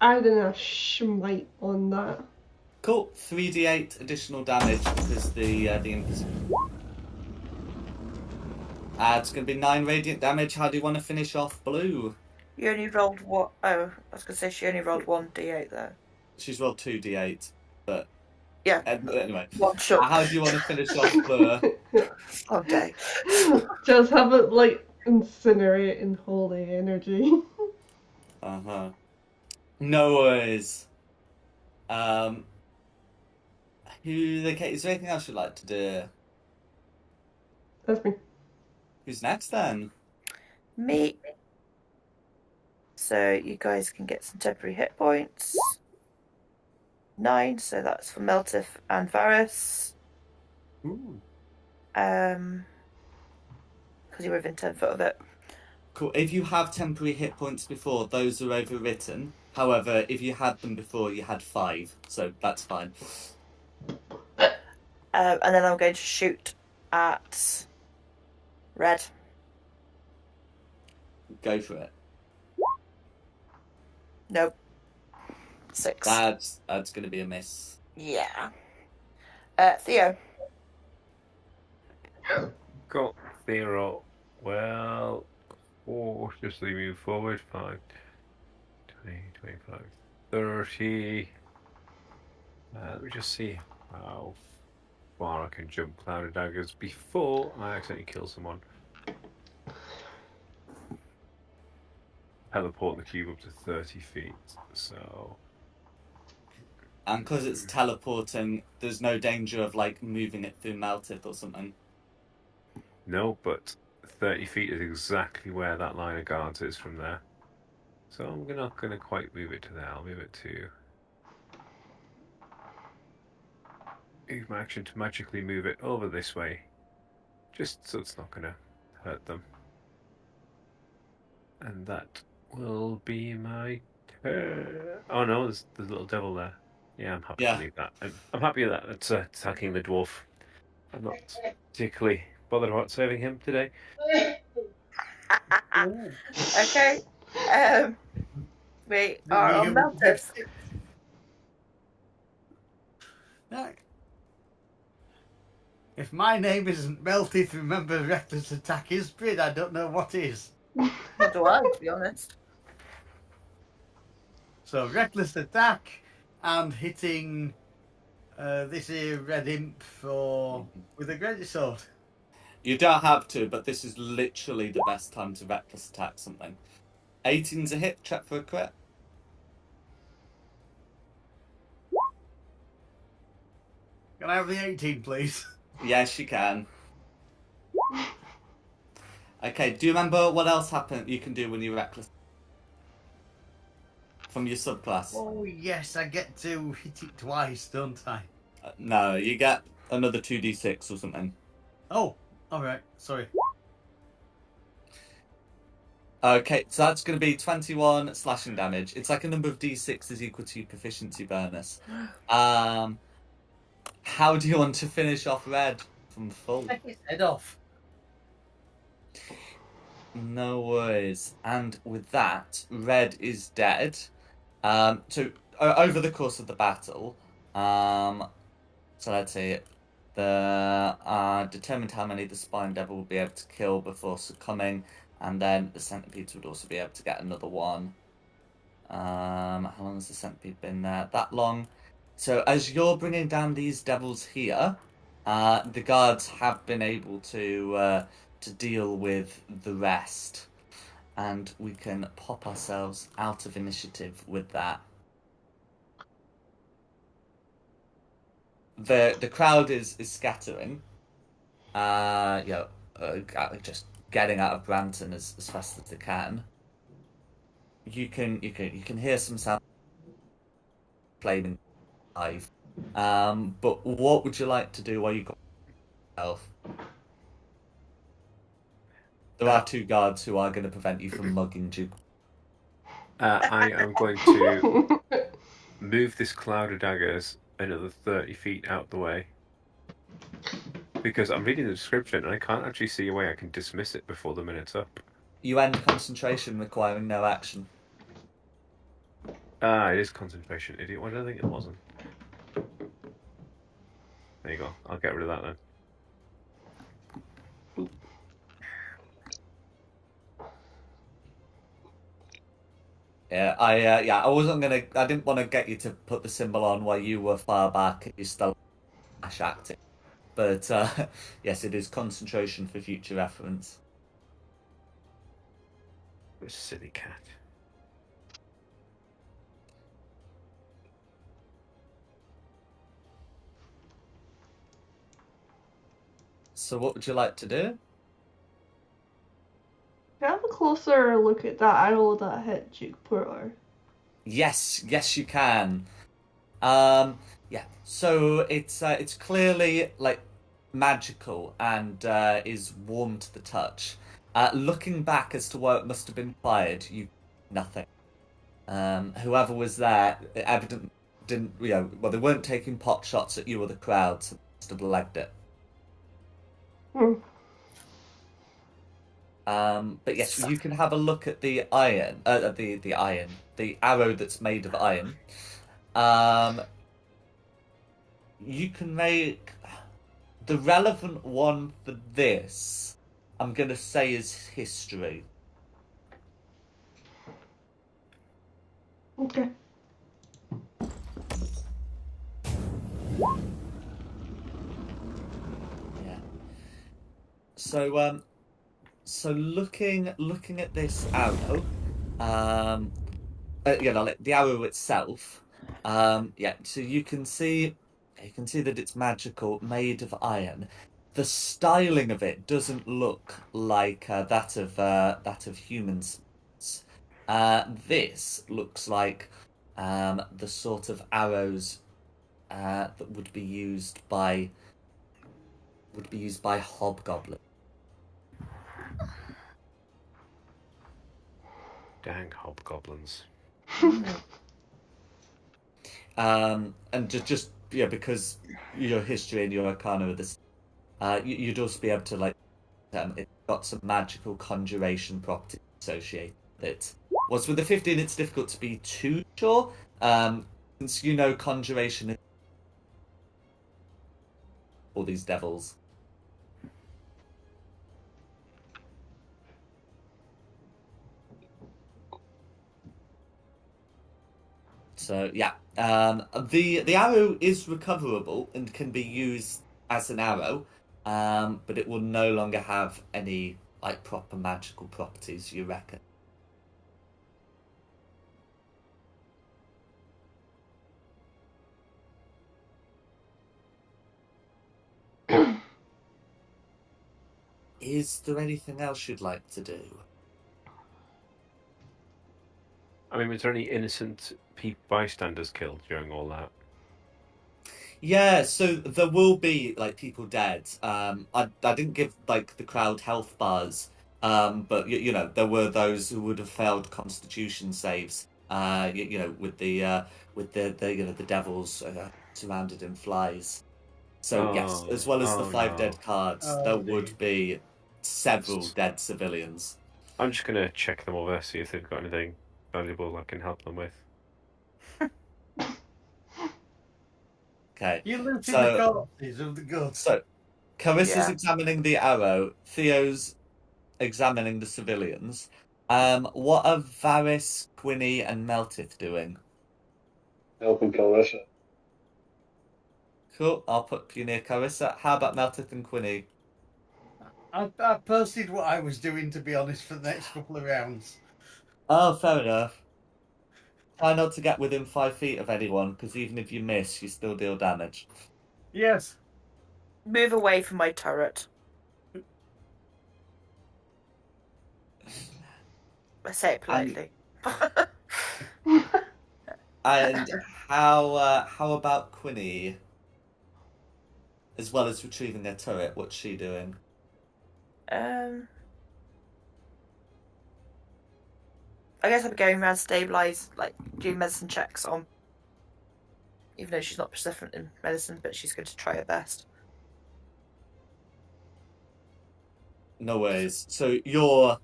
I'm gonna smite on that. Cool. 3d8 additional damage because the imp is... it's going to be 9 radiant damage. How do you want to finish off blue? You only rolled what? Oh, I was going to say she only rolled 1d8 though. She's rolled 2d8, but... Yeah. Anyway, One shot. how do you want to finish off blue? Okay. Just have it like incinerate in holy energy. Uh-huh. No worries. Okay, is there anything else you'd like to do? That's me. Who's next then? Me. So you guys can get some temporary hit points. 9, so that's for Meltif and Varus. Ooh. Because you're within 10 foot of it. Cool. If you have temporary hit points before, those are overwritten. However, if you had them before, you had 5, so that's fine. And then I'm going to shoot at Red. Go for it. Nope. 6. That's going to be a miss. Yeah. Theo. Got Theo. Well, cautiously move forward. 5, 20, 25, 30. Let me just see how far I can jump Cloud of Daggers before I accidentally kill someone. Teleport the cube up to 30 feet, so... And because it's teleporting, there's no danger of, like, moving it through Melted or something. No, but 30 feet is exactly where that line of guards is from there. So I'm not going to quite move it to there. I'll move it to... use my action to magically move it over this way. Just so it's not going to hurt them. And that will be my turn. Oh no, there's a little devil there. Yeah, I'm happy to leave that. I'm happy that it's attacking the dwarf. I'm not particularly bothered about saving him today. Okay. We are on Meltis. No. If my name isn't Meltith, remember Reckless Attack is Brid, I don't know what is. What do I, to be honest? So Reckless Attack and hitting this here red imp with a great sword. You don't have to, but this is literally the best time to reckless attack something. 18's a hit, check for a crit. Can I have the 18, please? Yes, you can. Okay, do you remember what else happened you can do when you're reckless? From your subclass? Oh yes, I get to hit it twice, don't I? No, you get another 2d6 or something. Oh, alright, sorry. Okay, so that's going to be 21 slashing damage. It's like a number of d6 equal to your proficiency bonus. How do you want to finish off Red from full? Take his head off. No worries. And with that, Red is dead. So over the course of the battle, so let's see, determined how many the Spine Devil will be able to kill before succumbing, and then the Centipedes would also be able to get another one. How long has the Centipede been there? That long. So as you're bringing down these devils here, the guards have been able to deal with the rest, and we can pop ourselves out of initiative with that. The crowd is scattering. Just getting out of Branton as fast as they can. You can hear some sound playing live. But what would you like to do while you got yourself? There are two guards who are going to prevent you from mugging Duke. I am going to move this cloud of daggers another 30 feet out the way. Because I'm reading the description and I can't actually see a way I can dismiss it before the minute's up. You end concentration requiring no action. It is concentration, idiot. Why did I think it wasn't? There you go. I'll get rid of that then. Yeah, I didn't want to get you to put the symbol on while you were far back. You're still acting. But yes, it is concentration for future reference. You silly cat. So what would you like to do? Can I have a closer look at that arrow that hit Duke Porter? Yes, you can. Yeah. So it's clearly like magical and is warm to the touch. Looking back as to where it must have been fired, nothing. Whoever was there, evidently didn't. Well, they weren't taking pot shots at you or the crowd, so they must have legged it. But yes, you can have a look at the iron, the arrow that's made of iron. You can make the relevant one for this. I'm gonna say is history. Okay. Yeah. So looking at this arrow, like the arrow itself, yeah. So you can see that it's magical, made of iron. The styling of it doesn't look like that of humans. This looks like the sort of arrows that would be used by hobgoblins. Dang hobgoblins. And just because your history and your arcana are this, you'd also be able to it's got some magical conjuration properties associated with it, What's with the 15, it's difficult to be too sure. Since you know conjuration is all these devils. So yeah, the arrow is recoverable and can be used as an arrow, but it will no longer have any like proper magical properties. You reckon? Is there anything else you'd like to do? I mean, was there any innocent bystanders killed during all that? Yeah, so there will be like people dead. I didn't give like the crowd health bars, but you know there were those who would have failed Constitution saves. You know with the you know the devils surrounded in flies. So yes, as well as the Oh 5 no. dead cards, Oh, there dear. would be several dead civilians. I'm just gonna check them over, see if they've got anything valuable I can help them with. Okay, You're looting the so corpses of the goods. so Carissa's Yeah. examining the arrow. Theo's examining the civilians. What are Varys, Quinny, and Meltith doing? Helping Clarissa. Cool. I'll put you near Carissa. How about Meltith and Quinny? I posted what I was doing, to be honest, for the next couple of rounds. Oh, fair enough. Try not to get within 5 feet of anyone, because even if you miss, you still deal damage. Yes. Move away from my turret. I say it politely. And how about Quinny? As well as retrieving their turret, what's she doing? I guess I'm going around stabilize, like doing medicine checks on. Even though she's not proficient in medicine, but she's going to try her best. No worries. So you're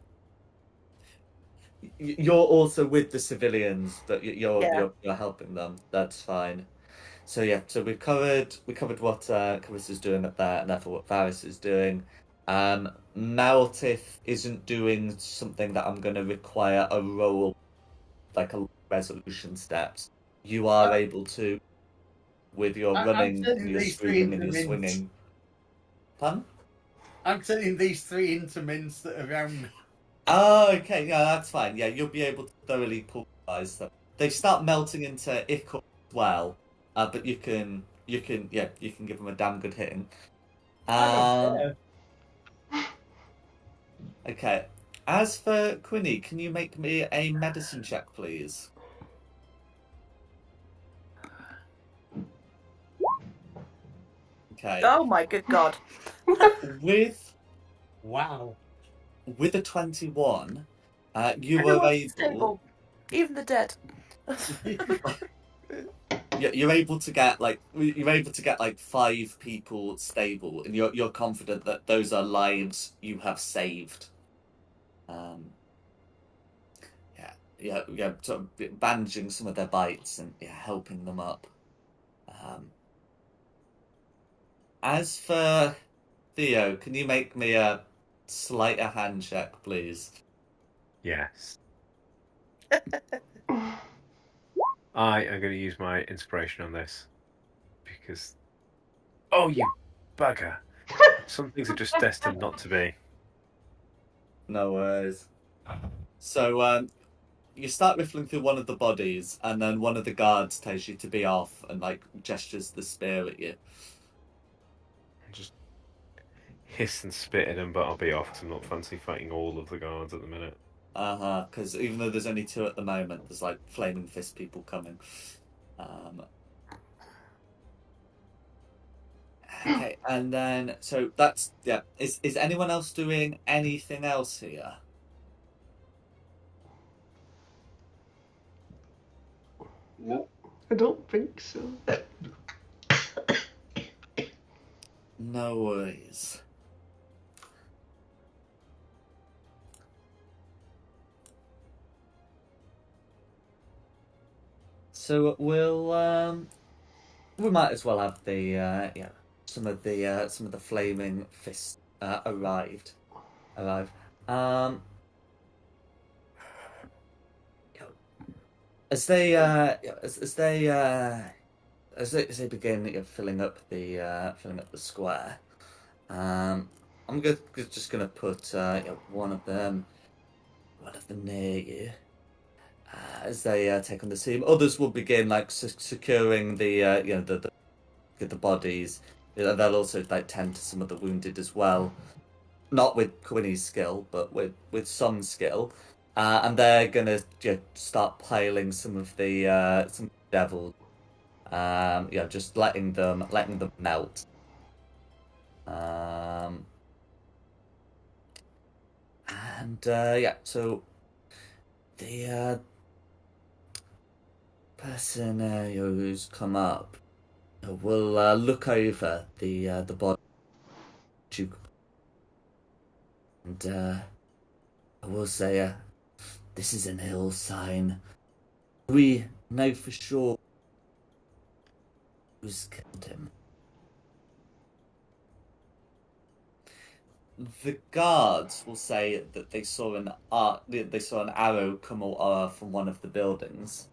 also with the civilians that Yeah. you're helping them. That's fine. So yeah, so we covered what Carissa's doing up there, and therefore what Varys is doing. Maltith isn't doing something that I'm going to require a roll, like a resolution steps. You are able to, with your I'm running and turning your these three screaming and into your mints. swinging. Pardon? I'm turning these 3 into mints that are around me. Oh, okay, yeah, that's fine. Yeah, you'll be able to thoroughly pulverize them. They start melting into ichor as well, but you can give them a damn good hitting. I don't Um, care. okay. As for Quinny, can you make me a medicine check, please? Okay. Oh my good god. With Wow. a 21, you are Everyone's able. stable. Even the dead. You're able to get like 5 people stable, and you're confident that those are lives you have saved. Yeah, sort of bandaging some of their bites and helping them up. As for Theo, can you make me a sleight of hand check, please? Yes. I am going to use my inspiration on this because. Oh, you bugger! Some things are just destined not to be. No worries. So you start riffling through one of the bodies, and then one of the guards tells you to be off and like gestures the spear at you. Just hiss and spit at him, but I'll be off because I'm not fancy fighting all of the guards at the minute. Because even though there's only 2 at the moment, there's like flaming fist people coming. Okay, and then so that's yeah. Is anyone else doing anything else here? No. I don't think so. No worries. So we might as well have the some of the flaming fists arrive. You know, as they as they begin filling up the square, just gonna put one of them near you. As they take on the scene, others will begin like securing the bodies. They'll also like tend to some of the wounded as well, not with Quinny's skill, but with some skill. And they're gonna start piling some of the devils. Just letting them melt. So the person who's come up will look over the body, and I will say, this is an ill sign. We know for sure who's killed him. The guards will say that they saw an arrow come from one of the buildings.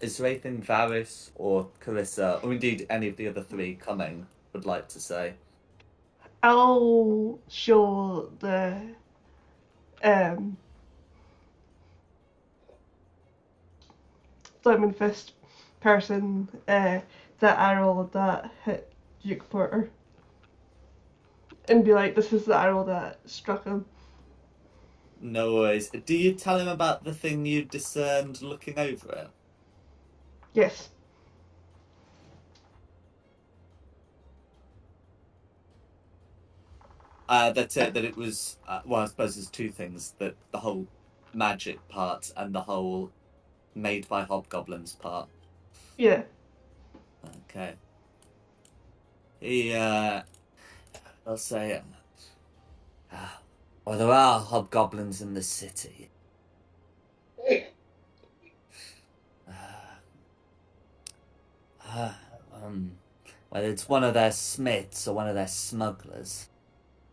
Is there anything Varys or Carissa, or indeed any of the other three coming, would like to say? I'll show the Diamond Fist person the arrow that hit Duke Porter. And be like, this is the arrow that struck him. No worries. Do you tell him about the thing you discerned looking over it? Yes. That it was, well, I suppose there's two things, that the whole magic part and the whole made by hobgoblins part. Yeah. Okay. I'll say, well, there are hobgoblins in the city. Whether it's one of their smiths or one of their smugglers,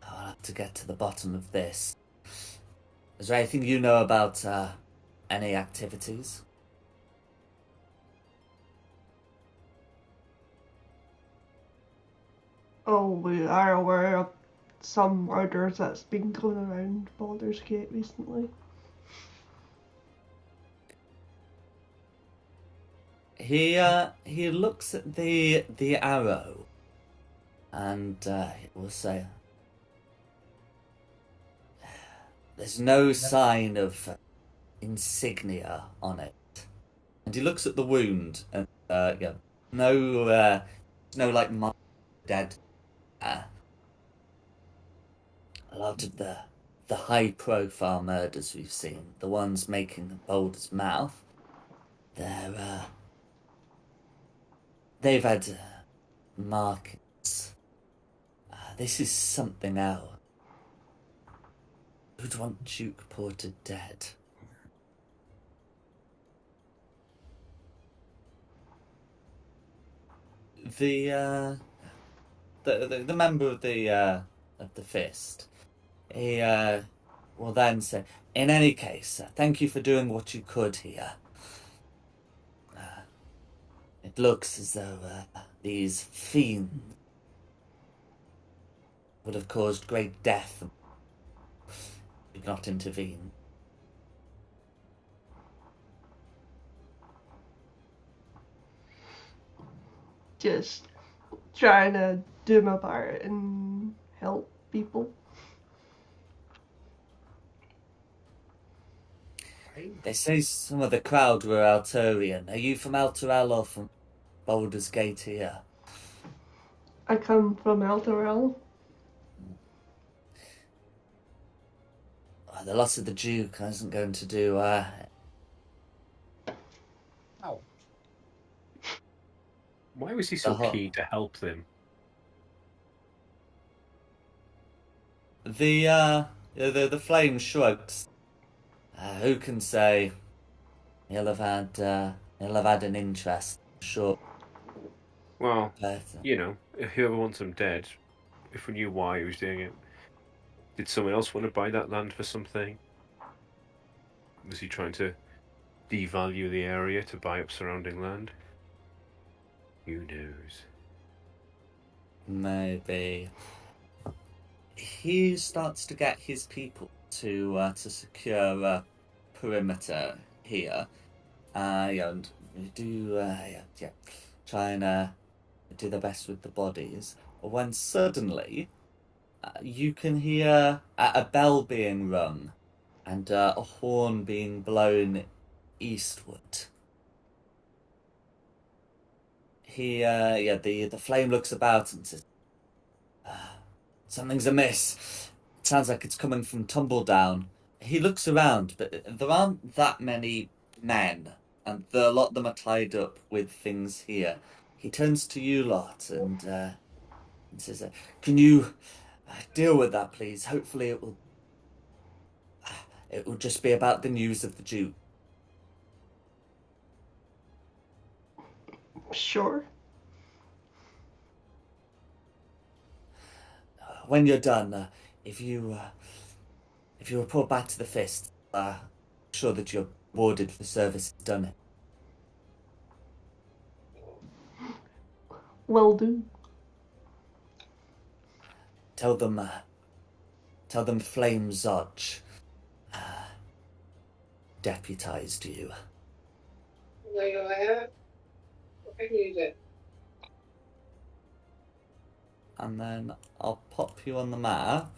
I'll have to get to the bottom of this. Is there anything you know about any activities? Oh, we are aware of some murders that's been going around Baldur's Gate recently. He looks at the arrow, and he will say, "There's no sign of insignia on it." And he looks at the wound, and no like mark dead. A lot of the high-profile murders we've seen, the ones making Boulder's mouth, they've had markings. This is something else. Who'd want Duke Porter dead? The member of the fist, he will then say, "In any case, thank you for doing what you could here. It looks as though these fiends would have caused great death if you did not intervene." Just trying to do my part and help people. They say some of the crowd were Alturian. Are you from Alterel or from Baldur's Gate here? I come from Elturel. The loss of the Duke isn't going to do Oh. Why was he so Uh-huh. keen to help them? The flame shrugs. Who can say? He'll have had He'll have had an interest, sure. Well, But, if whoever wants him dead, if we knew why he was doing it, did someone else want to buy that land for something? Was he trying to devalue the area to buy up surrounding land? Who knows? maybe he starts to get his people to secure a perimeter here, and do try and do the best with the bodies. When suddenly you can hear a bell being rung and a horn being blown eastward. The flame looks about and says, "Something's amiss. It sounds like it's coming from Tumbledown." He looks around, but there aren't that many men, and a lot of them are tied up with things here. He turns to you lot and says, "Can you deal with that, please? Hopefully, it will just be about the news of the Duke." Sure. When you're done, if you report back to the Fist, I'm sure that you're rewarded for the service done. Will do. Tell them Flame Zodge deputized you. And then I'll pop you on the map.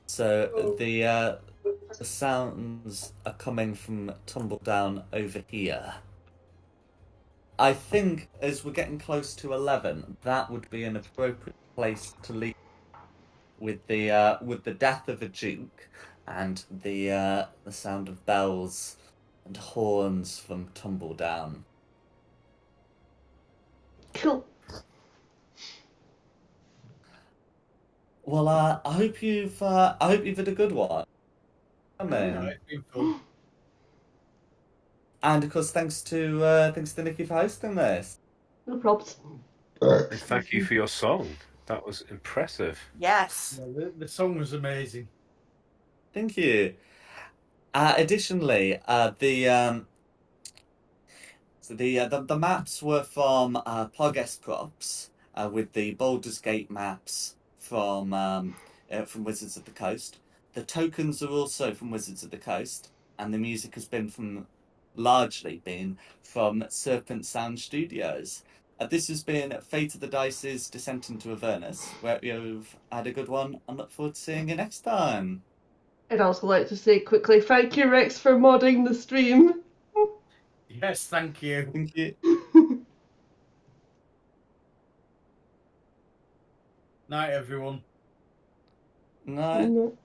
So the sounds are coming from Tumbledown over here. I think as we're getting close to 11, that would be an appropriate place to leave with the death of a duke and the sound of bells and horns from Tumbledown. Cool. Well, I hope you've had a good one. No, it's been fun. And of course, thanks to Nikki for hosting this. No probs. And thank you for your song. That was impressive. Yes. Yeah, the song was amazing. Thank you. Additionally, the maps were from Pogest Props, with the Baldur's Gate maps from Wizards of the Coast. The tokens are also from Wizards of the Coast, and the music has largely been from Serpent Sound Studios. This has been Fate of the Dice's Descent into Avernus, where you've had a good one, and look forward to seeing you next time. I'd also like to say quickly, thank you, Rex, for modding the stream. Yes, thank you. Thank you. Night, everyone. Night. No.